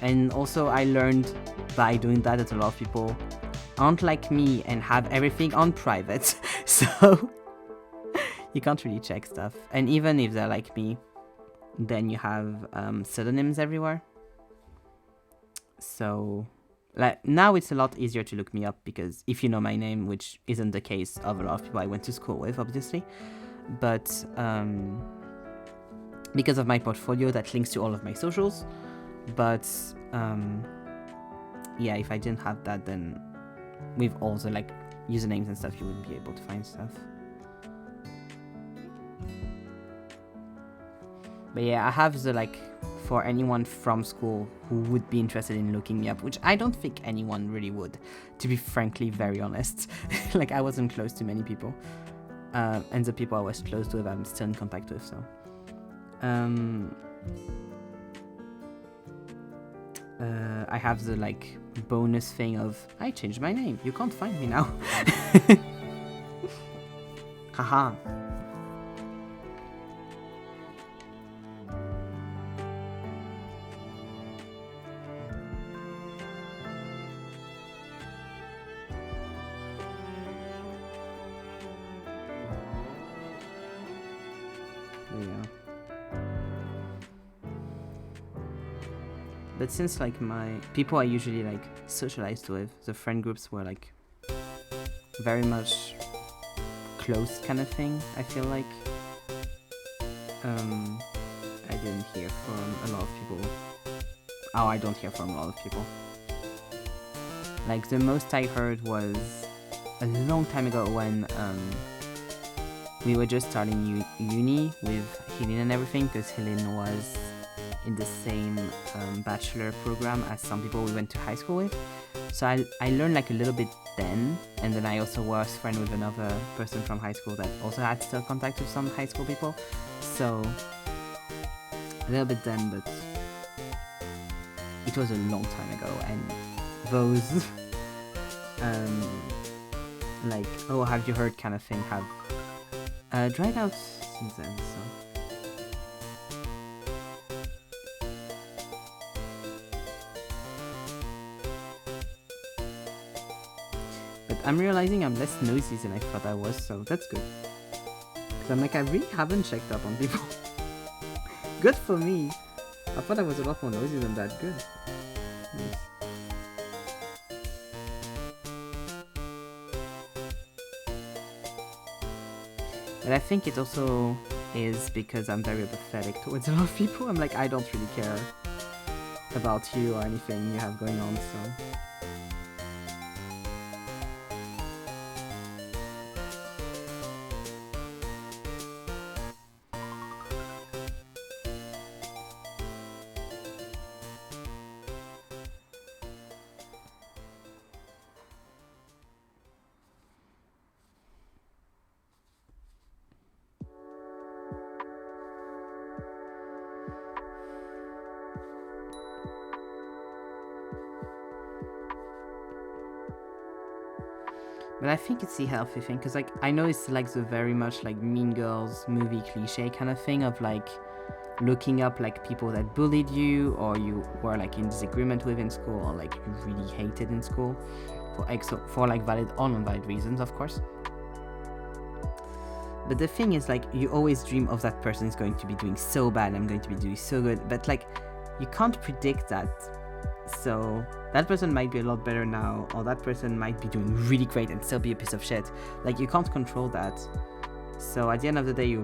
And also, I learned by doing that a lot of people aren't like me and have everything on private, so you can't really check stuff. And even if they're like me, then you have pseudonyms everywhere. So, like, now it's a lot easier to look me up, because if you know my name, which isn't the case of a lot of people I went to school with, obviously, but because of my portfolio that links to all of my socials. But yeah, if I didn't have that, then with all the, like, usernames and stuff, you wouldn't be able to find stuff. But yeah, I have the, like, for anyone from school who would be interested in looking me up, which I don't think anyone really would, to be frankly very honest. Like, I wasn't close to many people. And the people I was close to, I'm still in contact with, so. I have the, like, bonus thing of, I changed my name, you can't find me now. Haha. Yeah. But since, like, my people I usually, like, socialized with, the friend groups were, like, very much close kind of thing, I feel like. I didn't hear from a lot of people. Oh, I don't hear from a lot of people. Like, the most I heard was a long time ago when we were just starting uni with Helene and everything, because Helene was in the same bachelor program as some people we went to high school with. So I learned, like, a little bit then. And then I also was friend with another person from high school that also had still contact with some high school people. So a little bit then, but it was a long time ago, and those like, oh, have you heard kind of thing have dried out since then, so. But I'm realizing I'm less noisy than I thought I was, so that's good. Because I'm like, I really haven't checked up on people. Good for me. I thought I was a lot more noisy than that. Good. Nice. But I think it also is because I'm very apathetic towards a lot of people. I'm like, I don't really care about you or anything you have going on, so. But I think it's the healthy thing, because like I know it's like the very much like Mean Girls movie cliche kind of thing of like looking up like people that bullied you or you were like in disagreement with in school or like you really hated in school for like valid or non-valid reasons, of course. But the thing is, like, you always dream of that person is going to be doing so bad, I'm going to be doing so good, but like you can't predict that. So that person might be a lot better now, or that person might be doing really great and still be a piece of shit. Like, you can't control that. So at the end of the day, you're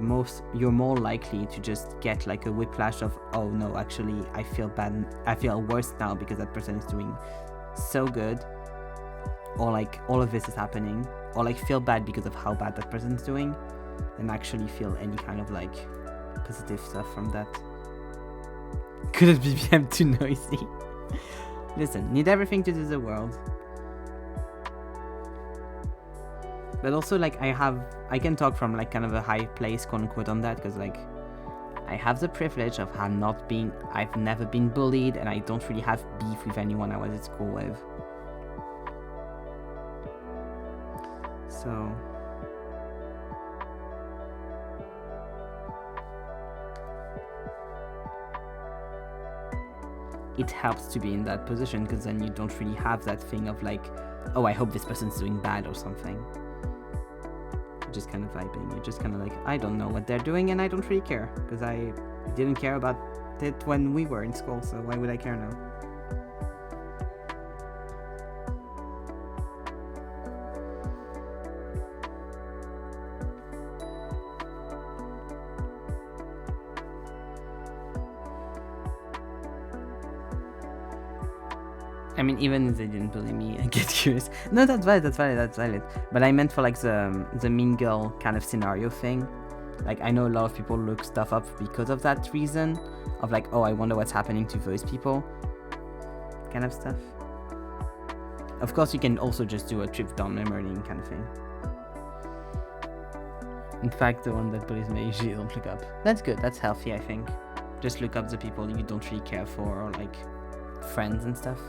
more likely to just get like a whiplash of, oh no, actually I feel bad, I feel worse now because that person is doing so good, or like all of this is happening, or like feel bad because of how bad that person's doing, than actually feel any kind of like positive stuff from that. Couldn't be BM too noisy. Listen, need everything to do the world. But also, like, I can talk from like kind of a high place, quote unquote, on that, because like I have the privilege of I've never been bullied, and I don't really have beef with anyone I was at school with. So it helps to be in that position, because then you don't really have that thing of like, oh, I hope this person's doing bad or something. You're just kind of vibing. You're just kind of like, I don't know what they're doing and I don't really care, because I didn't care about it when we were in school, so why would I care now? I mean, even if they didn't bully me, I get curious. No, that's valid. But I meant for like the mean girl kind of scenario thing. Like, I know a lot of people look stuff up because of that reason. Of like, oh, I wonder what's happening to those people. Kind of stuff. Of course, you can also just do a trip down memory lane kind of thing. In fact, the one that bullies me, I usually don't look up. That's good, that's healthy, I think. Just look up the people you don't really care for, or like friends and stuff.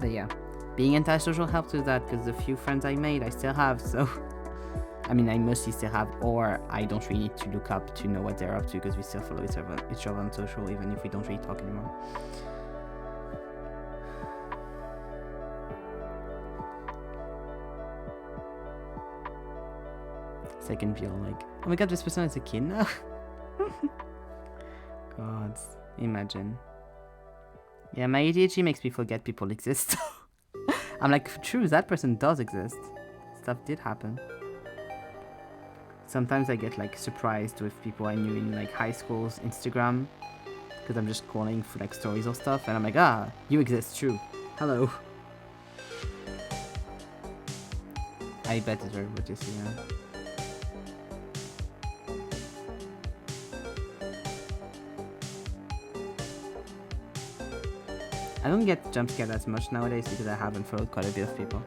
But yeah, being antisocial helped with that, because the few friends I made, I still have, so... I mean, I mostly still have, or I don't really need to look up to know what they're up to, because we still follow each other on social, even if we don't really talk anymore. So I can feel like, oh my god, this person is a kid now? God, imagine. Yeah, my ADHD makes me forget people exist. I'm like, true, that person does exist. Stuff did happen. Sometimes I get like surprised with people I knew in like high school's Instagram, because I'm just scrolling through like stories or stuff, and I'm like, ah, you exist, true. Hello. I bet it's very good to see, yeah. I don't get jump scared as much nowadays because I haven't followed quite a bit of people.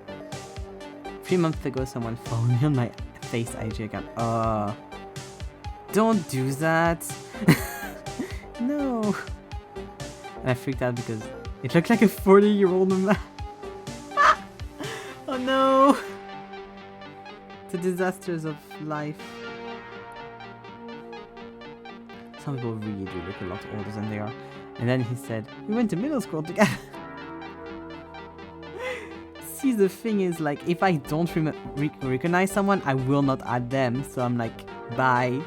3 months ago, someone followed me on my face IG account. Don't do that. No. And I freaked out because it looked like a 40-year-old man. Oh no. The disasters of life. Some people really do look a lot older than they are. And then he said, we went to middle school together. See, the thing is, like, if I don't recognize someone, I will not add them. So I'm like, bye.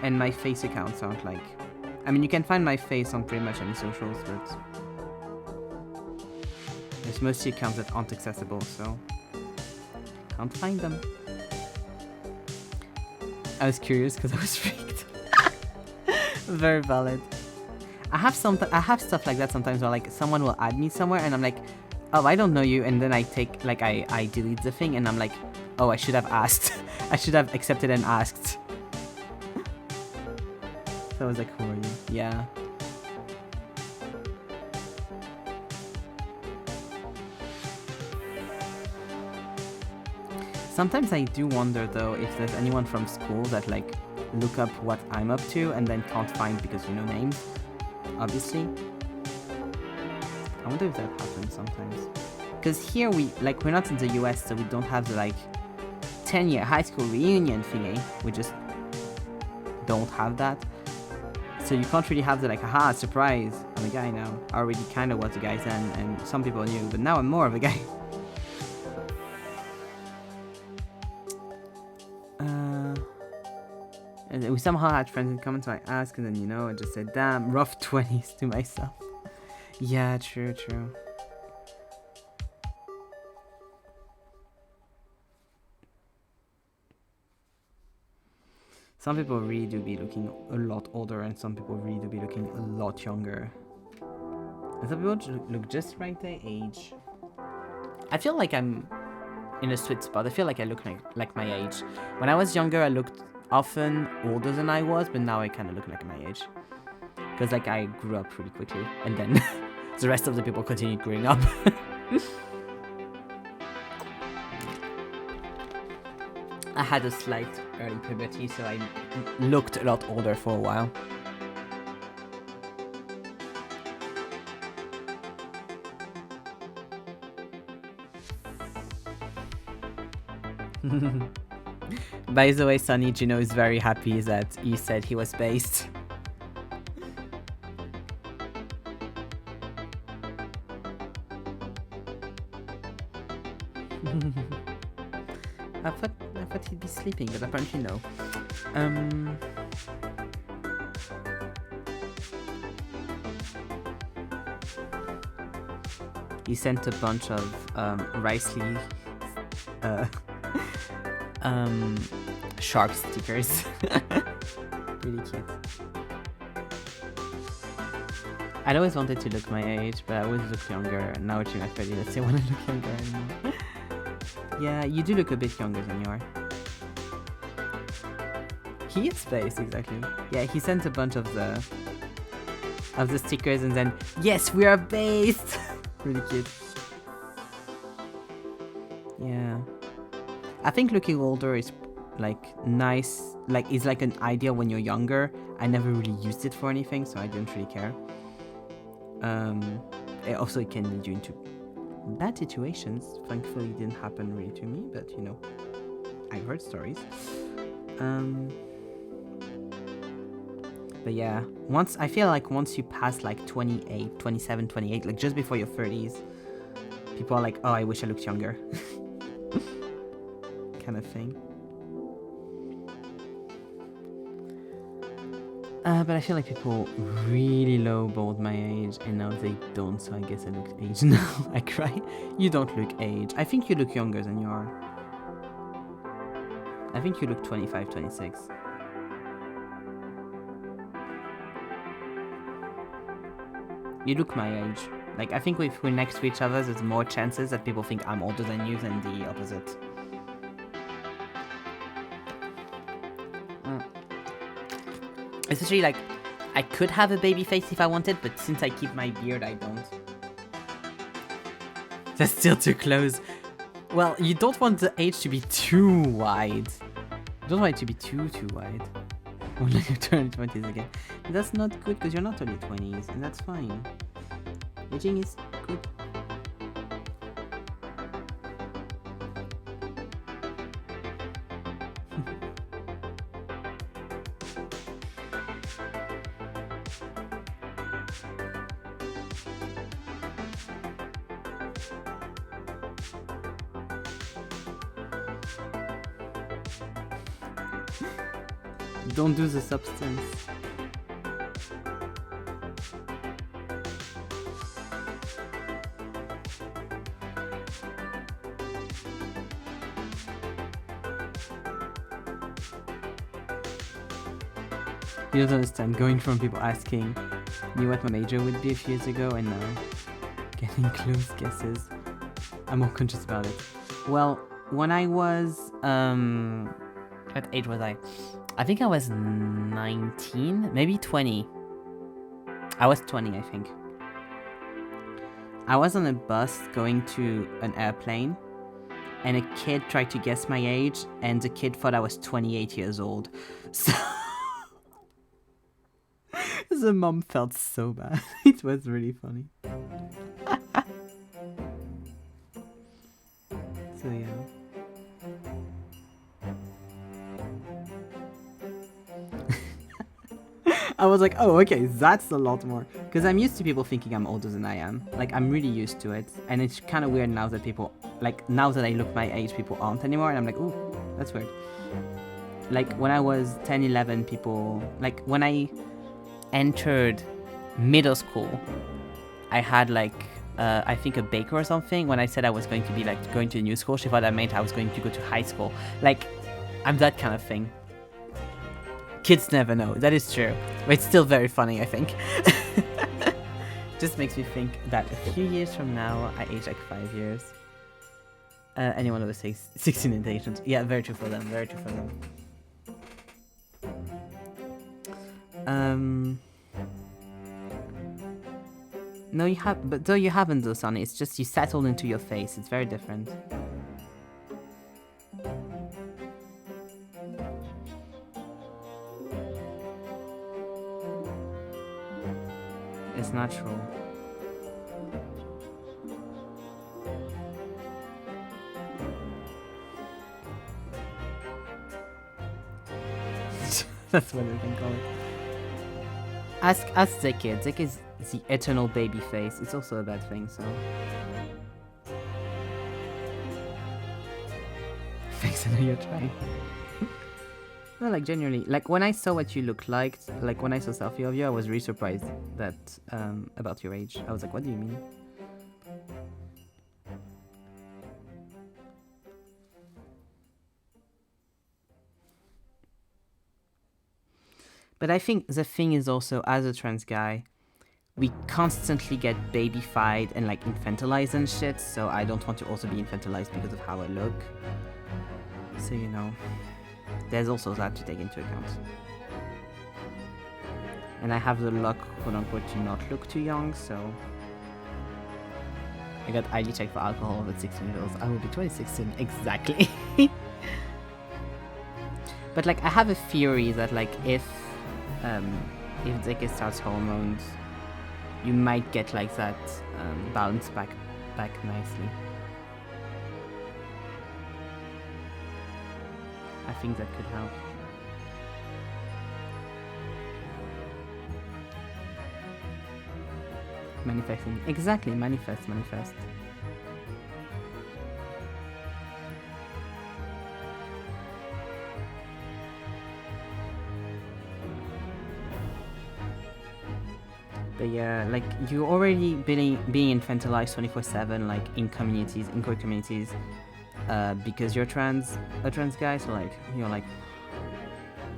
And my face accounts aren't like... I mean, you can find my face on pretty much any socials, but... There's mostly accounts that aren't accessible, so... Can't find them. I was curious because I was freaked. Very valid. I have stuff like that sometimes where like someone will add me somewhere and I'm like, oh, I don't know you, and then I take like I delete the thing and I'm like, oh, I should have asked. I should have accepted and asked. So I was like, who are you? Yeah. Sometimes I do wonder though if there's anyone from school that like look up what I'm up to and then can't find because you know names, obviously. I wonder if that happens sometimes. Because here we're not in the US, so we don't have the like 10-year high school reunion thingy. We just don't have that. So you can't really have the like, haha, surprise, I'm a guy now. I already kind of was a guy then, and some people knew, but now I'm more of a guy. And we somehow had friends in common, so I asked, and then, you know, I just said, damn, rough 20s to myself. Yeah, true. Some people really do be looking a lot older, and some people really do be looking a lot younger. And some people look just right their age. I feel like I'm in a sweet spot. I feel like I look like my age. When I was younger, I looked often older than I was, but now I kind of look like my age. Because like I grew up pretty quickly, and then the rest of the people continued growing up. I had a slight early puberty, so I looked a lot older for a while. By the way, Sunny, Gino is very happy that you said he was based. I thought he'd be sleeping, but apparently no. He sent a bunch of Ricely shark stickers. Really cute. I'd always wanted to look my age, but I always looked younger, and now it's my 30, let's say I want to look younger anymore. Yeah, you do look a bit younger than you are. He is based, exactly. Yeah, he sent a bunch of the stickers and then, yes, we are based! Really cute. Yeah. I think looking older is like nice, like it's like an idea when you're younger. I never really used it for anything, so I didn't really care. It can lead you into bad situations. Thankfully it didn't happen really to me, but you know, I've heard stories. But yeah, I feel like once you pass like 28, 27, 28, like just before your 30s, people are like, oh, I wish I looked younger. Kind of thing. But I feel like people really lowballed my age, and now they don't, so I guess I look age now. I cry. You don't look age. I think you look younger than you are. I think you look 25, 26. You look my age. Like, I think if we're next to each other, there's more chances that people think I'm older than you than the opposite. Especially, like, I could have a baby face if I wanted, but since I keep my beard, I don't. That's still too close. Well, you don't want the age to be too wide. You don't want it to be too wide. When you turn 20s again. But that's not good because you're not only 20s, and that's fine. Aging is good. Don't do the substance. You don't understand. Going from people asking me what my major would be a few years ago and now getting close guesses. I'm more conscious about it. Well, when I was what age was I? I think I was 19, maybe 20. I was 20, I think. I was on a bus going to an airplane, and a kid tried to guess my age, and the kid thought I was 28 years old. So the mom felt so bad. It was really funny. So yeah. I was like, oh, okay, that's a lot more. Because I'm used to people thinking I'm older than I am. Like, I'm really used to it. And it's kind of weird now that people, like, now that I look my age, people aren't anymore. And I'm like, ooh, that's weird. Like, when I was 10, 11, people, like, when I entered middle school, I had, like, I think a baker or something. When I said I was going to be, like, going to a new school, she thought that meant I was going to go to high school. Like, I'm that kind of thing. Kids never know, that is true. But it's still very funny, I think. Just makes me think that a few years from now, I age like 5 years. Anyone over 16 and Asians. Yeah, very true for them, very true for them. No, you have, but though you haven't though, Sonny. It's just you settled into your face. It's very different. It's natural. That's what we can call it. Ask Zeke. Zeke is the eternal baby face. It's also a bad thing, so. Thanks, I know you're trying. No, like genuinely, like when I saw what you looked like when I saw selfie of you, I was really surprised that about your age. I was like, what do you mean? But I think the thing is also, as a trans guy, we constantly get babyfied and like infantilized and shit, so I don't want to also be infantilized because of how I look. So, you know, there's also that to take into account. And I have the luck, quote unquote, to not look too young, so I got ID checked for alcohol at 16 years old. I will be 26 soon, exactly. But like, I have a theory that like if Zeke starts hormones, you might get like that bounce back nicely. I think that could help. Manifesting. Exactly, manifest. But yeah, like, you're already being infantilized 24/7, like, in communities, in queer communities, because you're a trans guy, so like, you're like,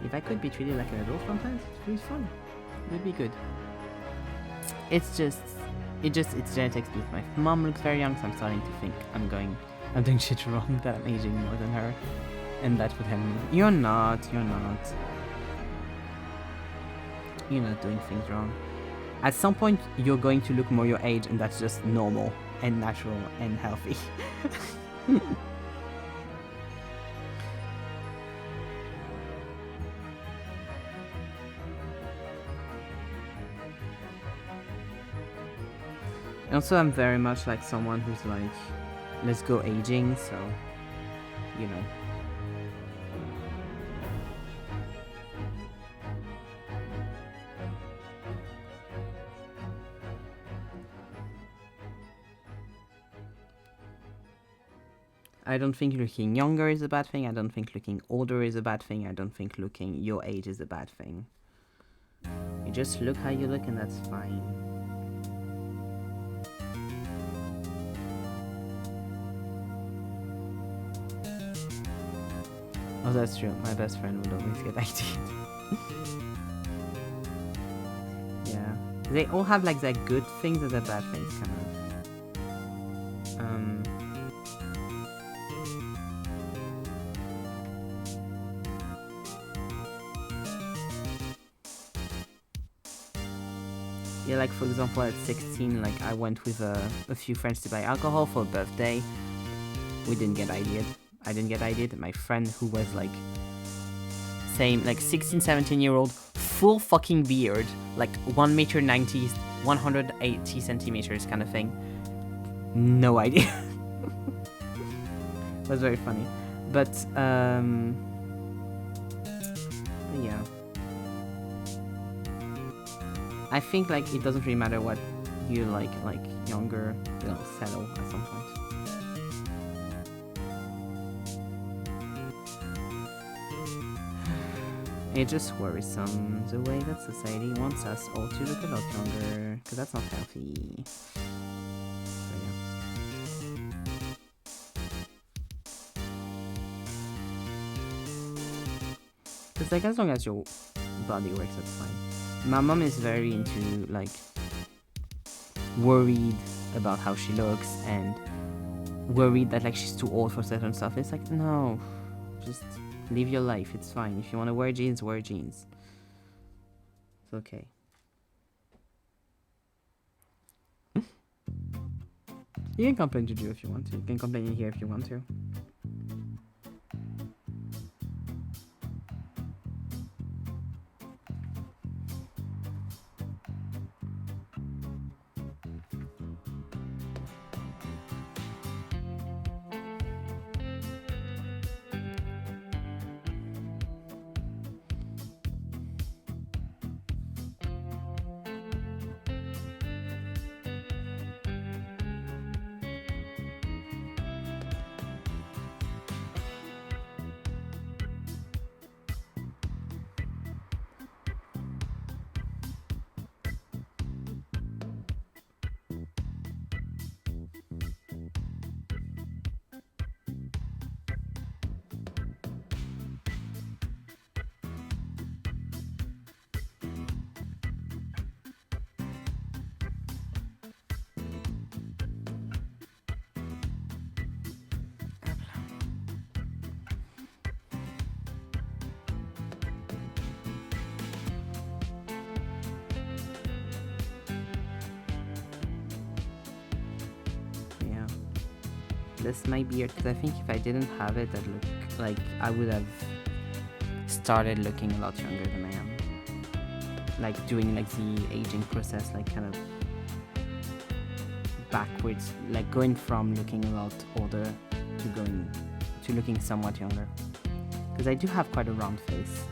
if I could be treated like an adult sometimes, it's really fun. It would be good. It's genetics, because my mom looks very young, so I'm starting to think I'm doing shit wrong, that I'm aging more than her, and that would help me. You're not. you're not doing things wrong. At some point, you're going to look more your age, and that's just normal and natural and healthy. And also, I'm very much like someone who's like, let's go aging, so, you know. I don't think looking younger is a bad thing. I don't think looking older is a bad thing. I don't think looking your age is a bad thing. You just look how you look, and that's fine. Oh, that's true. My best friend would always get 18. Yeah. They all have like their good things and their bad things, kind of. Yeah, like for example, at 16, like I went with a few friends to buy alcohol for a birthday. We didn't get ID'd. I didn't get ID'd. My friend who was like same, like 16, 17-year-old, full fucking beard, like 1m90, 180 centimeters kind of thing. No idea. It was very funny. But yeah. I think like it doesn't really matter what you like younger, they'll settle at some point. It's just worrisome the way that society wants us all to look a lot younger, because that's not healthy. So yeah. Because like as long as your body works, that's fine. My mom is very into like worried about how she looks and worried that like she's too old for certain stuff. It's like, no, just live your life. It's fine. If you want to wear jeans, wear jeans. It's okay. You can complain to Drew if you want to. You can complain in here if you want to. This my beard, because I think if I didn't have it, I'd look like I would have started looking a lot younger than I am. Like doing like the aging process, like kind of backwards, like going from looking a lot older to looking somewhat younger. Because I do have quite a round face.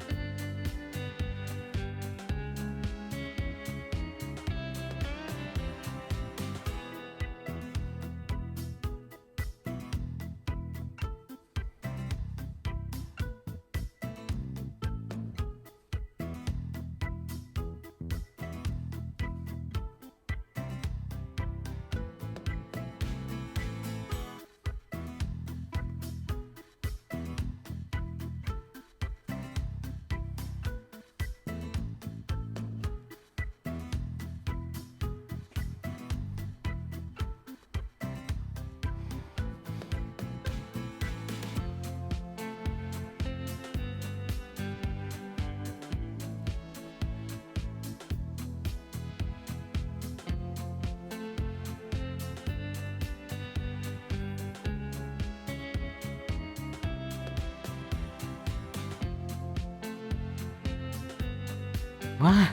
What?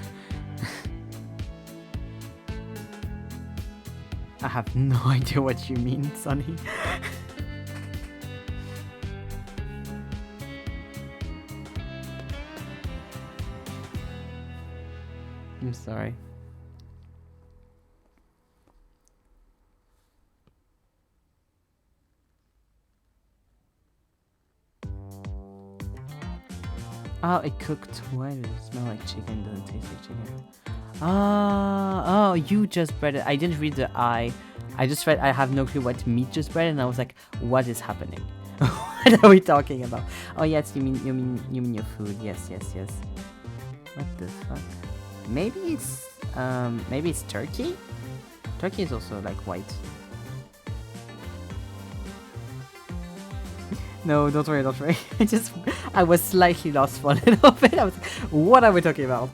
I have no idea what you mean, Sonny. I'm sorry. Oh, it cooked. Why does it smell like chicken? Doesn't taste like chicken. Oh, you just bread it. I didn't read the I. I just read. I have no clue what meat just bread, and I was like, what is happening? What are we talking about? Oh yes, you mean your food? Yes. What the fuck? Maybe it's turkey. Turkey is also like white. No, don't worry. I was slightly lost for a little bit. I was like, what are we talking about?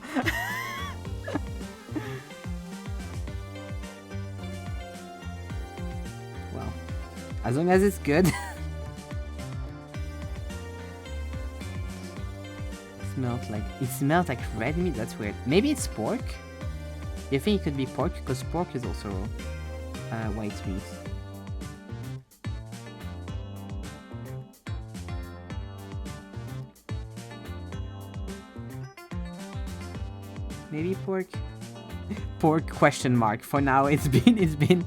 Well, as long as it's good. It smelled like red meat. That's weird. Maybe it's pork. You think it could be pork? Because pork is also white meat. Maybe pork? Pork question mark. For now it's been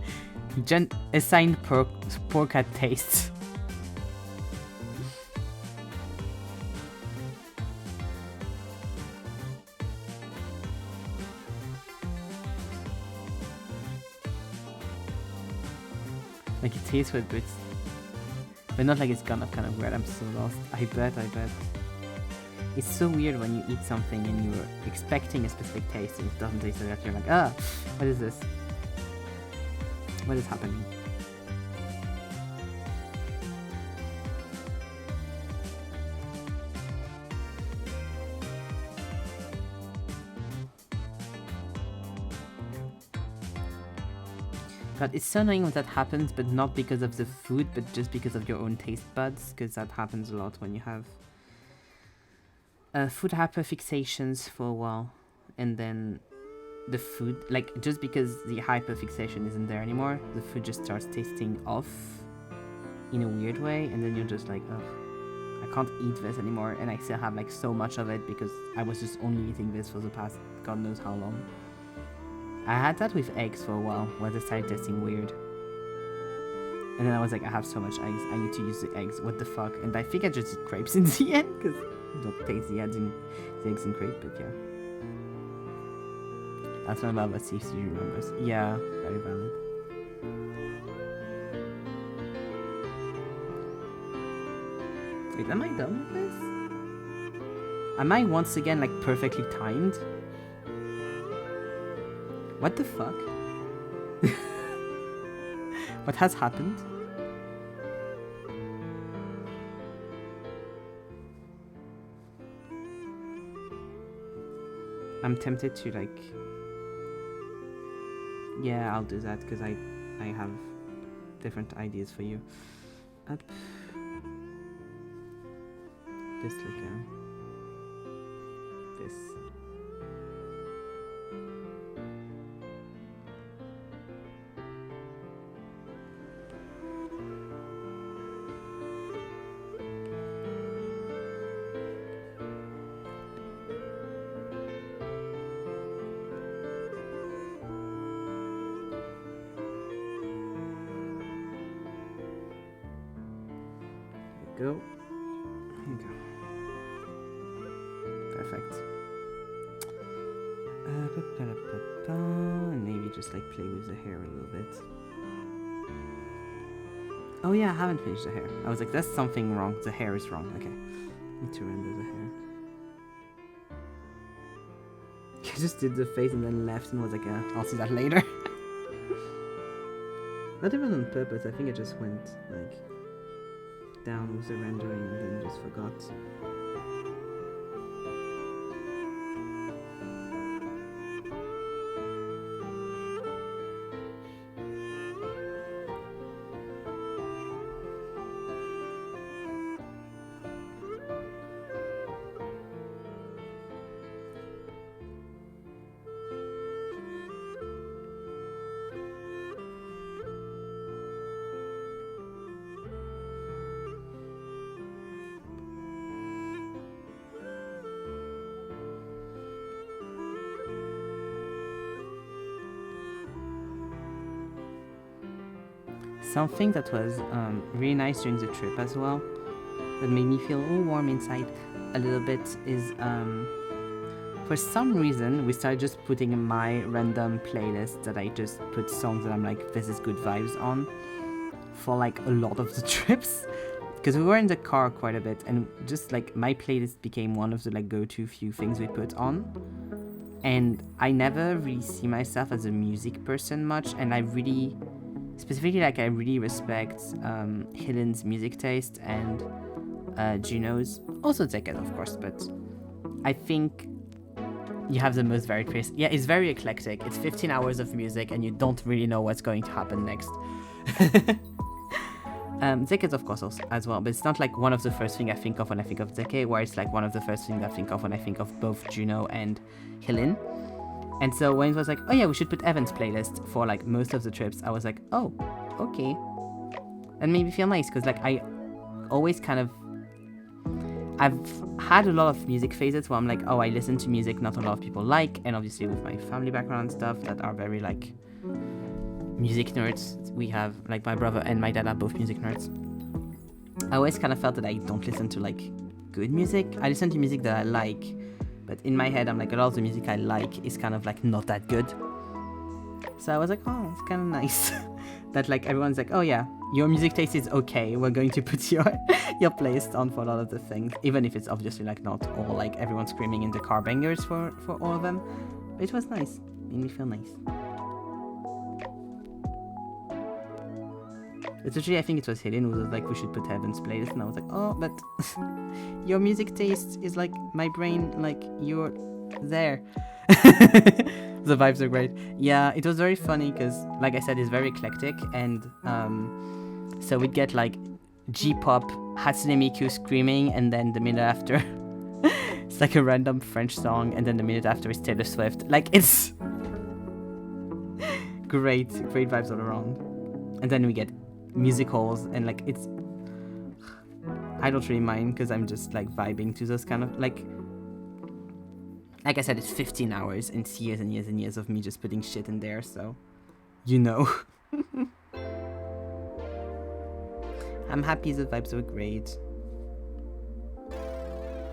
assigned pork at taste. Like it tastes weird, but not like it's kind of weird. I'm so lost. I bet. It's so weird when you eat something and you're expecting a specific taste and it doesn't taste like that. You're like, ah, what is this? What is happening? God, it's so annoying when that happens, but not because of the food, but just because of your own taste buds, because that happens a lot when you have food hyperfixations for a while, and then the food, like, just because the hyperfixation isn't there anymore, the food just starts tasting off in a weird way, and then you're just like, ugh, I can't eat this anymore, and I still have like so much of it because I was just only eating this for the past God knows how long. I had that with eggs for a while, where they started tasting weird. And then I was like, I have so much eggs, I need to use the eggs, what the fuck? And I think I just did crepes in the end, because you don't taste the eggs in crepe, but yeah. That's one about what CFC remembers. Yeah, very valid. Wait, am I done with this? Am I once again like perfectly timed? What the fuck? What has happened? I'm tempted to like... Yeah, I'll do that because I have different ideas for you. Up. Just like this. Go. Here you go. Perfect. And maybe just like play with the hair a little bit. Oh yeah, I haven't finished the hair. I was like, that's something wrong. The hair is wrong. Okay. Need to render the hair. I just did the face and then left and was like, I'll see that later. Not even on purpose. I think I just went like down with the rendering and then just forgot. something that was really nice during the trip as well, that made me feel all warm inside a little bit, is for some reason we started just putting in my random playlist that I just put songs that I'm like, this is good vibes on, for like a lot of the trips, because we were in the car quite a bit, and just like my playlist became one of the like go-to few things we put on. And I never really see myself as a music person much, and I really, specifically, like, I really respect Helen's music taste and Juno's, also Zeket, of course, but I think you have the most varied taste. Yeah, it's very eclectic. It's 15 hours of music, and you don't really know what's going to happen next. Zeket, of course, also, as well, but it's not like one of the first things I think of when I think of Zeket, where it's like one of the first things I think of when I think of both Juno and Helen. And so when it was like, oh yeah, we should put Evan's playlist for like most of the trips, I was like, oh, okay. And made me feel nice, because like I always kind of, I've had a lot of music phases where I'm like, oh, I listen to music not a lot of people like, and obviously with my family background and stuff that are very like music nerds, we have like my brother and my dad are both music nerds. I always kind of felt that I don't listen to like good music. I listen to music that I like, but in my head I'm like, a lot of the music I like is kind of like not that good. So I was like, oh, it's kind of nice that like everyone's like, oh yeah, your music taste is okay, we're going to put your playlist on for a lot of the things, even if it's obviously like not all like everyone screaming in the car bangers for all of them. But it was nice, made me feel nice. Especially, I think it was Helen who was like, we should put Heaven's playlist, and I was like, oh, but your music taste is like my brain, like you're there. The vibes are great. Yeah, it was very funny because, like I said, it's very eclectic, and so we'd get like G-pop, Hatsune Miku screaming, and then the minute after, it's like a random French song, and then the minute after is Taylor Swift. Like, it's great vibes all around. And then we get musicals, and like it's, I don't really mind because I'm just like vibing to those kind of like I said, it's 15 hours and it's years and years and years of me just putting shit in there, so you know. I'm happy, the vibes were great.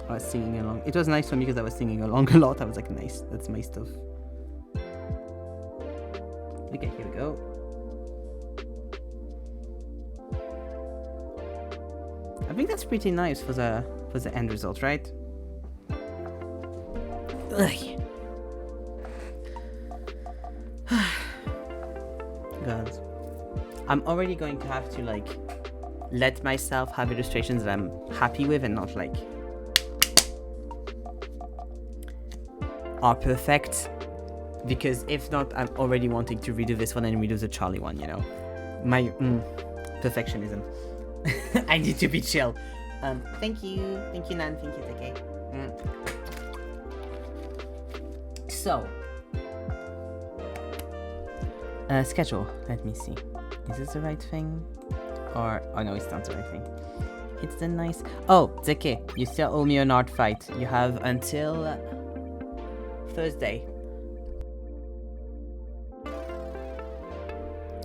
I was singing along. It was nice for me because I was singing along a lot. I was like, nice, that's my stuff. Okay, here we go. I think that's pretty nice for the end result, right? Ugh. God, I'm already going to have to like let myself have illustrations that I'm happy with and not like are perfect, because if not, I'm already wanting to redo this one and redo the Charlie one, you know, my perfectionism. I need to be chill. Thank you Nan, thank you Take. So, schedule, let me see, is this the right thing, or, oh no, it's not the right thing, it's the nice, oh, Zeke, you still owe me an art fight, you have until Thursday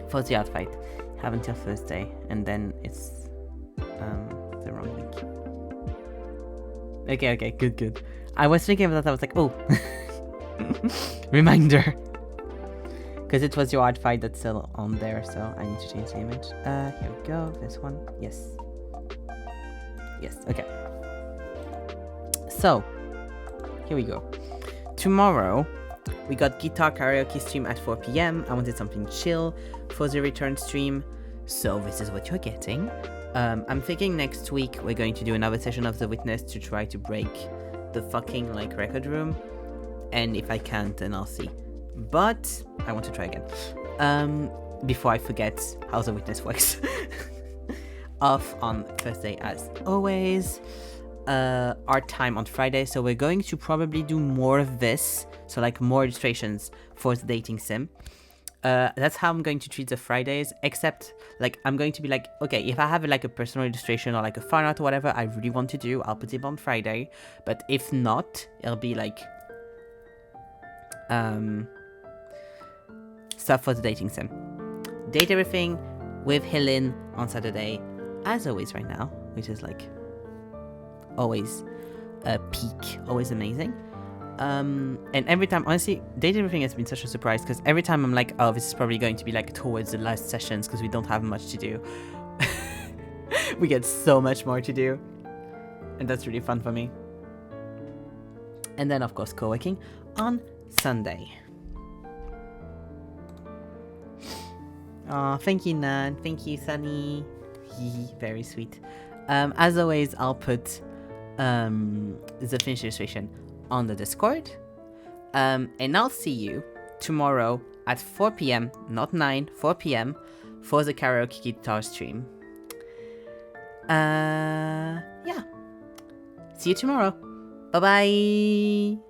for the art fight, you have until Thursday, and then it's the wrong week. Okay, good. I was thinking about that, I was like, oh. Reminder, because it was your art fight that's still on there, so I need to change the image. Here we go, this one, yes, okay. So, here we go. Tomorrow, we got guitar karaoke stream at 4 PM. I wanted something chill for the return stream, so this is what you're getting. I'm thinking next week we're going to do another session of The Witness to try to break the fucking, like, record room. And if I can't, then I'll see. But I want to try again. Before I forget how The Witness works. Off on Thursday as always. Art time on Friday. So we're going to probably do more of this. So like more illustrations for the dating sim. That's how I'm going to treat the Fridays. Except like I'm going to be like, okay, if I have like a personal illustration or like a fan art or whatever I really want to do, I'll put it on Friday. But if not, it'll be like stuff for the dating sim. Date everything, with Helen on Saturday, as always right now, which is like always a peak, always amazing. And every time, honestly, Date Everything has been such a surprise, because every time I'm like, oh, this is probably going to be like towards the last sessions because we don't have much to do. We get so much more to do, and that's really fun for me. And then of course co-working on Sunday. Oh, thank you, Nan. Thank you, Sunny. Very sweet. As always, I'll put the finished illustration on the Discord. And I'll see you tomorrow at 4 p.m, not 9, 4 p.m, for the karaoke guitar stream. Yeah. See you tomorrow. Bye-bye.